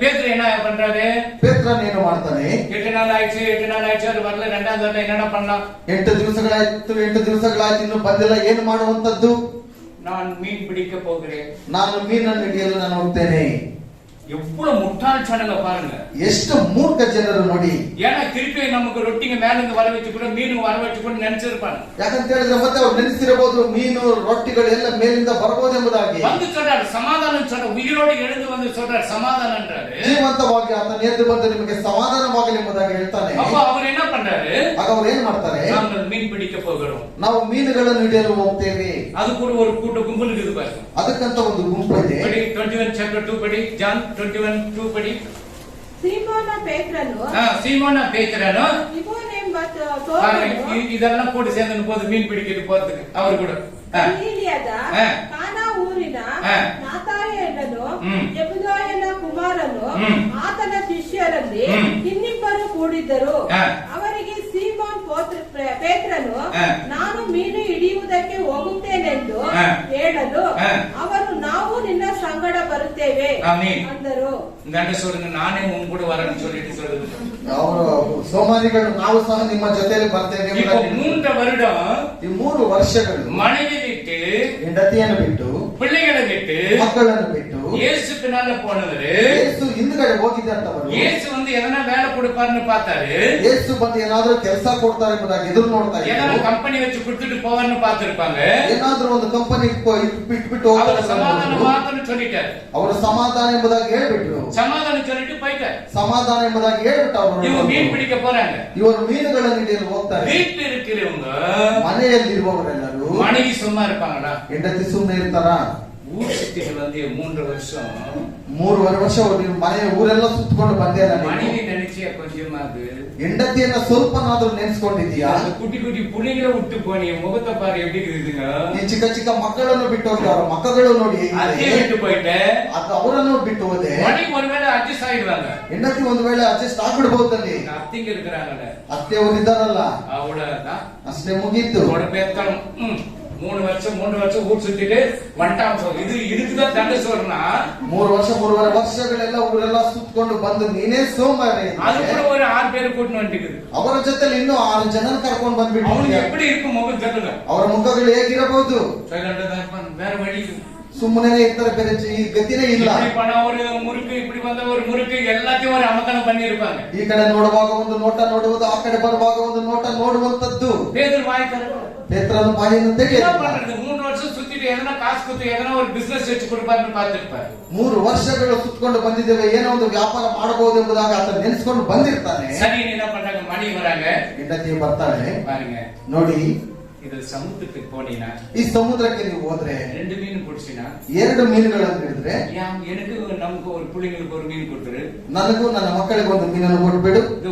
பேதுரு என்ன பண்றாரு? ಪೇತ್ರನ್ ಏನು ಮಾಡ್ತಾನೆ? 8 நாள் ஆயிடுச்சு அது வரல. 2வது வரல. என்னடா பண்ணலாம்? 8 ದಿವಸಗಳಾಯ್ತು ಇನ್ನು ಬಂದಿಲ್ಲ. ಏನು ಮಾಡುವಂತದ್ದು? நான் மீன் பிடிக்க போகிறேன். ನಾನು ಮೀನನ್ನು ಹಿಡಿಯಲು ನಾನು ಹೋಗ್ತೇನೆ. எவ்வளவு முட்டாள்தனங்க பாருங்க. ಎಷ್ಟು ಮೂರ್ಖ ಜನರು ನೋಡಿ. ஏன்னா திருப்பி நமக்கு ரொட்டிங்க மேல இருந்து வர வச்சு கூட மீன் வர வச்சு கூட நினைச்சிருப்பாங்க. ಯಾಕಂತ ಹೇಳಿದ್ರೆ ಮತ್ತೆ ಅವ್ರು ನೆನೆಸಿರಬಹುದು ಮೀನು ರೊಟ್ಟಿಗಳು ಎಲ್ಲ ಮೇಲಿಂದ ಬರಬಹುದೆಂಬುದಾಗಿ. வந்து சொல்றாரு சமாதானம் சொல்ற. உயிரோடு எழுந்து வந்து சொல்றாரு சமாதானம்ன்றாரு. ಜೀವಂತವಾಗಿ ಆತನ ಎದ್ದು ಬಂದು ನಿಮಗೆ ಸಮಾಧಾನವಾಗಲಿ ಎಂಬುದಾಗಿ ಹೇಳ್ತಾನೆ. அப்ப அவர் என்ன பண்றாரு? ಆಗ ಅವ್ರು ಏನ್ ಮಾಡ್ತಾರೆ? நாங்கள் மீன் பிடிக்க போகிறோம். ನಾವು ಮೀನುಗಳನ್ನು ಹಿಡಿಯಲು ಹೋಗ್ತೇವೆ. அது கூட ஒரு கும்பல் இருக்குது பாருங்க. ಅದಕ್ಕಂತ ಒಂದು ಗುಂಪು ಇದೆ. படி 21 chapter 2 படி. ஜான் 21:2 படி. ಸೀಮೋನ ಪೇತ್ರನು சீமோனா பேதுரு ಇವನೆಂಬ இதெல்லாம் போட்டு சேர்ந்து போது மீன் பிடிக்கிறது போறதுக்கு அவர் கூட ಗಲೀಲಿಯದ ಕಾನಾ ಊರಿನ ನಾತಾಯೇಲನು ಜೆಬೆದಾಯನ ಕುಮಾರನು ಆತನ ಶಿಷ್ಯರಲ್ಲಿ ಇನ್ನಿಬ್ಬರು ಕೂಡಿದ್ದರು. ಅವರಿಗೆ ಸೀಮೋನ್ ಪೇತ್ರನು ನಾನು ಮೀನು ಹಿಡಿಯುವುದಕ್ಕೆ ಹೋಗುತ್ತೇನೆಂದು ಹೇಳಲು ಅವರು ನಾವು ನಿನ್ನ ಸಂಗಡ ಬರುತ್ತೇವೆ ಅಂದರು. சொல்லுங்க நானே உன் கூட வரேன்னு சொல்லிட்டு சொல்லுது. ಅವರು ಸೋಮಾರಿಗಳು ನಾವು ಸಹ ನಿಮ್ಮ ಜೊತೆಯಲ್ಲಿ ಬರ್ತೇವೆ. இப்போ 3 வருடம் ಈ 3 ವರ್ಷಗಳು மனைவி விட்டு ಹೆಂಡತಿಯನ್ನು ಬಿಟ್ಟು பிள்ளைகளை விட்டு ಮಕ್ಕಳನ್ನು ಬಿಟ್ಟು இயேசு பின்னால போனவரு. ಯೇಸು ಹಿಂದ್ಗಡೆ ಹೋಗಿದ್ದಂತವರು. இயேசு வந்து எதனா வேலை கொடுப்பாருன்னு பார்த்தாரு. ಯೇಸು ಬಂದು ಏನಾದ್ರೂ ಕೆಲಸ ಕೊಡ್ತಾರೆ ಎಂಬುದಾಗಿ ಎದುರು ನೋಡ್ತಾ எதனா ಇದ್ರು. கம்பெனி வச்சு கொடுத்துட்டு போவார்னு பார்த்திருப்பாங்க. ಏನಾದ್ರೂ ಒಂದು ಕಂಪನಿ ಬಿಟ್ಬಿಟ್ಟು அவர் சமாதானம் மாத்தன்னு சொல்லிட்டாரு. ಅವರು ಸಮಾಧಾನ ಎಂಬುದಾಗಿ ಹೇಳ್ಬಿಟ್ರು. சமாதானம் சொல்லிட்டு போயிட்டாரு. ಸಮಾಧಾನ ಎಂಬುದಾಗಿ ಹೇಳ್ಬಿಟ್ಟು இவங்க ಅವರು மீன் பிடிக்க போறாங்க. ಇವರು ಮೀನುಗಳನ್ನು ಹಿಡಿಯಲು ಹೋಗ್ತಾರೆ. வீட்டுல இருக்கிறவங்க ಮನೆಯಲ್ಲಿರುವವರೆಲ್ಲರೂ மனைவி சும்மா இருப்பாங்களா? ಹೆಂಡತಿ ಸುಮ್ಮನೆ ಇರ್ತಾರ? ஊர் சுத்திகள் வந்து 3 வருஷம் 3 ವರ್ಷ ಮನೆ ಊರೆಲ್ಲ ಸುತ್ತಕೊಂಡು ಬಂದೆ. மனைவி நினைச்சியா கொஞ்சமாது ಹೆಂಡತಿಯನ್ನ ಸ್ವಲ್ಪನಾದ್ರೂ ನೆನ್ಸ್ಕೊಂಡಿದೀಯಾ? குட்டி குட்டி புள்ளைங்களை விட்டு போனீங்க முகத்தை பாரு எப்படி இருக்குதுங்க. ನೀ ಚಿಕ್ಕ ಚಿಕ್ಕ ಮಕ್ಕಳನ್ನು ಬಿಟ್ಟು ಹೋಗಿ ಅವರ ಮಕ್ಕಳು ನೋಡಿ அதே விட்டு போயிட்டேன். ಅದು ಅವರನ್ನು ಬಿಟ್ಟು ಹೋದೆ. மனைவி ஒருவேளை அட்ஜஸ்ட் ஆயிடுவாங்க. ಹೆಂಡತಿ ಒಂದು ವೇಳೆ ಅಡ್ಜಸ್ಟ್ ಆಗ್ಬಿಡ್ಬಹುದಲ್ಲಿ. அத்திங்க இருக்கிறாங்கல்ல ಅತ್ತೆ ಅವರು ಇದ್ದಾರಲ್ಲ அவ்வளவுதான் ಅಷ್ಟೇ ಮುಗೀತು. உட பேத்தம் 3 வருஷம் ஊர் சுத்திட்டு வந்துட்டான் சொல்லு. இதுக்குதான் தண்டை சொல்றா. 3 வருஷம் 3.5 ವರ್ಷಗಳೆಲ್ಲ ಊರೆಲ್ಲ ಸುತ್ತಕೊಂಡು ಬಂದು ನೀನೇ ಸೋಮಾರಿ. அது கூட ஒரு 6 பேர் கூட்டிட்டு வந்துஇருக்குது. ಅವರ ಜೊತೆಲಿ ಇನ್ನೂ 6 ಜನ ಕರ್ಕೊಂಡು ಬಂದ್ಬಿಟ್ಟು அவனுக்கு எப்படி இருக்கும் முகம் சொல்லுங்க. ಅವರ ಮುಖಗಳು ಹೇಗಿರಬಹುದು? வேற வழி ಸುಮ್ಮನೆ ಇರ್ತಾರೆ, ಬೇರೆ ಈ ಗತಿನೇ ಇಲ್ಲ. இப்படி பண்ண ஒரு முறுக்கு, இப்படி வந்த ஒரு ಮುರುಕು ಎಲ್ಲத்தையும் ஒரு ಅಮತನ பண்ணிருப்பாங்க. ಈ ಕಡೆ ನೋಡುವಾಗ ಒಂದು ನೋಟ ನೋಡುವುದು, ಆ ಕಡೆ ಬರುವಾಗ ಒಂದು ನೋಟ ನೋಡುವಂತದ್ದು. பேதுரு வாய் ಪೇತ್ರನ ಬಾಯಿಯನ್ನು ತೆಗೆದು 3 வருஷம் சுத்திட்டு எதனா காசು கொடுத்து எதனா ஒரு ಬಿಸ್ನೆಸ್ ಹೆಚ್ಚು ಕೊಡ್ಬಾರ್ದು ಪಾತಿರ್ತಾರೆ. 3 ವರ್ಷಗಳು ಸುತ್ತಕೊಂಡು ಬಂದಿದ್ದೇವೆ, ಏನೋ ಒಂದು ವ್ಯಾಪಾರ ಮಾಡಬಹುದು ಎಂಬುದಾಗಿ ಆತ ನೆನೆಸ್ಕೊಂಡು ಬಂದಿರ್ತಾನೆ. சரி என்ன பண்றாங்க, மணி வராங்க, ಹೆಂಡತಿ ಬರ್ತಾಳೆ. பாருங்க ನೋಡಿ, ಇದು ಸಮುದ್ರಕ್ಕೆ போனீனா, ಈ ಸಮುದ್ರಕ್ಕೆ ನೀವು ಹೋದ್ರೆ 2 மீன் பிடிச்சினா, 2 ಮೀನುಗಳನ್ನು ಹಿಡಿದ್ರೆ எனக்கு நமக்கு ஒரு புள்ளைங்களுக்கு ஒரு மீன் கொடுத்துரு, ನನಗೂ ನನ್ನ ಮಕ್ಕಳಿಗೆ ಒಂದು ಮೀನನ್ನು ಕೊಟ್ಬಿಡು, இது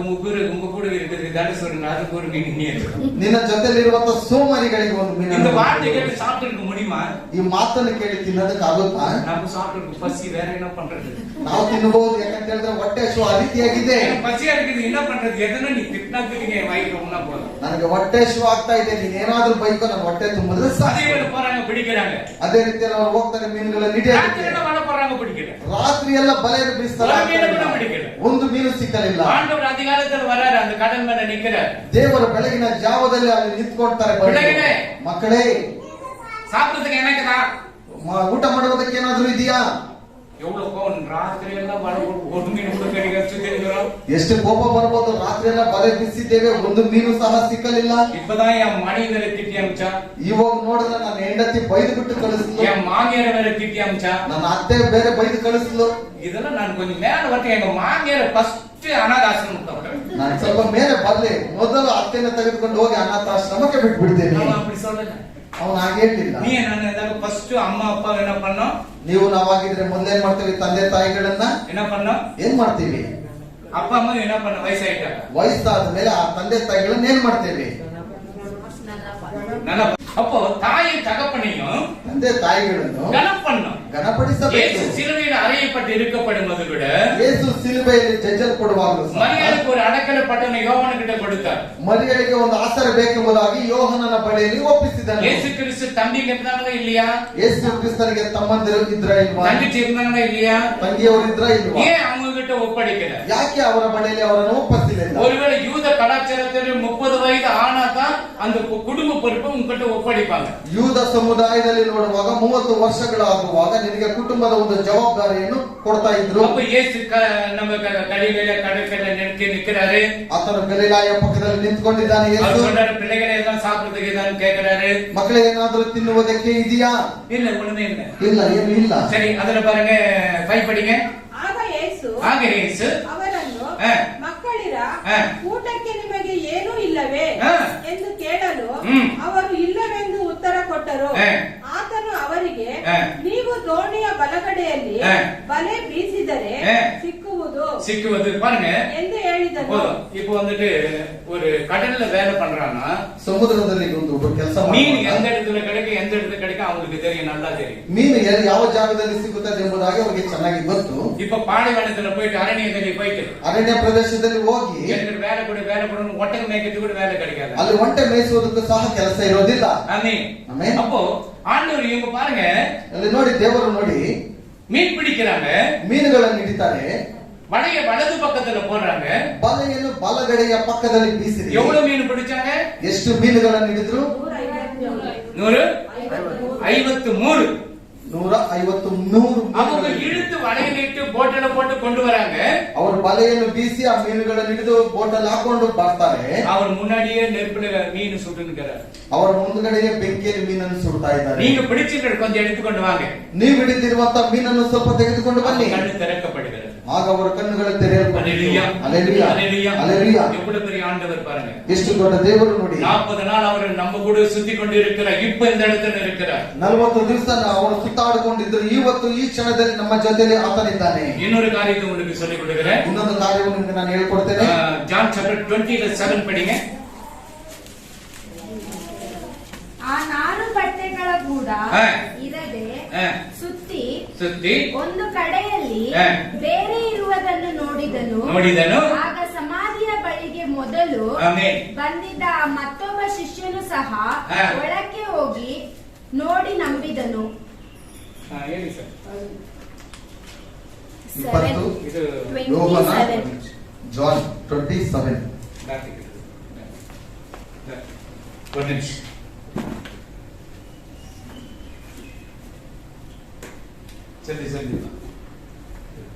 உங்க கூட இருக்குது தானே சொல்லுங்க, அதுக்கு ஒரு மீன் நீ எடுத்து. ನಿನ್ನ ಜೊತೆಲಿರುವಂತ ಸೋಮಾರಿಗಳಿಗೆ ಒಂದು இந்த ಮೀನನ್ನು வார்த்தை கேட்டு சாப்பிட்டு முடியுமா? ಈ ಮಾತನ್ನು ಕೇಳಿ ತಿನ್ನೋದಕ್ಕಾಗುತ್ತಾ? நம்ம சாப்பிட்டு பசி, வேற என்ன பண்றது? ನಾವು ತಿನ್ನಬಹುದು, ಯಾಕಂತ ಹೇಳಿದ್ರೆ ಹೊಟ್ಟೆ ಹಸಿವು ಆ ರೀತಿಯಾಗಿದೆ. பசியா இருக்குது, என்ன பண்றது? எதனா நீ திட்டினாக்கு வயிறு உண்ணா போதும். ನನಗೆ ಹೊಟ್ಟೆ ಹಸಿವು ಆಗ್ತಾ ಇದೆ, ನೀನ್ ಏನಾದ್ರೂ ಬೈಕೋ ನನ್ನ ಹೊಟ್ಟೆ ತುಂಬಿದ್ರೆ ಸಾಕು. அதே போறாங்க பிடிக்கிறாங்க, ಅದೇ ರೀತಿಯಲ್ಲಿ ಅವ್ರು ಹೋಗ್ತಾರೆ ಮೀನುಗಳನ್ನು ಹಿಡಿಯೋದಕ್ಕೆ. ராத்திரி எல்லாம் வலை போறாங்க பிடிக்கல, ರಾತ್ರಿ ಎಲ್ಲ ಬಲೆಯನ್ನು ಬೀಸ್ತಾರೆ, ஒரு மீன் கூட பிடிக்கல. ಒಂದು ಮೀನು ಸಿಕ್ಕಲಿಲ್ಲ. ஆண்டவர் அதிகாலத்தில் வராரு, அந்த கடல் மேல நிக்கிறார். ದೇವರು ಬೆಳಗಿನ ಜಾವದಲ್ಲಿ ಅಲ್ಲಿ ನಿಂತ್ಕೊಳ್ತಾರೆ. ಬೆಳಗಿನ ಮಕ್ಕಳೇ, சாப்பிடுறதுக்கு எனக்குதா, ಊಟ ಮಾಡುವುದಕ್ಕೆ ಏನಾದ್ರೂ ಇದೆಯಾ? எவ்வளவு கோவம், ராத்திரி எல்லாம் வலை ஒரு மீன் கூட கிடைக்கிறோம். ಎಷ್ಟು ಕೋಪ ಬರ್ಬೋದು, ರಾತ್ರಿ ಎಲ್ಲ ಬಲೆ ಬೀಸಿದ್ದೇವೆ, ಒಂದು ಮೀನು ಸಹ ಸಿಕ್ಕಲಿಲ್ಲ. இப்பதான் என் மனைவி திட்டி அமிச்சா, ಇವಾಗ ನೋಡಿದ್ರೆ ನನ್ನ ಹೆಂಡತಿ ಬೈದು ಬಿಟ್ಟು ಕಳಿಸ್ಲು, என் மாமியார வேற திட்டி அமிச்சா, ನನ್ನ ಅತ್ತೆ ಬೇರೆ ಬೈದು ಕಳಿಸ್ಲು. இதெல்லாம் நான் கொஞ்சம் மேல வரட்டு, எங்க மாமியார ಫಸ್ಟ್ ಅನಾಥಾಶ್ರಮ ತಗೊಂಡ್ರೆ ನಾನು ಸ್ವಲ್ಪ ಮೇಲೆ ಬರ್ಲಿ, ಮೊದಲು ಅತ್ತೆನ ತೆಗೆದುಕೊಂಡು ಹೋಗಿ ಅನಾಥಾಶ್ರಮಕ್ಕೆ ಬಿಟ್ಬಿಡ್ತೇನೆ. அவன் அப்படி சொல்லல, ಅವನು ಹಾಗೆ ಹೇಳಿಲ್ಲ. நீ என்ன ஃபர்ஸ்ட் அம்மா அப்பா என்ன பண்ணோம், ನೀವು ನಾವಾಗಿದ್ರೆ ಮೊದಲೇನ್ ಮಾಡ್ತೀವಿ? ತಂದೆ ತಾಯಿಗಳನ್ನ என்ன பண்ணோம், ಏನ್ ಮಾಡ್ತೀವಿ? அப்பா அம்மா என்ன பண்ண ವಯಸ್ಸಾಯ್ತಾಗ, ವಯಸ್ಸಾದ ಮೇಲೆ ಆ ತಂದೆ ತಾಯಿಗಳನ್ನ ಏನ್ ಮಾಡ್ತೇವೆ? நல்லா. அப்போ தாயை தகப்பனையும் ತಂದೆ ತಾಯಿಗಳನ್ನು கனம் பண்ணும். ಗಣಪಡಿಸಬೇಕು. இயேசு சிலுவையில் அறையப்பட்டு இருக்கப்படும்போது கூட ಯೇಸು ಸಿಲುಬೆಯಲ್ಲಿ ಜಜ್ಜಲ್ಪಡುವಾಗಲೂ ಸಹ மரியாளுக்கு ஒரு அடக்கல பட்டனை யோவாನ கிட்ட கொடுத்தார். ಮರಿಯಳಿಗೆ ಒಂದು ಆಸರೆ ಬೇಕೆಂಬುದಾಗಿ ಯೋಹನನ ಬಳಿಯಲ್ಲಿ ಒಪ್ಪಿಸಿದನು. இயேசு கிறிஸ்து தம்பிங்க இருந்தாங்களா இல்லையா? ಯೇಸು ಕ್ರಿಸ್ತನಿಗೆ ತಮ್ಮಂದಿರು ಇದ್ರ ಇಲ್ವಾ? தங்கச்சி இருந்தாங்களா இல்லையா? ತಂಗಿಯವರು ಇದ್ರ ಇಲ್ವಾ? ஏன் அவங்க கிட்ட ஒப்படைக்கல? ಯಾಕೆ ಅವರ ಬಳಿಯಲ್ಲಿ ಅವರನ್ನು ಒಪ್ಪಿಸಲಿಲ್ಲ? ஒருவேளை யூத கலாச்சாரத்தில் 30 வயது ஆனாதான் அந்த குடும்ப பொறுப்பு உங்ககிட்ட ஒப்படைப்பாங்க. ಯೂದ ಸಮುದಾಯದಲ್ಲಿ ನೋಡುವಾಗ 30 ವರ್ಷಗಳಾಗುವಾಗ ನಿನಗೆ ಕುಟುಂಬದ ಒಂದು ಜವಾಬ್ದಾರಿಯನ್ನು ಕೊಡ್ತಾ ಇದ್ರು. அப்ப இயேசு நம்ம கலிலேய கடற்கரை நிற்கிறாரு. ಆತನು ಗಲಿಲಾಯ ಪಕ್ಕದಲ್ಲಿ ನಿಂತ್ಕೊಂಡಿದ್ದಾನೆ. அவர் ಯೇಸು சொல்றாரு, பிள்ளைகளை எல்லாம் சாப்பிடுறதுக்கு ஏதாவது கேட்கிறாரு. ಮಕ್ಕಳೇ ಏನಾದ್ರೂ ತಿನ್ನುವುದಕ್ಕೆ ಇದೆಯಾ? இல்ல, ஒண்ணுமே இல்ல. ಇಲ್ಲ, ಏನು ಇಲ್ಲ. சரி, அதுல பாருங்க 5 படிங்க. ಆಗ ಯೇಸು ಅವರನ್ನು, ಮಕ್ಕಳಿರ, ಊಟಕ್ಕೆ ನಿಮಗೆ ಏನೂ ಇಲ್ಲವೇ ಎಂದು ಕೇಳಲು ಅವರು ಇಲ್ಲವೆಂದು ಉತ್ತರ ಕೊಟ್ಟರು. ಆತನು ಅವರಿಗೆ, ನೀವು ದೋಣಿಯ ಬಲಗಡೆಯಲ್ಲಿ ಬಲೆ ಬೀಸಿದರೆ சிக்குவது பாருங்க ಎಂದು ಹೇಳಿದನು. இப்போ வந்துட்டு ஒரு கடல்ல வேலை பண்றான்னா ಸಮುದ್ರದಲ್ಲಿ ಒಂದು ಕೆಲಸ மீன் எந்த இடத்துல கிடைக்கும், எந்த இடத்துல கிடைக்கும் அவங்களுக்கு தெரியும், நல்லா தெரியும். ಮೀನು ಯಾವ ಜಾಗದಲ್ಲಿ ಸಿಗುತ್ತದೆ ಎಂಬುದಾಗಿ ಅವರಿಗೆ ಚೆನ್ನಾಗಿ ಗೊತ್ತು. இப்ப பாலைவனத்துல போயிட்டு அரண்யದಲ್ಲಿ போயிட்டு ಅರಣ್ಯ ಪ್ರದೇಶದಲ್ಲಿ ಹೋಗಿ எனக்கு வேலை கொடு ஒட்டகம் மேய்க்கிறது கூட வேலை கிடைக்காது. ಅಲ್ಲಿ ಒಂಟೆ ಮೇಯಿಸುವುದಕ್ಕೂ ಸಹ ಕೆಲಸ ಇರೋದಿಲ್ಲ. ஆமென். அப்போ ஆண்டவர் இவங்க பாருங்க, ಅಲ್ಲಿ ನೋಡಿ, ದೇವರು ನೋಡಿ மீன் பிடிக்கிறாங்க, ಮೀನುಗಳನ್ನು ಹಿಡಿತಾರೆ, வலைய வலது பக்கத்துல போடுறாங்க, ಬಲೆಯನ್ನು ಬಲಗಡೆಯ ಪಕ್ಕದಲ್ಲಿ ಬೀಸಿರಿ. எவ்வளவு மீன் பிடிச்சாங்க? ಎಷ್ಟು ಮೀನುಗಳನ್ನು ಹಿಡಿದ್ರು? 153. 153 அவங்க இழுத்து வலையில இட்டு போட்டல போட்டு கொண்டு வராங்க. ಅವರು ಬಲೆಯನ್ನು ಬೀಸಿ ಆ ಮೀನುಗಳನ್ನು ಹಿಡಿದು ಬೋಟಲ್ಲಿ ಹಾಕೊಂಡು ಬರ್ತಾರೆ. அவர் முன்னாடியே நெருப்புல மீன் சுட்டுக்கிறார். ಅವರ ಮುಂದುಗಡೆಗೆ ಬೆಂಕಿಯಲ್ಲಿ ಮೀನನ್ನು ಸುಡ್ತಾ ಇದ್ದಾರೆ. நீங்க பிடிச்சிட்டு கொஞ்சம் எடுத்துக்கொண்டு வாங்க. ನೀವು ಹಿಡಿದಿರುವಂತ ಮೀನನ್ನು ಸ್ವಲ್ಪ ತೆಗೆದುಕೊಂಡು ಬನ್ನಿ. கண்ணு திறக்கப்படுகிறது. ಆಗ ಅವರ ಕಣ್ಣುಗಳು ತೆರೆಯಲ್ಪಡುತ್ತವೆ. அல்லேலூயா, அல்லேலೂಯಾ, அல்லேலூயா, அல்லேலೂಯಾ. எவ்வளவு பெரிய ஆண்டவர் பாருங்க. ಎಷ್ಟು ದೊಡ್ಡ ದೇವರು ನೋಡಿ. 40 நாள் அவர் நம்ம கூட சுத்தி கொண்டு இருக்கிறார். இப்ப இந்த இடத்துல இருக்கிறார். 40 ದಿವಸ ಅವರು ಸುತ್ತಾಡಿಕೊಂಡಿದ್ದರು. ಇವತ್ತು ಈ ಕ್ಷಣದಲ್ಲಿ ನಮ್ಮ ಜೊತೆಲಿ ಆತನಿದ್ದಾನೆ. இன்னொரு காரியத்தை உங்களுக்கு சொல்லிக் கொடுக்கிறேன். ಇನ್ನೊಂದು ಕಾರ್ಯವನ್ನು ನಿಮಗೆ ನಾನು ಹೇಳ್ಕೊಡ್ತೇನೆ. ಜಾನ್ ಚಾಪ್ಟರ್ 20:7 படிங்க. ಆ 4 ಬಟ್ಟೆಗಳ ಕೂಡ ಇರದೆ ಸುತ್ತಿ ಒಂದು ಕಡೆಯಲ್ಲಿ ಬೇರೆ ಇರುವುದನ್ನು ನೋಡಿದನು. ನೋಡಿದನು. ಆಗ ಸಮಾಧಿಯ ಬಳಿಗೆ ಮೊದಲು ಕೇಳಲು ಆಮೆನ್. ಬಂದಿದ್ದ ಆ ಮತ್ತೊಬ್ಬ ಶಿಷ್ಯನು ಸಹ ಹಾ. ಒಳಕ್ಕೆ ಹೋಗಿ ನೋಡಿ ನಂಬಿದನು. ಹೇಳಿ ಸರ್. 20 ಇದು 27. ಜಾನ್ 27. ಒಂದು ನಿಮಿಷ. சரி சரி.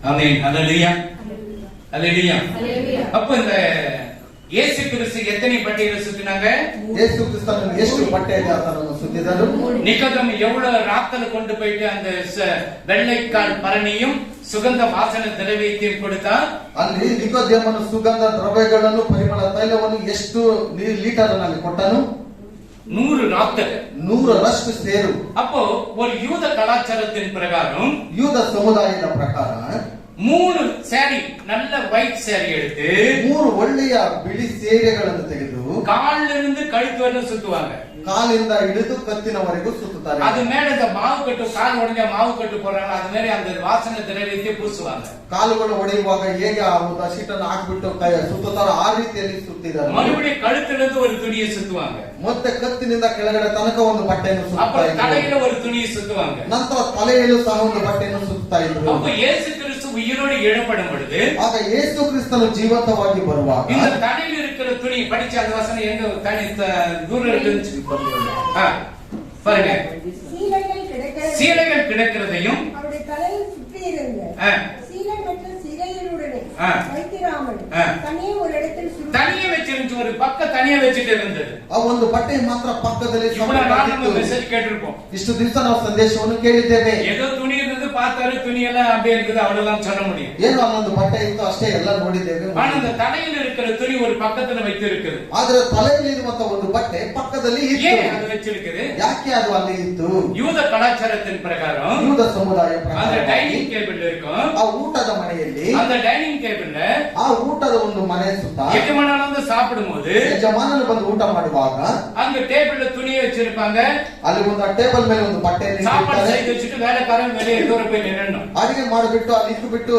ஆமென். அல்லேலூயா. அல்லேலூயா. அப்ப இந்த இயேசு கிறிஸ்து எத்தனை பட்டைகளை சுத்தினாங்க? ಯೇಸು ಕ್ರಿಸ್ತನನ್ನು ಎಷ್ಟು ಬಟ್ಟೆಯಲ್ಲಿ ಆತನನ್ನು ಸುತ್ತಿದರು? நிக்கோதேம் எவ்வளவு ராத்தல கொண்டு போயிட்டு அந்த வெள்ளைக்கால் பரணியும் சுகந்த வாசன திரவியத்தையும் கொடுத்தான். ಅಲ್ಲಿ ನಿಕೋದೇಮನು ಸುಗಂಧ ದ್ರವ್ಯಗಳನ್ನು ಪರಿಮಳ ತೈಲವನ್ನು ಎಷ್ಟು ಲೀಟರ್ ನಲ್ಲಿ ಕೊಟ್ಟನು? 100 ராத்தல். 100ರಷ್ಟು ಸೇರು. அப்போ ஒரு யூத கலாச்சாரத்தின் பிரகாரம் ಯೂದ ಸಮುದಾಯದ ಪ್ರಕಾರ 3 சாரி நல்ல ஒயிட் சாரி எடுத்து 3 ಒಳ್ಳೆಯ ಬಿಳಿ ಸೀರೆಗಳನ್ನು ತೆಗೆದು கால்ல இருந்து கழுத்து வரைக்கும் சுத்துவாங்க. ಕಾಲಿಂದ ಹಿಡಿದು ಕತ್ತಿನವರೆಗೂ ಸುತ್ತುತ್ತಾರೆ. அது மேல இந்த மாவு கட்டு, கால் உடைஞ்ச மாவு கட்டு போடுறாங்க, அது மாதிரி அந்த வாசனை திரவியத்தை பூசுவாங்க. ಕಾಲುಗಳು ಒಡೆಯುವಾಗ ಹೇಗೆ ಆ ಶೀಟನ್ನು ಹಾಕ್ಬಿಟ್ಟು ಸುತ್ತುತ್ತಾರೋ ಆ ರೀತಿಯಲ್ಲಿ ಸುತ್ತಿದ್ದಾರೆ. மறுபடியும் கழுத்துல இருந்து ஒரு துணியை சுத்துவாங்க. ಮತ್ತೆ ಕತ್ತಿನಿಂದ ಕೆಳಗಡೆ ತನಕ ಒಂದು ಬಟ್ಟೆಯನ್ನು ಸುತ್ತಾ அப்புறம் ಇದ್ರು. தலையில ஒரு துணியை சுத்துவாங்க. ನಂತರ ತಲೆಯಲ್ಲೂ ಸಹ ಒಂದು ಬಟ್ಟೆಯನ್ನು ಸುತ್ತಾ ಇದ್ರು. அப்ப இயேசு கிறிஸ்து உயிரோடு எழுப்படும் பொழுது ಆಗ ಯೇಸು ಕ್ರಿಸ್ತನು ಜೀವಂತವಾಗಿ ಬರುವಾಗ இந்த தலையில இருக்கிற துணி படிச்ச அந்த வசனம் எங்க தனி தூரம் இருக்கு பாருங்க. சீலைகள் கிடக்கிறதையும் அவருடைய தலையில் சுற்றி இருந்த சீலை மற்றும் சிறையினுடனே வைத்திராமல் தனியே ஒரு இடத்தில் தனியே வச்சிருந்துச்சு. ஒரு பக்கம் தனியே வச்சுட்டு இருந்தது. ಆ ಒಂದು ಬಟ್ಟೆ ಮಾತ್ರ ಪಕ್ಕದಲ್ಲಿ மெசேஜ் கேட்டிருப்போம். ಇಷ್ಟು ದಿವಸ ನಾವು ಸಂದೇಶವನ್ನು ಕೇಳಿದ್ದೇವೆ. ஏதோ துணி இருந்தது, பார்த்தாரு துணி எல்லாம் அப்படியே இருக்குது, அவ்வளவுதான் சொல்ல முடியும். ಏನು ಅಲ್ಲೊಂದು ಬಟ್ಟೆ ಇತ್ತು ಅಷ್ಟೇ, ಎಲ್ಲ ನೋಡಿದ್ದೇವೆ. ஆனா அந்த தலையில் இருக்கிற துணி ஒரு பக்கத்துல வைத்திருக்குது. ಆದ್ರೆ ತಲೆಯಲ್ಲಿ ಇರುವಂತ ಒಂದು ಬಟ್ಟೆ ಪಕ್ಕದಲ್ಲಿ ಇತ್ತು. ஏன் அது வச்சிருக்குது? ಯಾಕೆ ಅದು ಅಲ್ಲಿ ಇತ್ತು? யூத கலாச்சாரத்தின் பிரகாரம் ಯೂದ ಸಮುದಾಯ அந்த ಪ್ರಕಾರ டைனிங் டேபிள் இருக்கும். ಆ ಊಟದ ಮನೆಯಲ್ಲಿ அந்த டைனிங் டேபிள்ல ಆ ಊಟದ ಒಂದು ಮನೆ ಸುತ್ತ ಯಜಮಾನನ வந்து சாப்பிடும்போது ಯಜಮಾನನು ಬಂದು ಊಟ ಮಾಡುವಾಗ அந்த டேபிள்ல துணியை வச்சிருப்பாங்க. ಅಲ್ಲಿ ಒಂದು ಟೇಬಲ್ ಮೇಲೆ ಒಂದು ಬಟ್ಟೆಯನ್ನು சாப்பாடு ಇಟ್ಟಿರ್ತಾರೆ. செய்து வச்சுட்டு வேலைக்காரன் வெளியே தூர போய் நின்னணும். ಅಡಿಗೆ ಮಾಡಿಬಿಟ್ಟು ಅಲ್ಲಿ ಇಟ್ಟು ಬಿಟ್ಟು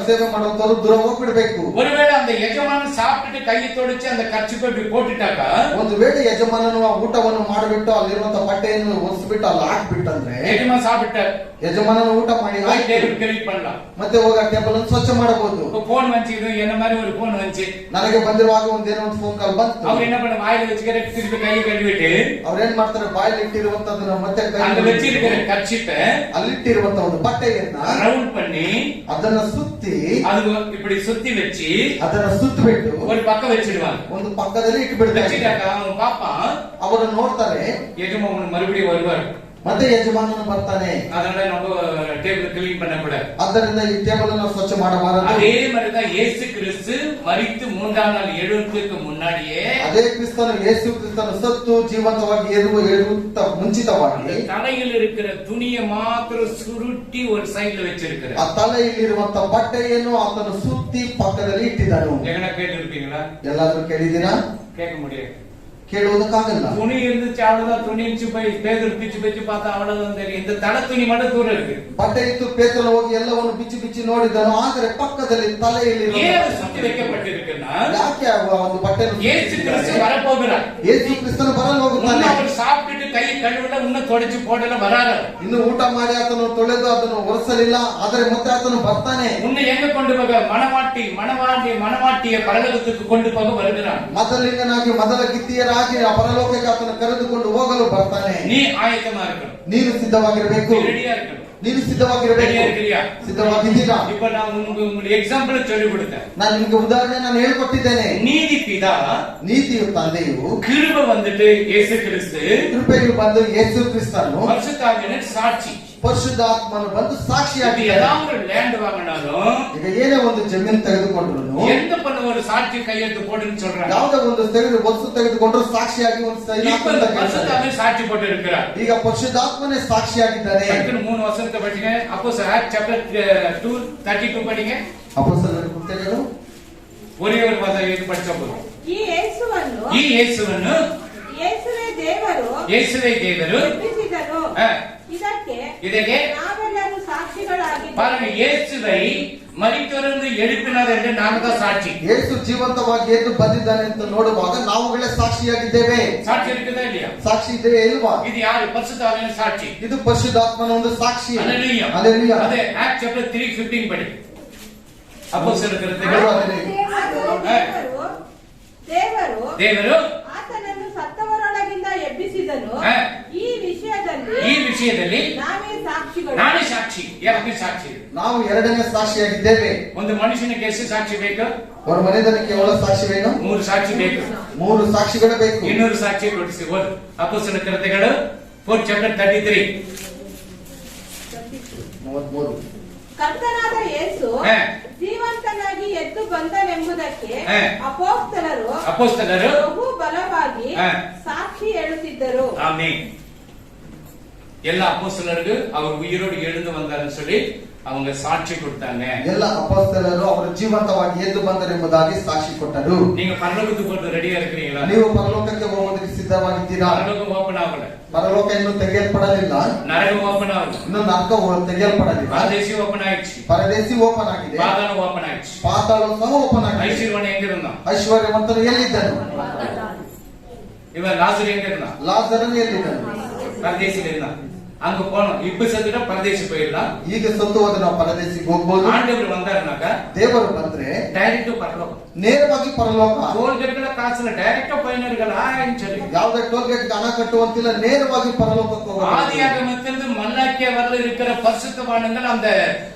ಸೇವೆ ಮಾಡುವಂತವ್ರು ದೂರ ಹೋಗ್ಬಿಡ್ಬೇಕು. ஒருவேளை அந்த எஜமானன் சாப்பிட்டுட்டு கையை தொடிச்சு அந்த கர்ச்சிப்பை இப்படி போட்டுட்டாக்கா, ಒಂದು ವೇಳೆ ಯಜಮಾನನು ಆ ಊಟವನ್ನು ಮಾಡಿಬಿಟ್ಟು ಅಲ್ಲಿರುವಂತ ಬಟ್ಟೆಯನ್ನು ಒರೆಸ್ಬಿಟ್ಟು ಅಲ್ಲಿ ಹಾಕ್ಬಿಟ್ಟಂದ್ರೆ எஜமான் சாப்பிட்டார், ಯಜಮಾನನು ಊಟ ಮಾಡಿ போய் டேபிள் கிளீன் பண்ணலாம். ಮತ್ತೆ ಹೋಗ ಟೇಬಲ್ ಅನ್ನು ಸ್ವಚ್ಛ ಮಾಡಬಹುದು. போன் வந்துச்சு, இது என்ன மாதிரி ஒரு போன் வந்துச்சு. ನನಗೆ ಬಂದಿರುವಾಗ ಒಂದೇನೋ ಒಂದು ಫೋನ್ ಕಾಲ್ ಬಂತು. அவர் என்ன பண்ண, வாயில வச்சுக்கிற திருப்பி கையை கழுவிட்டு ಅವ್ರೇನ್ ಮಾಡ್ತಾರೆ, ಬಾಯಲ್ಲಿ ಇಟ್ಟಿರುವಂತದನ್ನ ಮತ್ತೆ அங்க வச்சிருக்கிற கர்ச்சிப்பை ಅಲ್ಲಿಟ್ಟಿರುವಂತ ಒಂದು ಬಟ್ಟೆಯನ್ನ ரவுண்ட் பண்ணி ಅದನ್ನ ಸುತ್ತಿ அது இப்படி சுத்தி வச்சு ಅದನ್ನ ಸುತ್ತಬಿಟ್ಟು ஒரு பக்கம் வச்சிடுவாங்க. ಒಂದು ಪಕ್ಕದಲ್ಲಿ ಇಟ್ಬಿಡ್ತಾರೆ. வச்சுட்டாக்கா அவன் பாப்பான், ಅವರು ನೋಡ್ತಾರೆ, எஜமானன் மறுபடியும் வருவார். ಮತ್ತೆ ಯಜಮಾನನು ಬರ್ತಾನೆ. அதனால நம்ம டேபிள் கிளீன் பண்ணக்கூடாது. ಆದ್ದರಿಂದ ಈ ಟೇಬಲ್ ಅನ್ನು ಸ್ವಚ್ಛ ಮಾಡಬಾರದು. அதே மாதிரிதான் இயேசு கிறிஸ்து மரித்து 3ஆம் நாள் எழுந்ததுக்கு முன்னாடியே ಅದೇ ಕ್ರಿಸ್ತನು ಯೇಸು ಕ್ರಿಸ್ತನು ಸತ್ತು ಜೀವಂತವಾಗಿ ಏಳುತ್ತ ಮುಂಚಿತವಾಗಿ தலையில் இருக்கிற துணியை மாத்திரம் சுருட்டி ஒரு சைடுல வச்சிருக்கிற ಆ ತಲೆಯಲ್ಲಿರುವಂತ ಬಟ್ಟೆಯನ್ನು ಆತನು ಸುತ್ತಿ ಪಕ್ಕದಲ್ಲಿ ಇಟ್ಟಿದ್ದನು. எங்கனா கேட்டு இருப்பீங்களா? ಎಲ್ಲಾದ್ರೂ ಕೇಳಿದ್ದೀರಾ? கேட்க முடியாது. ಕೇಳುವುದಕ್ಕಾಗಲ್ಲ. துணி இருந்துச்சு, அவ்வளவுதான். துணி இருந்துச்சு போய் பேதர் பிச்சு பார்த்தா அவ்வளவுதான் தெரியும். இந்த தலை துணி மட்டும் தூரம் இருக்கு. ಬಟ್ಟೆ ಇತ್ತು, ಪೇತ್ರನು ಹೋಗಿ ಎಲ್ಲವನ್ನು ಬಿಚ್ಚಿ ನೋಡಿದನು. ಆದರೆ ಪಕ್ಕದಲ್ಲಿ ತಲೆಯಲ್ಲಿ ஏன் சுத்தி வைக்கப்பட்டிருக்குன்னா, ಯಾಕೆ ಆ ಒಂದು ಬಟ್ಟೆಯನ್ನು இயேசு கிறிஸ்து வரப்போகிறார். ಯೇಸು ಕ್ರಿಸ್ತನು ಬರಲು ಹೋಗುತ್ತಾನೆ. அவர் சாப்பிட்டுட்டு கை கழுவல, இன்னும் தொடச்சு போடல, வராரு. ಇನ್ನು ಊಟ ಮಾಡಿ ಆತನು ತೊಳೆದು ಅದನ್ನು ಒರೆಸಲಿಲ್ಲ, ಆದರೆ ಮತ್ತೆ ಆತನು ಬರ್ತಾನೆ. உன்னை எங்க கொண்டு போக? மணவாட்டிய பரலோகத்துக்கு கொண்டு போக வருகிறான். ಮೊದಲಿಂಗನಾಗಿ ಮೊದಲ ಗಿತ್ತಿಯರಾಗಿ ಆ ಪರಲೋಕಕ್ಕೆ ಆತನು ಕರೆದುಕೊಂಡು ಹೋಗಲು ಬರ್ತಾನೆ. நீ ஆயத்தமா இருக்கணும். ನೀನು ಸಿದ್ಧವಾಗಿರಬೇಕು. ரெடியா இருக்கணும். ನೀನು ಸಿದ್ಧವಾಗಿರಬೇಕು. ரெடியா இருக்கிறியா? ಸಿದ್ಧವಾಗಿದ್ದೀರಾ? இப்ப நான் உங்களுக்கு ಎಕ್ಸಾಂಪಲ್ சொல்லி கொடுத்தேன். ನಾನು ನಿಮಗೆ ಉದಾಹರಣೆ ಹೇಳ್ಕೊಟ್ಟಿದ್ದೇನೆ. நீதி பிதா, ನೀತಿಯು ತಂದೆಯು, கிருபை வந்துட்டு இயேசு கிறிஸ்து, ಕೃಪೆಯು ಬಂದು ಯೇಸು ಕ್ರಿಸ್ತನು, பரிசுத்தாவியின் சாட்சி. ಪರಿಶುದ್ಧಾತ್ಮನು ಬಂದು ಸಾಕ್ಷಿಯಾಗಿ ஏதாவது ஒரு லேண்ட் வாங்கினாலும், ಈಗ ಏನೇ ಒಂದು ಜಮೀನು ತೆಗೆದುಕೊಂಡ್ರು எந்த பண்ண ஒரு சாட்சி கையெழுத்து போடுன்னு சொல்றாங்க. ಯಾವುದೇ ಒಂದು ವಸ್ತು ತೆಗೆದುಕೊಂಡ್ರು ಸಾಕ್ಷಿಯಾಗಿ ಒಂದು ಸೈನ್ ಹಾಕುವಂತ ಕೆಲಸ. பரிசுத்தாவின் சாட்சி போட்டு இருக்கிறார். ಈಗ ಪರಿಶುದ್ಧಾತ್ಮನೇ ಸಾಕ್ಷಿಯಾಗಿದ್ದಾನೆ. 3 வசனத்தை படிங்க. அப்போஸ்தலர் ஆக்ட் சாப்டர் 2:32 படிங்க. ಅಪೊಸ್ತಲರ ಕೃತ್ಯಗಳು ஒரே ஒரு வசனம் இது படிச்சா போதும். ಈ ಯೇಸುವನ್ನು ಯೇಸುವೇ ದೇವರು ಎಬ್ಬಿಸಿದನು. ಇದಕ್ಕೆ ಇದಕ್ಕೆ ನಾವೆಲ್ಲರೂ ಸಾಕ್ಷಿಗಳಾಗಿ பாருங்க, இயேசுவை ಮರಿತವರನ್ನು எழுப்பினார் என்று நாங்க தான் சாட்சி. ಯೇಸು ಜೀವಂತವಾಗಿ ಎದ್ದು ಬಂದಿದ್ದಾನೆ ಅಂತ ನೋಡುವಾಗ ನಾವುಗಳೇ ಸಾಕ್ಷಿಯಾಗಿದ್ದೇವೆ. சாட்சி இருக்குதா இல்லையா? ಸಾಕ್ಷಿ ಇದೆಯೇ ಇಲ್ವಾ? இது யாரு? பரிசுத்த ஆவியின் சாட்சி. ಇದು ಪರಿಶುದ್ಧಾತ್ಮನ ಒಂದು ಸಾಕ್ಷಿ. ஹல்லேலூயா. ಹಲ್ಲೆಲೂಯಾ. ಅದೇ ಆಕ್ಟ್ ಚಾಪ್ಟರ್ 3:15 ಪಡಿ. ಅಪೊಸ್ತಲರ ದೇವರು ಆತನನ್ನು ಸತ್ತವರೊಳಗಿಂದ ಎಬ್ಬಿಸಿದನು. ಈ ವಿಷಯದಲ್ಲಿ ನಾನೇ ಸಾಕ್ಷಿ. ಯಾಕೆ ಸಾಕ್ಷಿ? ನಾವು ಎರಡನೇ ಸಾಕ್ಷಿಯಾಗಿದ್ದೇವೆ. ಒಂದು ಮನುಷ್ಯನಿಗೆ ಎಷ್ಟು ಸಾಕ್ಷಿ ಬೇಕು? ಒಂದು ಮನೆತನಕ್ಕೆ ಎವಳ ಸಾಕ್ಷಿವೇನು? 3 ಸಾಕ್ಷಿ ಬೇಕು. 3 ಸಾಕ್ಷಿಗಳು ಬೇಕು. 200 ಸಾಕ್ಷಿ ಕೊಡಿಸಿ ಓದು. ಅಪೊಸ್ತಲರ ಕೃತ್ಯಗಳು 4 ಚಾಪ್ಟರ್ 33. 33. ಕರ್ತನಾದ ಯೇಸು ಜೀವಂತನಾಗಿ ಎದ್ದು ಬಂದನೆಂಬುದಕ್ಕೆ ಅಪೊಸ್ತಲರು ಬಹು ಬಲವಾಗಿ ಸಾಕ್ಷಿ ಹೇಳುತ್ತಿದ್ದರು. ஆமென். எல்லா அப்போஸ்தலருக்கு அவர் உயிரோடு எழுந்து வந்தாருன்னு சொல்லி அவங்க சாட்சி கொடுத்தாங்க. ಎಲ್ಲ ಅಪೊಸ್ತಲರು ಅವರು ಜೀವಂತವಾಗಿ ಎದ್ದು ಬಂದರೆಂಬುದಾಗಿ ಸಾಕ್ಷಿ ಕೊಟ್ಟರು. நீங்க பரலோகத்துக்கு போறது ரெடியா இருக்கிறீங்களா? ನೀವು ಪರಲೋಕಕ್ಕೆ ಹೋಗೋದಕ್ಕೆ ಸಿದ್ಧವಾಗಿದ್ದೀರಾ? பரலோகம் ஓபன் ஆகல. ಪರಲೋಕ ಇನ್ನೂ ತೆಗೆಯಲ್ಪಡಲಿಲ್ಲ. நரகம் ஓபன் ஆகல. ಇನ್ನು ನರಕ ತೆಗೆಯಲ್ಪಡಲಿಲ್ಲ. பரதேசி ஓபன் ஆயிடுச்சு. ಪರದೇಶಿ ಓಪನ್ ಆಗಿದೆ. பாதாளம் ஓபன் ஆயிடுச்சு. ಪಾತಾಳ ಸಹ ಓಪನ್ ಆಗಿದೆ. ஐஸ்வர்யவன் எங்க இருந்தான்? ಐಶ್ವರ್ಯವಂತನು ಎಲ್ಲಿದ್ದನು? இவன் லாசர் எங்க இருந்தான்? ಲಾಜರನು ಎಲ್ಲಿದ್ದನು? பரதேசில இருந்தான். அங்க போனோம். இப்ப செத்துட்டா பரதேசி போயிடலாம். ಈಗ ಸತ್ತು ಹೋದ ನಾವು ಪರದೇಶಿಗೆ ಹೋಗ್ಬೋದು. ஆண்டவர் வந்தாருனாக்க ದೇವರು ಬಂದ್ರೆ டைரக்ட் பரலோகம். ನೇರವಾಗಿ ಪರಲೋಕ. ಟೋಲ್ಗೇಟ್ಗಳ ಕಾಸಲ್ಲ ಡೈರೆಕ್ಟ್ ಪೈನರ್ಗಳ ಆಂಚಲಿ. ಯಾವುದೇ ಟೋಲ್ಗೇಟ್ ಹಣ ಕಟ್ಟುವಂತಿಲ್ಲ, ನೇರವಾಗಿ ಪರಲೋಕಕ್ಕೆ ಹೋಗೋದು. ஆதியாகமத்திலிருந்து மல்லாக்கிய வரல இருக்கிற பரிசுத்தவான்கள் அந்த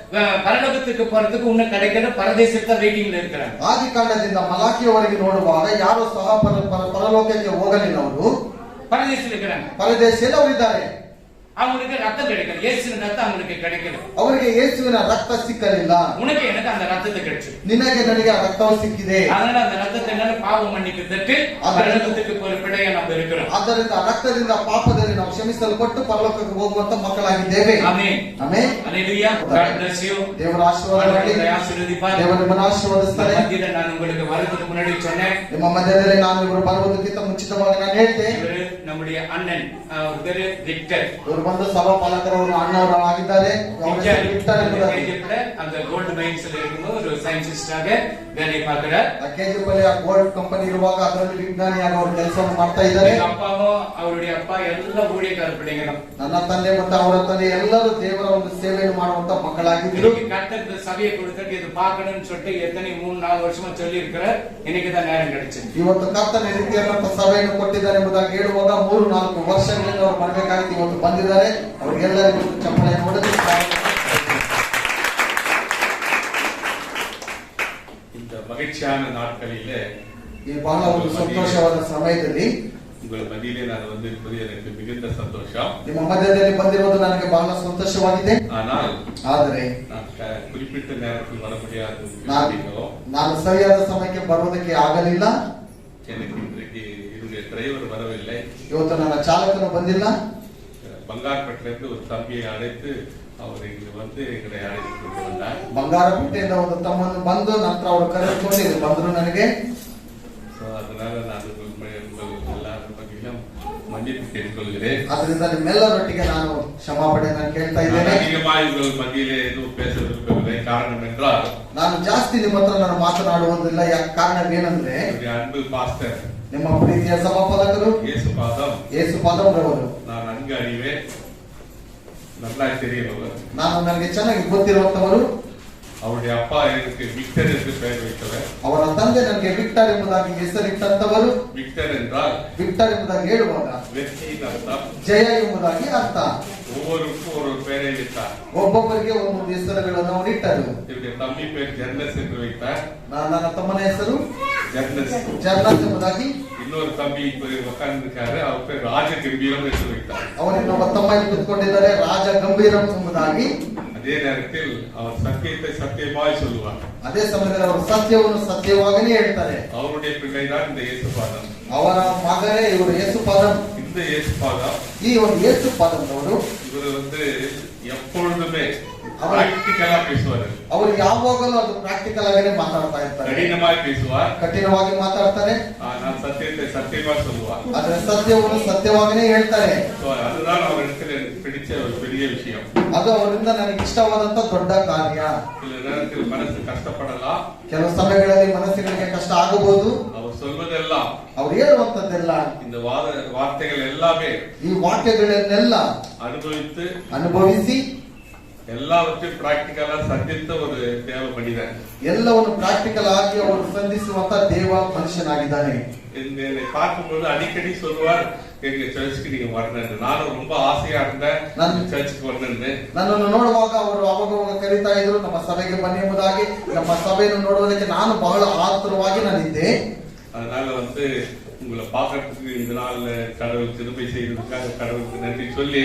பரலோகத்துக்கு போறதுக்கு இன்னும் கிடைக்கிற பரதேசத்தை வெயிட்டிங்ல இருக்கிறாங்க. ಆದಿಕಾಂಡದಿಂದ ಮಲಾಕಿಯವರೆಗೆ ನೋಡುವಾಗ ಯಾರು ಸಹ ಪರಲೋಕಕ್ಕೆ ಹೋಗಲಿಲ್ಲ. ಅವರು பரதேசில் இருக்கிறாங்க. ಪರದೇಶದಲ್ಲಿ ಅವರಿದ್ದಾರೆ. அவங்களுக்கு ரத்தம் கிடைக்கல. இயேசுவின் ரத்தம் அவங்களுக்கு கிடைக்கல. ಅವರಿಗೆ ಯೇಸುವಿನ ರಕ್ತ ಸಿಕ್ಕಲಿಲ್ಲ. உனக்கு எனக்கு அந்த ரத்தத்தை கிடைச்சு. ನಿನಗೆ ನನಗೆ ಆ ರಕ್ತವು ಸಿಕ್ಕಿದೆ. அதனால அந்த ரத்தத்தினால பாவம் மன்னிக்கிறதுக்கு பரலோகத்துக்கு பொறுப்படைய நாம் இருக்கிறோம். ಆದ್ದರಿಂದ ಆ ರಕ್ತದಿಂದ ಪಾಪದಲ್ಲಿ ನಾವು ಕ್ಷಮಿಸಲ್ಪಟ್ಟು ಪರಲೋಕಕ್ಕೆ ಹೋಗುವಂತ ಮಕ್ಕಳಾಗಿದ್ದೇವೆ. Amen. Amen. Hallelujah. God bless you. ದೇವರ ಆಶೀರ್ವಾದ ಮಾಡಲಿ. ஆசீர்வதிப்பார். ದೇವರು ನಿಮ್ಮನ್ನು ಆಶೀರ್ವದಿಸ್ತಾರೆ. மத்தியில நான் உங்களுக்கு வரதுக்கு முன்னாடி சொன்னேன். ನಿಮ್ಮ ಮಧ್ಯದಲ್ಲಿ ನಾನು ಇವರು ಬರುವುದಕ್ಕಿಂತ ಮುಂಚಿತವಾಗಿ ನಾನು ಹೇಳ್ತೆ. இவரு நம்முடைய அண்ணன். அவர் பேரு விக்டர். ಇವರು ಬಂದು ಸಭಾಪಾಲಕರವರು ಅಣ್ಣವರು ಆಗಿದ್ದಾರೆ. அந்த கோல்ட் மைன்ஸ்ல இருக்கும்போது ஒரு சயின்டிஸ்டாக வேலை பார்க்கிறார். ಕೆಜಿಪಲ್ಲಿ ಆ ಗೋಲ್ಡ್ ಕಂಪನಿ ಇರುವಾಗ ಅದರಲ್ಲಿ ವಿಜ್ಞಾನಿಯಾಗಿ ಅವರು ಕೆಲಸವನ್ನು ಮಾಡ್ತಾ ಇದ್ದಾರೆ. ಅಪ್ಪಾவும் அவருடைய அப்பா ಎಲ್ಲ ஊழியக்கார பிள்ளைங்க. ನನ್ನ ತಂದೆ ಮತ್ತು ಅವರ ತಂದೆ ಎಲ್ಲರೂ ದೇವರ ಒಂದು ಸೇವೆಯನ್ನು ಮಾಡುವಂತ ಮಕ್ಕಳಾಗಿದ್ದರು. கர்த்தர் சபையை கொடுத்துட்டு இது பார்க்கணும்னு சொல்லிட்டு எத்தனை 3-4 வருஷமா சொல்லி இருக்கிறார். இன்னைக்கு தான் நேரம் கிடைச்சது. ಇವತ್ತು ಕರ್ತನ ರೀತಿಯಾದಂತ ಸಭೆಯನ್ನು ಕೊಟ್ಟಿದ್ದಾರೆ ಎಂಬುದಾಗಿ ಹೇಳುವಾಗ 3-4 ವರ್ಷಗಳಿಂದ ಅವರು ಬರಬೇಕಾಗಿತ್ತು. ಇವತ್ತು ಬಂದಿದ್ದಾರೆ. ಅವರಿಗೆಲ್ಲರಿಗೂ ಚಪ್ಪಳೆ ಹೊಡೆದು இந்த மகிழ்ச்சியான நாட்களிலே ಬಹಳ ಒಂದು ಸಂತೋಷವಾದ ಸಮಯದಲ್ಲಿ உங்கள் மத்தியிலே நான் வந்திருப்பது எனக்கு மிகுந்த சந்தோஷம். ನಿಮ್ಮ ಮಧ್ಯದಲ್ಲಿ ಬಂದಿರುವುದು ನನಗೆ ಬಹಳ ಸಂತೋಷವಾಗಿದೆ. ಆದರೆ நான் குறிப்பிட்ட நேரத்தில் வர முடியாது. ನಾನು ಸರಿಯಾದ ಸಮಯಕ್ಕೆ ಬರುವುದಕ್ಕೆ ಆಗಲಿಲ್ಲ. எனக்கு இன்றைக்கு என்னுடைய டிரைவர் வரவில்லை. ಇವತ್ತು ನನ್ನ ಚಾಲಕನು ಬಂದಿಲ್ಲ. ಬಂಗಾರಪೇಟೆಯಿಂದ ஒரு தம்பியை அழைத்து அவர் இங்கு வந்து எங்களை அழைத்து கொண்டு வந்தார். ಬಂಗಾರಪೇಟೆಯಿಂದ ಒಂದು ತಮ್ಮನ್ನು ಬಂದು ನಂತರ ಅವರು ಕರೆದುಕೊಂಡು ಇಲ್ಲಿ ಬಂದರು ನನಗೆ. அதனால நான் எல்லாரும் பற்றியும் மன்னிப்பு கேட்டுக்கொள்கிறேன். ಅದರಿಂದ ನಿಮ್ಮೆಲ್ಲರೊಟ್ಟಿಗೆ ನಾನು ಕ್ಷಮಾಪಣೆಯನ್ನು ಕೇಳ್ತಾ ಇದ್ದೇನೆ. அதிகமாக உங்கள் மத்தியிலே எதுவும் பேச விரும்பவில்லை. காரணம் என்றால் ನಾನು ಜಾಸ್ತಿ ನಿಮ್ಮ ಹತ್ರ ನಾನು ಮಾತನಾಡುವುದಿಲ್ಲ. ಕಾರಣವೇನೆಂದ್ರೆ அன்பு பாஸ்டர் ನಿಮ್ಮ ಪ್ರೀತಿಯ ಸಭಾಪಾಲಕರು ಯೇಸುಪಾದಂ ರವರು நான் நன்கு அறிவேன். நல்லா தெரியுமவர். ನಾನು ನನಗೆ ಚೆನ್ನಾಗಿ ಗೊತ್ತಿರುವಂತವರು. அவருடைய அப்பா எனக்கு விக்டர் என்று பெயர் வைத்தவர். ಅವರ ತಂದೆ ನನಗೆ ವಿಕ್ಟರ್ ಎಂಬುದಾಗಿ ಹೆಸರಿಟ್ಟಂತವರು. விக்டர் என்றால் ವಿಕ್ಟರ್ ಎಂಬುದಾಗಿ ಹೇಳುವಾಗ வெற்றியின் அர்த்தம், ಜಯ ಎಂಬುದಾಗಿ ಅರ್ಥ. ஒவ்வொருக்கும் ஒரு பெயரை வைத்தார். ಒಬ್ಬೊಬ್ಬರಿಗೆ ಒಂದೊಂದು ಹೆಸರುಗಳನ್ನು ಅವರು ಇಟ್ಟರು. இவருடைய தம்பி பேர் ஜெர்னஸ் என்று வைத்தார். ನನ್ನ ತಮ್ಮನ ಹೆಸರು ஜெர்னஸ் ಎಂಬುದಾಗಿ. இன்னொரு தம்பி இப்ப உட்கார்ந்திருக்காரு. அவர் பேர் ராஜ கம்பீரம் என்று வைத்தார். ಅವರು ಇನ್ನೊಬ್ಬ ತಮ್ಮ ಇಲ್ಲಿ ಕುತ್ಕೊಂಡಿದ್ದಾರೆ, ರಾಜ ಗಂಭೀರಂ ಎಂಬುದಾಗಿ. அதே நேரத்தில் அவர் சத்தியத்தை சத்தியமாய் சொல்லுவார். ಅದೇ ಸಮಯದಲ್ಲಿ ಅವರು ಸತ್ಯವನ್ನು ಸತ್ಯವಾಗಿಯೇ ಹೇಳ್ತಾರೆ. அவருடைய பிள்ளைதான் இந்த இயேசுபாதம். ಅವರ ಮಗನೇ ಇವರು ಯೇಸುಪಾದಂ. இந்த இயேசுபாதம் ಈ ಒಂದು ಯೇಸುಪಾದಂರವರು இவர் எப்பொழுதுமே ಪ್ರಾಕ್ಟಿಕಲா பேசுவார். ಅವರು ಯಾವಾಗಲೂ ಅದು ಪ್ರಾಕ್ಟಿಕಲ್ ಆಗಿನೇ ಮಾತಾಡ್ತಾ ಇರ್ತಾರೆ. ಕಠಿಣವಾಗಿ பேசுவார். ಕಠಿಣವಾಗಿ ಮಾತಾಡ್ತಾರೆ. நான் சத்தியத்தை சத்தியமா சொல்லுவார். ಅದರ ಸತ್ಯವನ್ನು ಸತ್ಯವಾಗಿಯೇ ಹೇಳ್ತಾರೆ. அதுதான் அவரிடத்தில் எனக்கு பிடித்த பிடிச்ச ஒரு பெரிய விஷயம். ಅದು ಅವರಿಂದ ನನಗೆ ಇಷ್ಟವಾದಂತ ದೊಡ್ಡ ಕಾರ್ಯ. சில நேரத்தில் மனசு கஷ்டப்படலாம். ಕೆಲವು ಸಮಯಗಳಲ್ಲಿ ಮನಸ್ಸಿಗೆ ಕಷ್ಟ ಆಗಬಹುದು. அவர் சொல்வதெல்லாம், ಅವ್ರು ಹೇಳುವಂತದ್ದೆಲ್ಲ, இந்த வார்த்தைகள் எல்லாமே ಈ ವಾಕ್ಯಗಳನ್ನೆಲ್ಲ ಅನುಭವಿಸಿ எல்லாவற்றையும் பிராக்டிகலா சந்தித்த ஒரு தேவ மனிதன். ಎಲ್ಲವನ್ನು ಪ್ರಾಕ್ಟಿಕಲ್ ಆಗಿ ಅವರು ಸಂಧಿಸುವಂತ ದೇವ ಮನುಷ್ಯನಾಗಿದ್ದಾನೆ. என்னை பார்க்கும்போது அடிக்கடி சொல்லுவார், எங்க சர்ச்சுக்கு நீங்க வரணும். நானும் ரொம்ப ஆசையா இருந்தேன் சர்ச்சுக்கு வரணும்னு. ನನ್ನನ್ನು ನೋಡುವಾಗ ಅವರು ಅವಾಗ ಕರೀತಾ ಇದ್ರು, ನಮ್ಮ ಸಭೆಗೆ ಬನ್ನಿ ಎಂಬುದಾಗಿ. ನಮ್ಮ ಸಭೆಯನ್ನು ನೋಡುವುದಕ್ಕೆ ನಾನು ಬಹಳ ಆತುರವಾಗಿ ನಾನಿದ್ದೆ. அதனால உங்களை பார்க்கறதுக்கு இந்த நாள்ல கடவுள் திருப்பை செய்ததுக்காக கடவுளுக்கு நன்றி சொல்லி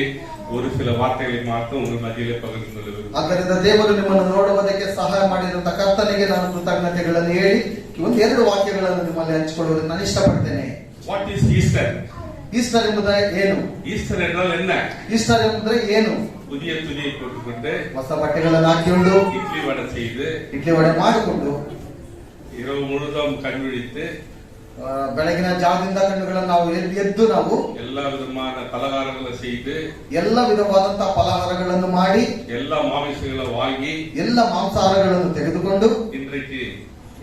ஒரு சில வார்த்தைகளை மாத்திரம் உங்கள் மத்தியிலே பகிர்ந்து கொள்ளுவேன். ಆದ್ದರಿಂದ ದೇವರು ನಿಮ್ಮನ್ನು ನೋಡುವುದಕ್ಕೆ ಸಹಾಯ ಮಾಡಿದಂತ ಕರ್ತನಿಗೆ ನಾನು ಕೃತಜ್ಞತೆಗಳನ್ನು ಹೇಳಿ ಎರಡು ವಾಕ್ಯಗಳನ್ನು ನಿಮ್ಮಲ್ಲಿ ಹಂಚಿಕೊಳ್ಳುವುದಕ್ಕೆ ನಾನು ಇಷ್ಟಪಡ್ತೇನೆ. What is Easter? ಈಸ್ಟರ್ ಎಂಬುದು ಏನು? ಈಸ್ಟರ್ ಎಂದರೆ என்ன? ಈಸ್ಟರ್ ಎಂದರೆ ಏನು? புதிய துணியை போட்டுக்கொண்டு ಹೊಸ ಬಟ್ಟೆಗಳನ್ನು ಹಾಕಿಕೊಂಡು ಇಡ್ಲಿ ವಡೆ ಮಾಡಿಕೊಂಡು இரவு முழுதும் கண் விழித்து ಬೆಳಗಿನ ಜಾವದಿಂದ ಕಣ್ಣುಗಳನ್ನು ನಾವು ಎದ್ದು ನಾವು ಎಲ್ಲಾ ವಿಧமான ಪಲಹಾರಗಳನ್ನು செய்து ಎಲ್ಲ ವಿಧವಾದಂತಹ ಪಲಹಾರಗಳನ್ನು ಮಾಡಿ ಎಲ್ಲ ಮಾಂಸಗಳನ್ನು வாங்கி ಎಲ್ಲ ಮಾಂಸಾಹಾರಗಳನ್ನು ತೆಗೆದುಕೊಂಡು இன்றைக்கு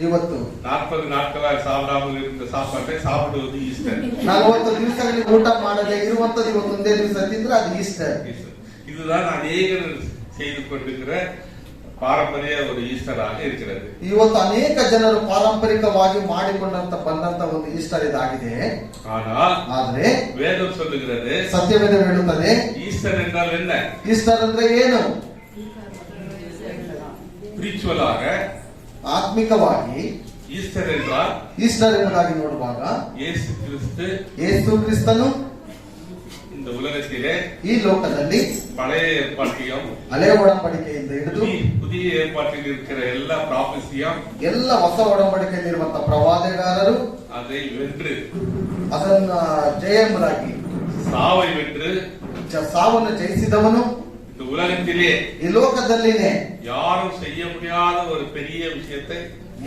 ಇವತ್ತು 40 நாட்களாக சாப்பிடாமல் இருந்த சாப்பாட்டை சாப்பிடுவது ஈஸ்டர். 40 ದಿವಸಗಳಲ್ಲಿ ಊಟ ಮಾಡದೆ ಇರುವಂತದ್ದು ಇವತ್ತೊಂದೇ ದಿವಸ ತಿಂದ್ರೆ ಅದು ಈಸ್ಟರ್. இதுதான் அநேகர் செய்து கொண்டிருக்கிற ಪಾರಂಪರ್ಯ ಒಂದು ಈಸ್ಟರ್ ಆಗಿ இருக்கிறது. ಇವತ್ತು ಅನೇಕ ಜನರು ಪಾರಂಪರಿಕವಾಗಿ ಮಾಡಿಕೊಂಡಂತ ಬಂದಂತ ಒಂದು ಈಸ್ಟರ್ ಇದಾಗಿದೆ. ಆದರೆ ವೇದ சொல்லுகிறது, ಸತ್ಯವೇದ ಹೇಳುತ್ತದೆ, ಈಸ್ಟರ್ ಎಂದರೆ என்ன? ಈಸ್ಟರ್ ಅಂದ್ರೆ ಏನು? ಸ್ಪಿರಿಚುವಲ್ ಆಗ, ಆತ್ಮಿಕವಾಗಿ ಈಸ್ಟರ್ ಎಂದರೆ, ಈಸ್ಟರ್ ಎಂಬುದಾಗಿ ನೋಡುವಾಗ ಯೇಸು ಕ್ರಿಸ್ತನು இந்த உலகத்திலே ಈ ಲೋಕದಲ್ಲಿ பழைய ஏற்பாட்டையும் ಹಳೆಯ ಒಡಂಬಡಿಕೆಯಿಂದ ಹಿಡಿದು புதிய ஏற்பாட்டில் இருக்கிற எல்லா ப்ராஃபஸியும் ಎಲ್ಲ ಹೊಸ ಒಡಂಬಡಿಕೆಯಲ್ಲಿ ಇರುವಂತ ಪ್ರವಾದಿಗಾರರು அதை வென்று ಅದನ್ನ ಜಯಂಬರಾಗಿ ಸಾவை வென்று ಸಾವನ್ನು ಜಯಿಸಿದವನು இந்த உலகத்திலே ಈ ಲೋಕದಲ್ಲಿನೇ ಯಾರು செய்ய முடியாத ஒரு பெரிய விஷயத்தை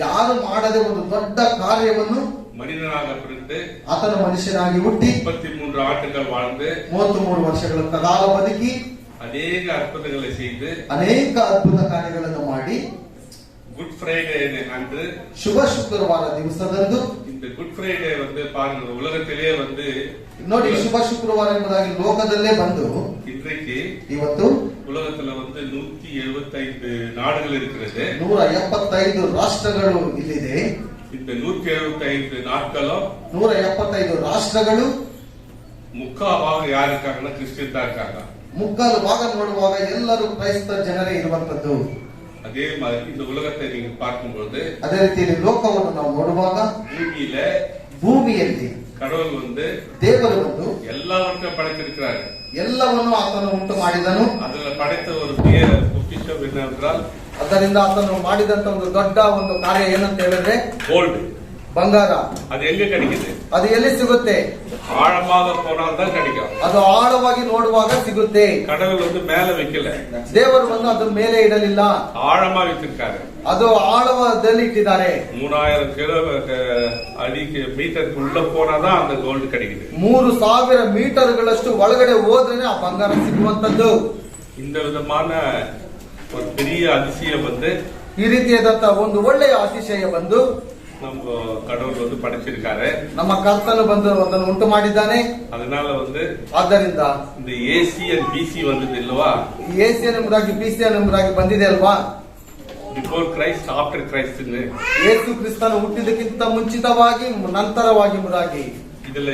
ಯಾರು ಮಾಡದೆ ಒಂದು ದೊಡ್ಡ ಕಾರ್ಯವನ್ನು மனிதனாக பிறந்து ಆತನ ಮನುಷ್ಯನಾಗಿ ಹುಟ್ಟಿ 33 ஆண்டுகள் வாழ்ந்து 33 ವರ್ಷಗಳ ಕಾಲ ಬದುಕಿ ಅನೇಕ ಅದ್ಭುತங்களை செய்து ಅನೇಕ ಅದ್ಭುತ ಕಾರ್ಯಗಳನ್ನು ಮಾಡಿ ಗುಡ್ ಫ್ರೈಡೇ அன்று ಶುಭ ಶುಕ್ರವಾರ ದಿವಸದಂದು இந்த ಗುಡ್ ಫ್ರೈಡೇ பாருங்க உலகத்திலே ನೋಡಿ ಶುಭ ಶುಕ್ರವಾರ ಎಂಬುದಾಗಿ ಲೋಕದಲ್ಲೇ ಬಂದು இன்றைக்கு ಇವತ್ತು உலகத்துல 175 நாடுகள் இருக்கிறது. 175 ರಾಷ್ಟ್ರಗಳು ಇಲ್ಲಿದೆ. இந்த 175 நாட்களும் 175 ರಾಷ್ಟ್ರಗಳು ಮುಖ್ಯವಾಗಿ ಯಾರು இருக்காங்கன்னா கிறிஸ்டியன் தான் இருக்காங்க. ಮುಕ್ಕಾಲು ಭಾಗ ನೋಡುವಾಗ ಎಲ್ಲರೂ ಕ್ರೈಸ್ತ ಜನರೇ ಇರುವಂತದ್ದು. அதே மாதிரி இந்த உலகத்தை நீங்க பார்க்கும்போது ಅದೇ ರೀತಿಯಲ್ಲಿ ಲೋಕವನ್ನು ನಾವು ನೋಡುವಾಗ ಭೂಮಿಯಲ್ಲಿ கடவுள் ದೇವರು எல்லாவற்றையும் படைத்திருக்கிறார். ಎಲ್ಲವನ್ನು ಆತನು ಉಂಟು ಮಾಡಿದನು. ಅದನ್ನ ಪಡೆದ ಒಂದು பொக்கிஷம் என்னவென்றால், ಅದರಿಂದ ಆತನು ಮಾಡಿದಂತ ಒಂದು ದೊಡ್ಡ ಒಂದು ಕಾರ್ಯ ಏನಂತ ಹೇಳಿದ್ರೆ ಗೋಲ್ಡ್, ಬಂಗಾರ. ಅದು ಎಲ್ಲಿ கிடைக்குது? ಅದು ಎಲ್ಲಿ ಸಿಗುತ್ತೆ? ಆಳமாக போனால் தான் கிடைக்கும். ಅದು ಆಳವಾಗಿ ನೋಡುವಾಗ ಸಿಗುತ್ತೆ. கடவுள் மேலே வைக்கல, ದೇವರು ಅದರ ಮೇಲೆ ಇಡಲಿಲ್ಲ, ಆಳமாக வைத்திருக்காரு. ಅದು ಆಳದಲ್ಲಿ ಇಟ್ಟಿದ್ದಾರೆ. 3000 ಕಿಲೋಮೀಟರ್ ಅಡಿಗೆ ಮೀಟರ್ ಉள்ள போனாதான் அந்த ಗೋಲ್ಡ್ கிடைக்குது. 3000 ಮೀಟರ್ಗಳಷ್ಟು ಒಳಗಡೆ ಹೋದ್ರೆ ಆ ಬಂಗಾರ ಸಿಗುವಂತದ್ದು. இந்த விதமான ஒரு பெரிய அதிசயம் ಈ ರೀತಿಯಾದಂತ ಒಂದು ಒಳ್ಳೆಯ அதிசಯ நம்ம கடவுள் படைச்சிருக்காரு. ನಮ್ಮ ಕರ್ತನು ಅದನ್ನು ಉಂಟು ಮಾಡಿದ್ದಾನೆ. அதனால ಆದ್ದರಿಂದ இந்த ஏசியன் பிசி வந்தது இல்லவா? ஏசியன் ಎಂಬುದಾಗಿ ಬಿಸಿಯನ್ ಎಂಬುದಾಗಿ ಬಂದಿದೆ ಅಲ್ವಾ? Before Christ after Christ. Yesu ಕ್ರಿಸ್ತನು ಹುಟ್ಟಿದಕ್ಕಿಂತ ಮುಂಚಿತವಾಗಿ ನಂತರವಾಗಿ ಎಂಬುದಾಗಿ இதுல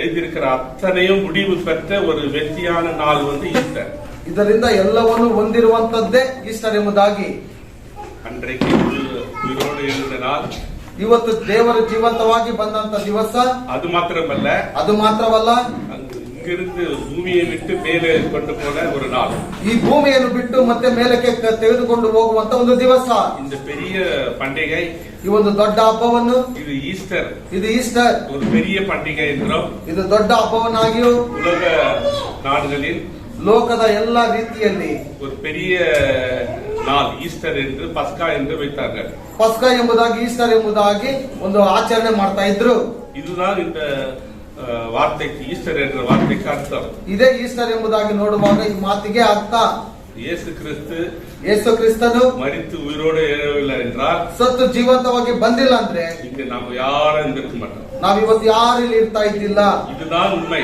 எழுதியிருக்கிற அத்தனையும் முடிவு பெற்ற ஒரு வெற்றியான நாள் ஈஸ்டர். ಇದರಿಂದ ಎಲ್ಲವನ್ನು ಹೊಂದಿರುವಂತದ್ದೇ ಈಸ್ಟರ್ ಎಂಬುದಾಗಿ அன்றைக்கு உயிரோடு எழுந்த நாள், ಇವತ್ತು ದೇವರು ಜೀವಂತವಾಗಿ ಬಂದಂತ ದಿವಸ. ಅದು ಮಾತ್ರವಲ್ಲ இங்கிருந்து பூமியை விட்டு மேலே கொண்டு போன ஒரு நாள். ಈ ಭೂಮಿಯನ್ನು ಬಿಟ್ಟು ಮತ್ತೆ ಮೇಲಕ್ಕೆ ತೆಗೆದುಕೊಂಡು ಹೋಗುವಂತ ಒಂದು ದಿವಸ. இந்த பெரிய பண்டிகை, ಈ ಒಂದು ದೊಡ್ಡ ಹಬ್ಬವನ್ನು, ಇದು ಈಸ್ಟರ್ ஒரு பெரிய பண்டிகை என்றும், ಇದು ದೊಡ್ಡ ಹಬ್ಬವನ್ನಾಗಿಯೂ ಉಲಗ ನಾಡುகளில் ಲೋಕದ ಎಲ್ಲಾ ರೀತಿಯಲ್ಲಿ ஒரு பெரிய நாள் ஈஸ்டர் என்று பஸ்கா என்று வைத்தார்கள். பஸ்கா ಎಂಬುದಾಗಿ ಈಸ್ಟರ್ ಎಂಬುದಾಗಿ ಒಂದು ಆಚರಣೆ ಮಾಡ್ತಾ ಇದ್ರು. இதுதான் இந்த வார்த்தைக்கு ஈஸ்டர் என்ற வார்த்தைக்கு அர்த்தம். ಇದೇ ಈಸ್ಟರ್ ಎಂಬುದಾಗಿ ನೋಡುವಾಗ ಈ ಮಾತಿಗೆ ಅರ್ಥ இயேசு கிறிஸ்து ಯೇಸು ಕ್ರಿಸ್ತನು மரித்து உயிரோடு எழவில்லை என்றால் ಸತ್ತು ಜೀವಂತವಾಗಿ ಬಂದಿಲ್ಲ ಅಂದ್ರೆ இங்க நம்ம யாரும் இருந்திருக்க மாட்டோம். ನಾವಿವತ್ತು ಯಾರು ಇಲ್ಲಿ ಇರ್ತಾ ಇದ್ದಿಲ್ಲ. இதுதான் உண்மை,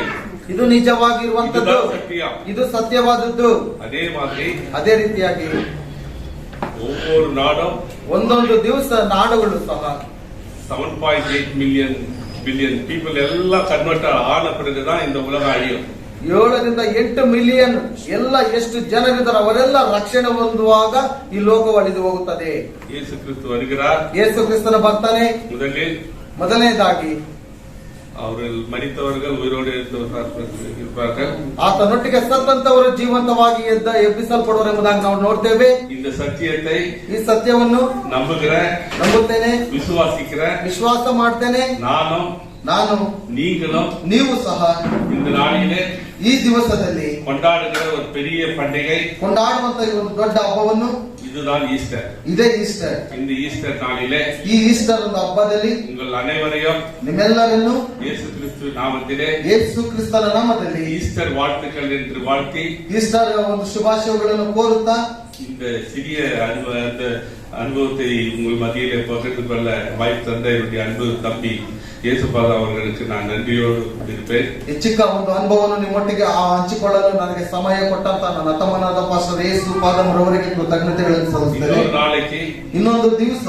ಇದು ನಿಜವಾಗಿರುವಂತದ್ದು, இதுதான் சத்தியம். ಇದು ಸತ್ಯವಾದದ್ದು. அதே மாதிரி ಅದೇ ರೀತಿಯಾಗಿ ஒவ்வொரு நாடும் ಒಂದೊಂದು ದಿವಸ ನಾಡುಗಳು ಸಹ 7.8 பில்லியன் பீப்புள் எல்லாம் கன்வெர்ட் ஆன பிறகுதான் இந்த உலகம் அழியும். 7 ರಿಂದ 8 ಮಿಲಿಯನ್ ಎಲ್ಲ ಎಷ್ಟು ಜನರಿದ್ದಾರೆ ಅವರೆಲ್ಲ ರಕ್ಷಣೆ ಹೊಂದುವಾಗ ಈ ಲೋಕವು ಅಳಿದು ಹೋಗುತ್ತದೆ. இயேசு கிறிஸ்து வருகிறார். ಯೇಸು ಕ್ರಿಸ್ತನ ಬರ್ತಾನೆ. ಮೊದಲನೇದಾಗಿ அவர்கள் மரித்தவர்கள் உயிரோடு இருப்பார்கள். ಆತನೊಟ್ಟಿಗೆ ಸತ್ತಂತವರು ಜೀವಂತವಾಗಿ ಎಬ್ಬಿಸಲ್ಪಡುವರೆಂಬುದಾಗಿ ನಾವು ನೋಡ್ತೇವೆ. இந்த சத்தியத்தை ಈ ಸತ್ಯವನ್ನು ನಂಬುತ್ತೇನೆ, ವಿಶ್ವಾಸ ಮಾಡ್ತೇನೆ. ನಾನು நீங்களும் ನೀವು ಸಹ இந்த நாளிலே ಈ ದಿವಸದಲ್ಲಿ கொண்டாடுகிற ஒரு பெரிய பண்டிகை, ಕೊಂಡಾಡುವಂತ ಈ ಒಂದು ದೊಡ್ಡ ಹಬ್ಬವನ್ನು, இதுதான் ஈஸ்டர். ಇದೇ ಈಸ್ಟರ್. இந்த ஈஸ்டர் நாளிலே ಈ ಈಸ್ಟರ್ ಒಂದು ಹಬ್ಬದಲ್ಲಿ உங்கள் அனைவரையும் ನಿಮ್ಮೆಲ್ಲರನ್ನು இயேசு கிறிஸ்து நாமத்திலே ಯೇಸು ಕ್ರಿಸ್ತನ ನಾಮದಲ್ಲಿ ஈஸ்டர் வாழ்த்துக்கள் என்று வாழ்த்தி ಈಸ್ಟರ್ ಒಂದು ಶುಭಾಶಯಗಳನ್ನು ಕೋರುತ್ತಾ இந்த சிறிய அனுபவத்தை உங்கள் மத்தியிலே பகிர்ந்து கொள்ள வாய்ப்பு தந்த என்னுடைய அன்பு தம்பி ಯೇಸುಪಾದ ಅವர்களுக்கு நான் நன்றியோடு இருப்பேன். ಈ ಚಿಕ್ಕ ಒಂದು ಅನುಭವವನ್ನು ನಿಮ್ಮೊಟ್ಟಿಗೆ ಹಂಚಿಕೊಳ್ಳಲು ನನಗೆ ಸಮಯ ಕೊಟ್ಟಂತ ನನ್ನ ತಮ್ಮನಾದ ಪಾಸ್ಟರ್ ಯೇಸುಪಾದರವರಿಗೆ ಕೃತಜ್ಞತೆಗಳನ್ನು ಸಲ್ಲಿಸುತ್ತೇನೆ. நாளைக்கு ಇನ್ನೊಂದು ದಿವಸ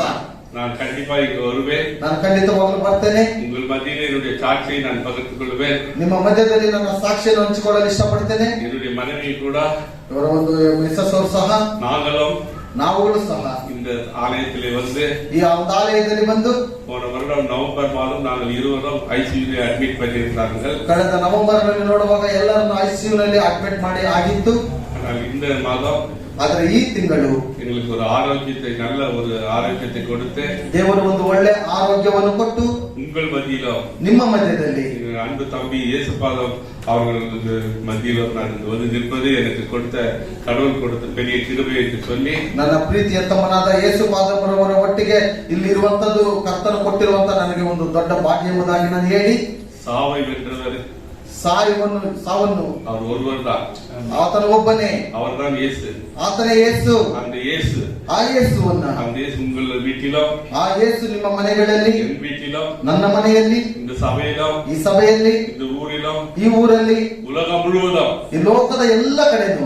நான் கண்டிப்பா இங்க வருவேன். ನಾನು ಖಂಡಿತವಾಗಲು ಬರ್ತೇನೆ. உங்கள் மத்தியிலே என்னுடைய சாட்சியை நான் பகிர்ந்து கொள்வேன். ನಿಮ್ಮ ಮಧ್ಯದಲ್ಲಿ ನನ್ನ ಸಾಕ್ಷಿಯನ್ನು ಹಂಚಿಕೊಳ್ಳಲು ಇಷ್ಟಪಡ್ತೇನೆ. என்னுடைய மனைவி ಕೂಡ, ಇವರ ಒಂದು ಮಿಸಸ್ ಅವರು ಸಹ, ನಾವುಗಳು ಸಹ இந்த ஆலயத்திலே வந்து ಈ ಒಂದು ಆಲಯದಲ್ಲಿ ಬಂದು போன வருடம் நவம்பர் மாதம் நாங்கள் இருவரும் ஐசியூ அட்மிட் பண்ணியிருந்தார்கள். ಕಳೆದ ನವೆಂಬರ್ ನಲ್ಲಿ ನೋಡುವಾಗ ಎಲ್ಲರನ್ನು ಐಸಿಯು ನಲ್ಲಿ ಅಡ್ಮಿಟ್ ಮಾಡಿ ಆಗಿತ್ತು. ஆனால் இந்த மாதம், ಆದ್ರೆ ಈ ತಿಂಗಳು எங்களுக்கு ஒரு ஆரோக்கியத்தை, நல்ல ஒரு ஆரோக்கியத்தை கொடுத்து ದೇವರು ಒಂದು ಒಳ್ಳೆ ಆರೋಗ್ಯವನ್ನು ಕೊಟ್ಟು உங்கள் மத்தியிலும், ನಿಮ್ಮ ಮಧ್ಯದಲ್ಲಿ அன்பு தம்பி இயேசுபாதம் அவர்களுக்கு மத்தியிலும் நான் வந்து நிற்பது எனக்கு கொடுத்த கடவுள் கொடுத்த பெரிய கிருபை என்று சொல்லி, ನನ್ನ ಪ್ರೀತಿಯ ತಮ್ಮನಾದ ಯೇಸುಪಾದರವರ ಒಟ್ಟಿಗೆ ಇಲ್ಲಿರುವಂತದ್ದು ಕರ್ತನು ಕೊಟ್ಟಿರುವಂತ ನನಗೆ ಒಂದು ದೊಡ್ಡ ಭಾಗ್ಯ ಎಂಬುದಾಗಿ ನಾನು ಹೇಳಿ, சாவை வென்றவர் ಸಾವನ್ನು அவர் ஒருவர் தான், ಆತನ ಒಬ್ಬನೇ, அவர் தான் இயேசு. ಆತನೇ ಯೇಸು. அந்த இயேசு, ಆ ಯೇಸುವನ್ನ, அந்த இயேசு உங்கள் வீட்டிலும், ಆ ಯೇಸು ನಿಮ್ಮ ಮನೆಗಳಲ್ಲಿ, என் வீட்டிலும், ನನ್ನ ಮನೆಯಲ್ಲಿ, இந்த சபையிலும், ಈ ಸಭೆಯಲ್ಲಿ, இந்த ஊரிலும், ಈ ಊರಲ್ಲಿ, உலகம் முழுவதும், ಈ ಲೋಕದ ಎಲ್ಲ ಕಡೆನೂ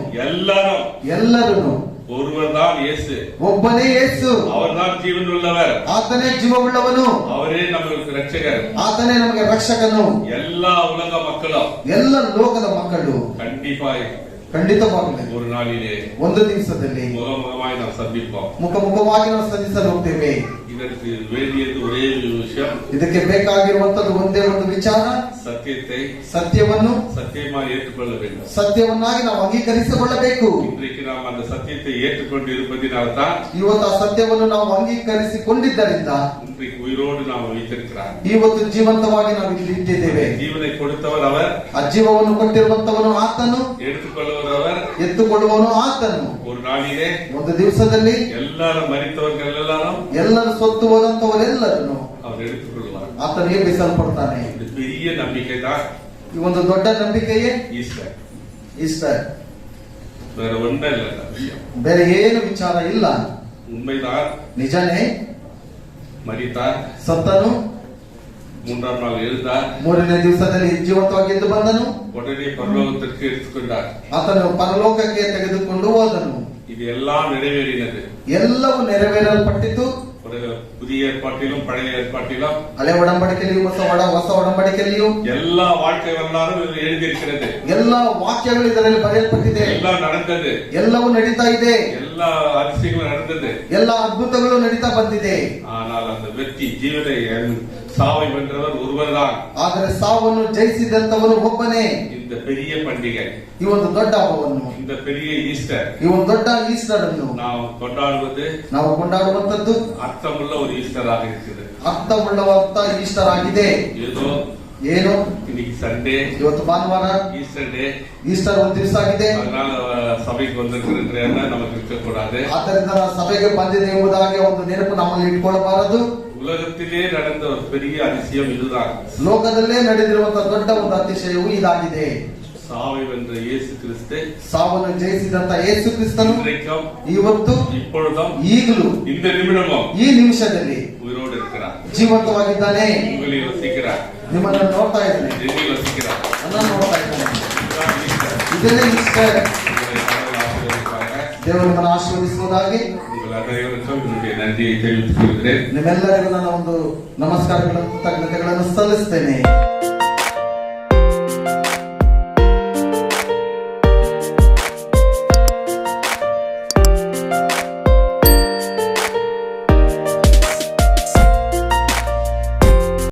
ಎಲ್ಲರೂ ஒருவர் தான் இயேசு, ಒಬ್ಬನೇ ಯೇಸು. அவர் தான் ஜீவன் உள்ளவர், ಆತನೇ ಜೀವವುಳ್ಳವನು, அவரே நம்மளுக்கு ரட்சகர், ಆತನೇ ನಮಗೆ ರಕ್ಷಕನು. எல்லா உலக மக்களும், ಎಲ್ಲ ಲೋಕದ ಮಕ್ಕಳು ಖಂಡಿತವಾಗಲಿ ஒரு நாளிலே, ಒಂದು ದಿವಸದಲ್ಲಿ முகமுகமாய் நாம் சந்திப்போம். ಮುಖವಾಗಿ ನಾವು ಸಂಧಿಸಲು ಹೋಗ್ತೇವೆ. இதற்கு வேண்டியது ஒரே ஒரு விஷயம், ಇದಕ್ಕೆ ಬೇಕಾಗಿರುವಂತದ್ದು ಒಂದೇ ಒಂದು ವಿಚಾರ, ಸತ್ಯವನ್ನು சத்தியமாக ஏற்றுக்கொள்ள வேண்டும். ಸತ್ಯವನ್ನಾಗಿ ನಾವು ಅಂಗೀಕರಿಸಿಕೊಳ್ಳಬೇಕು. இன்றைக்கு நாம் அந்த சத்தியத்தை ஏற்றுக்கொண்டு இருப்பதினால்தான் ಇವತ್ತು ಆ ಸತ್ಯವನ್ನು ನಾವು ಅಂಗೀಕರಿಸಿಕೊಂಡಿದ್ದರಿಂದ இன்றைக்கு உயிரோடு நாம் வைத்திருக்கிறார். ಇವತ್ತು ಜೀವಂತವಾಗಿ ನಾವು ಇಲ್ಲಿ ಇಟ್ಟಿದ್ದೇವೆ. ஜீவனை கொடுத்தவர் அவர், ಆ ಜೀವವನ್ನು ಕೊಟ್ಟಿರುವಂತವನು ಆತನು, எடுத்துக்கொள்ளுவர் அவர், ಎತ್ತುಕೊಳ್ಳುವನು ಆತನು. ஒரு நாளிலே ಒಂದು ದಿವಸದಲ್ಲಿ எல்லாரும் மரித்தவர்கள் ಎಲ್ಲರೂ ಸತ್ತು ಹೋದಂತವರೆಲ್ಲರನ್ನು அவர் எடுத்துக்கொள்வார். ಆತನು ಎಬ್ಬಿಸಲ್ಪಡ್ತಾನೆ. இது பெரிய நம்பிக்கை தான். ಈ ಒಂದು ದೊಡ್ಡ ನಂಬಿಕೆಯೇ ಈಸ್ಟರ್. வேற ஒன்றே இல்லை, விஷயம் ಬೇರೆ ಏನು ವಿಚಾರ ಇಲ್ಲ. உண்மைதான், ನಿಜನೇ. மரித்தார், ಸತ್ತನು, மூன்றாம் நாள் எழுந்தார், ಮೂರನೇ ದಿವಸದಲ್ಲಿ ಜೀವಂತವಾಗಿ ಎದ್ದು ಬಂದನು, உடனே பரலோகத்திற்கு எடுத்துக்கொண்டார். ಆತನು ಪರಲೋಕಕ್ಕೆ ತೆಗೆದುಕೊಂಡು ಹೋದನು. இது எல்லாம் நிறைவேறினது, ಎಲ್ಲವೂ ನೆರವೇರಲ್ಪಟ್ಟಿತು. புதிய ஏற்பாட்டிலும் பழைய ஏற்பாட்டிலும், ಹಳೆ ಒಡಂಬಡಿಕೆಯಲ್ಲಿಯೂ ಹೊಸ ಒಡಂಬಡಿಕೆಯಲ್ಲಿಯೂ எல்லா வாழ்க்கை வரலாறும் எழுதியிருக்கிறது. ಎಲ್ಲಾ ವಾಕ್ಯಗಳು ಇದರಲ್ಲಿ ಬರೆಯಲ್ಪಟ್ಟಿದೆ. எல்லாம் நடந்தது, ಎಲ್ಲವೂ ನಡೀತಾ ಇದೆ. எல்லா அதிசயங்களும் நடந்தது, ಎಲ್ಲಾ ಅದ್ಭುತಗಳು ನಡೀತಾ ಬಂದಿದೆ. ஆனால் அந்த வெற்றி ஜீவனை சாவை வென்றவர் ஒருவர்தான். ಆದರೆ ಸಾವನ್ನು ಜಯಿಸಿದಂತವನು ಒಬ್ಬನೇ. இந்த பெரிய பண்டிகை, ಈ ಒಂದು ದೊಡ್ಡ ಹಬ್ಬವನ್ನು, இந்த பெரிய ஈஸ்டர், ಈ ಒಂದು ದೊಡ್ಡ ಈಸ್ಟರ್ ಅನ್ನು ನಾವು ಕೊಂಡಾಡುವಂತದ್ದು அர்த்தமுள்ள ஒரு ஈஸ்டராக இருக்குது. ಅರ್ಥವುಳ್ಳವಂತ ಈಸ್ಟರ್ ಆಗಿದೆ. ஏதோ ಏನು இன்னைக்கு சண்டே, ಇವತ್ತು ಭಾನುವಾರ, ஈஸ்டர் டே. ಈಸ್ಟರ್ ಒಂದು ದಿವಸ ಆಗಿದೆ. அதனால சபைக்கு வந்திருக்கிறேன்னா நமக்கு இருக்கக்கூடாது. ಆದ್ದರಿಂದ ನಾವು ಸಭೆಗೆ ಬಂದಿದೆ ಎಂಬುದಾಗಿ ಒಂದು ನೆನಪು ನಮ್ಮಲ್ಲಿ ಇಟ್ಕೊಳ್ಳಬಾರದು. உலகத்திலே நடந்த ஒரு பெரிய அதிசயம் இதுதான். ಲೋಕದಲ್ಲೇ ನಡೆದಿರುವಂತಹ ದೊಡ್ಡ ಒಂದು ಅತಿಶಯವು ಇದಾಗಿದೆ. சாவை வென்ற இயேசு கிறிஸ்து, ಸಾವನ್ನು ಜಯಿಸಿದಂತ ಯೇಸು ಕ್ರಿಸ್ತನು இன்றைக்கும் ಇವತ್ತು இப்பொழுதும் ಈಗಲೂ இந்த நிமிடமும் ಈ ನಿಮಿಷದಲ್ಲಿ உயிரோடு இருக்கிறார். ಜೀವಂತವಾಗಿದ್ದಾನೆ. உங்களை யோசிக்கிறார், ನಿಮ್ಮನ್ನು ನೋಡ್ತಾ ಇದ್ದಾನೆ, என்னை யோசிக்கிறார். ನನ್ನನ್ನು ನೋಡ್ತಾ ಇದ್ದಾನೆ. இதுதான் ஈஸ்டர். ಇದನ್ನೇ ಈಸ್ಟರ್. உங்களை கடவுள் ஆசீர்வதிப்பாராக. ದೇವರು ನಿಮ್ಮನ್ನು ಆಶೀರ್ವದಿಸುವುದಾಗಿ உங்கள் அனைவருக்கும் என்னுடைய நன்றியை தெரிவித்துக் கொள்கிறேன். ನಿಮ್ಮೆಲ್ಲರಿಗೂ ನನ್ನ ಒಂದು ನಮಸ್ಕಾರಗಳನ್ನು ಕೃತಜ್ಞತೆಗಳನ್ನು ಸಲ್ಲಿಸ್ತೇನೆ.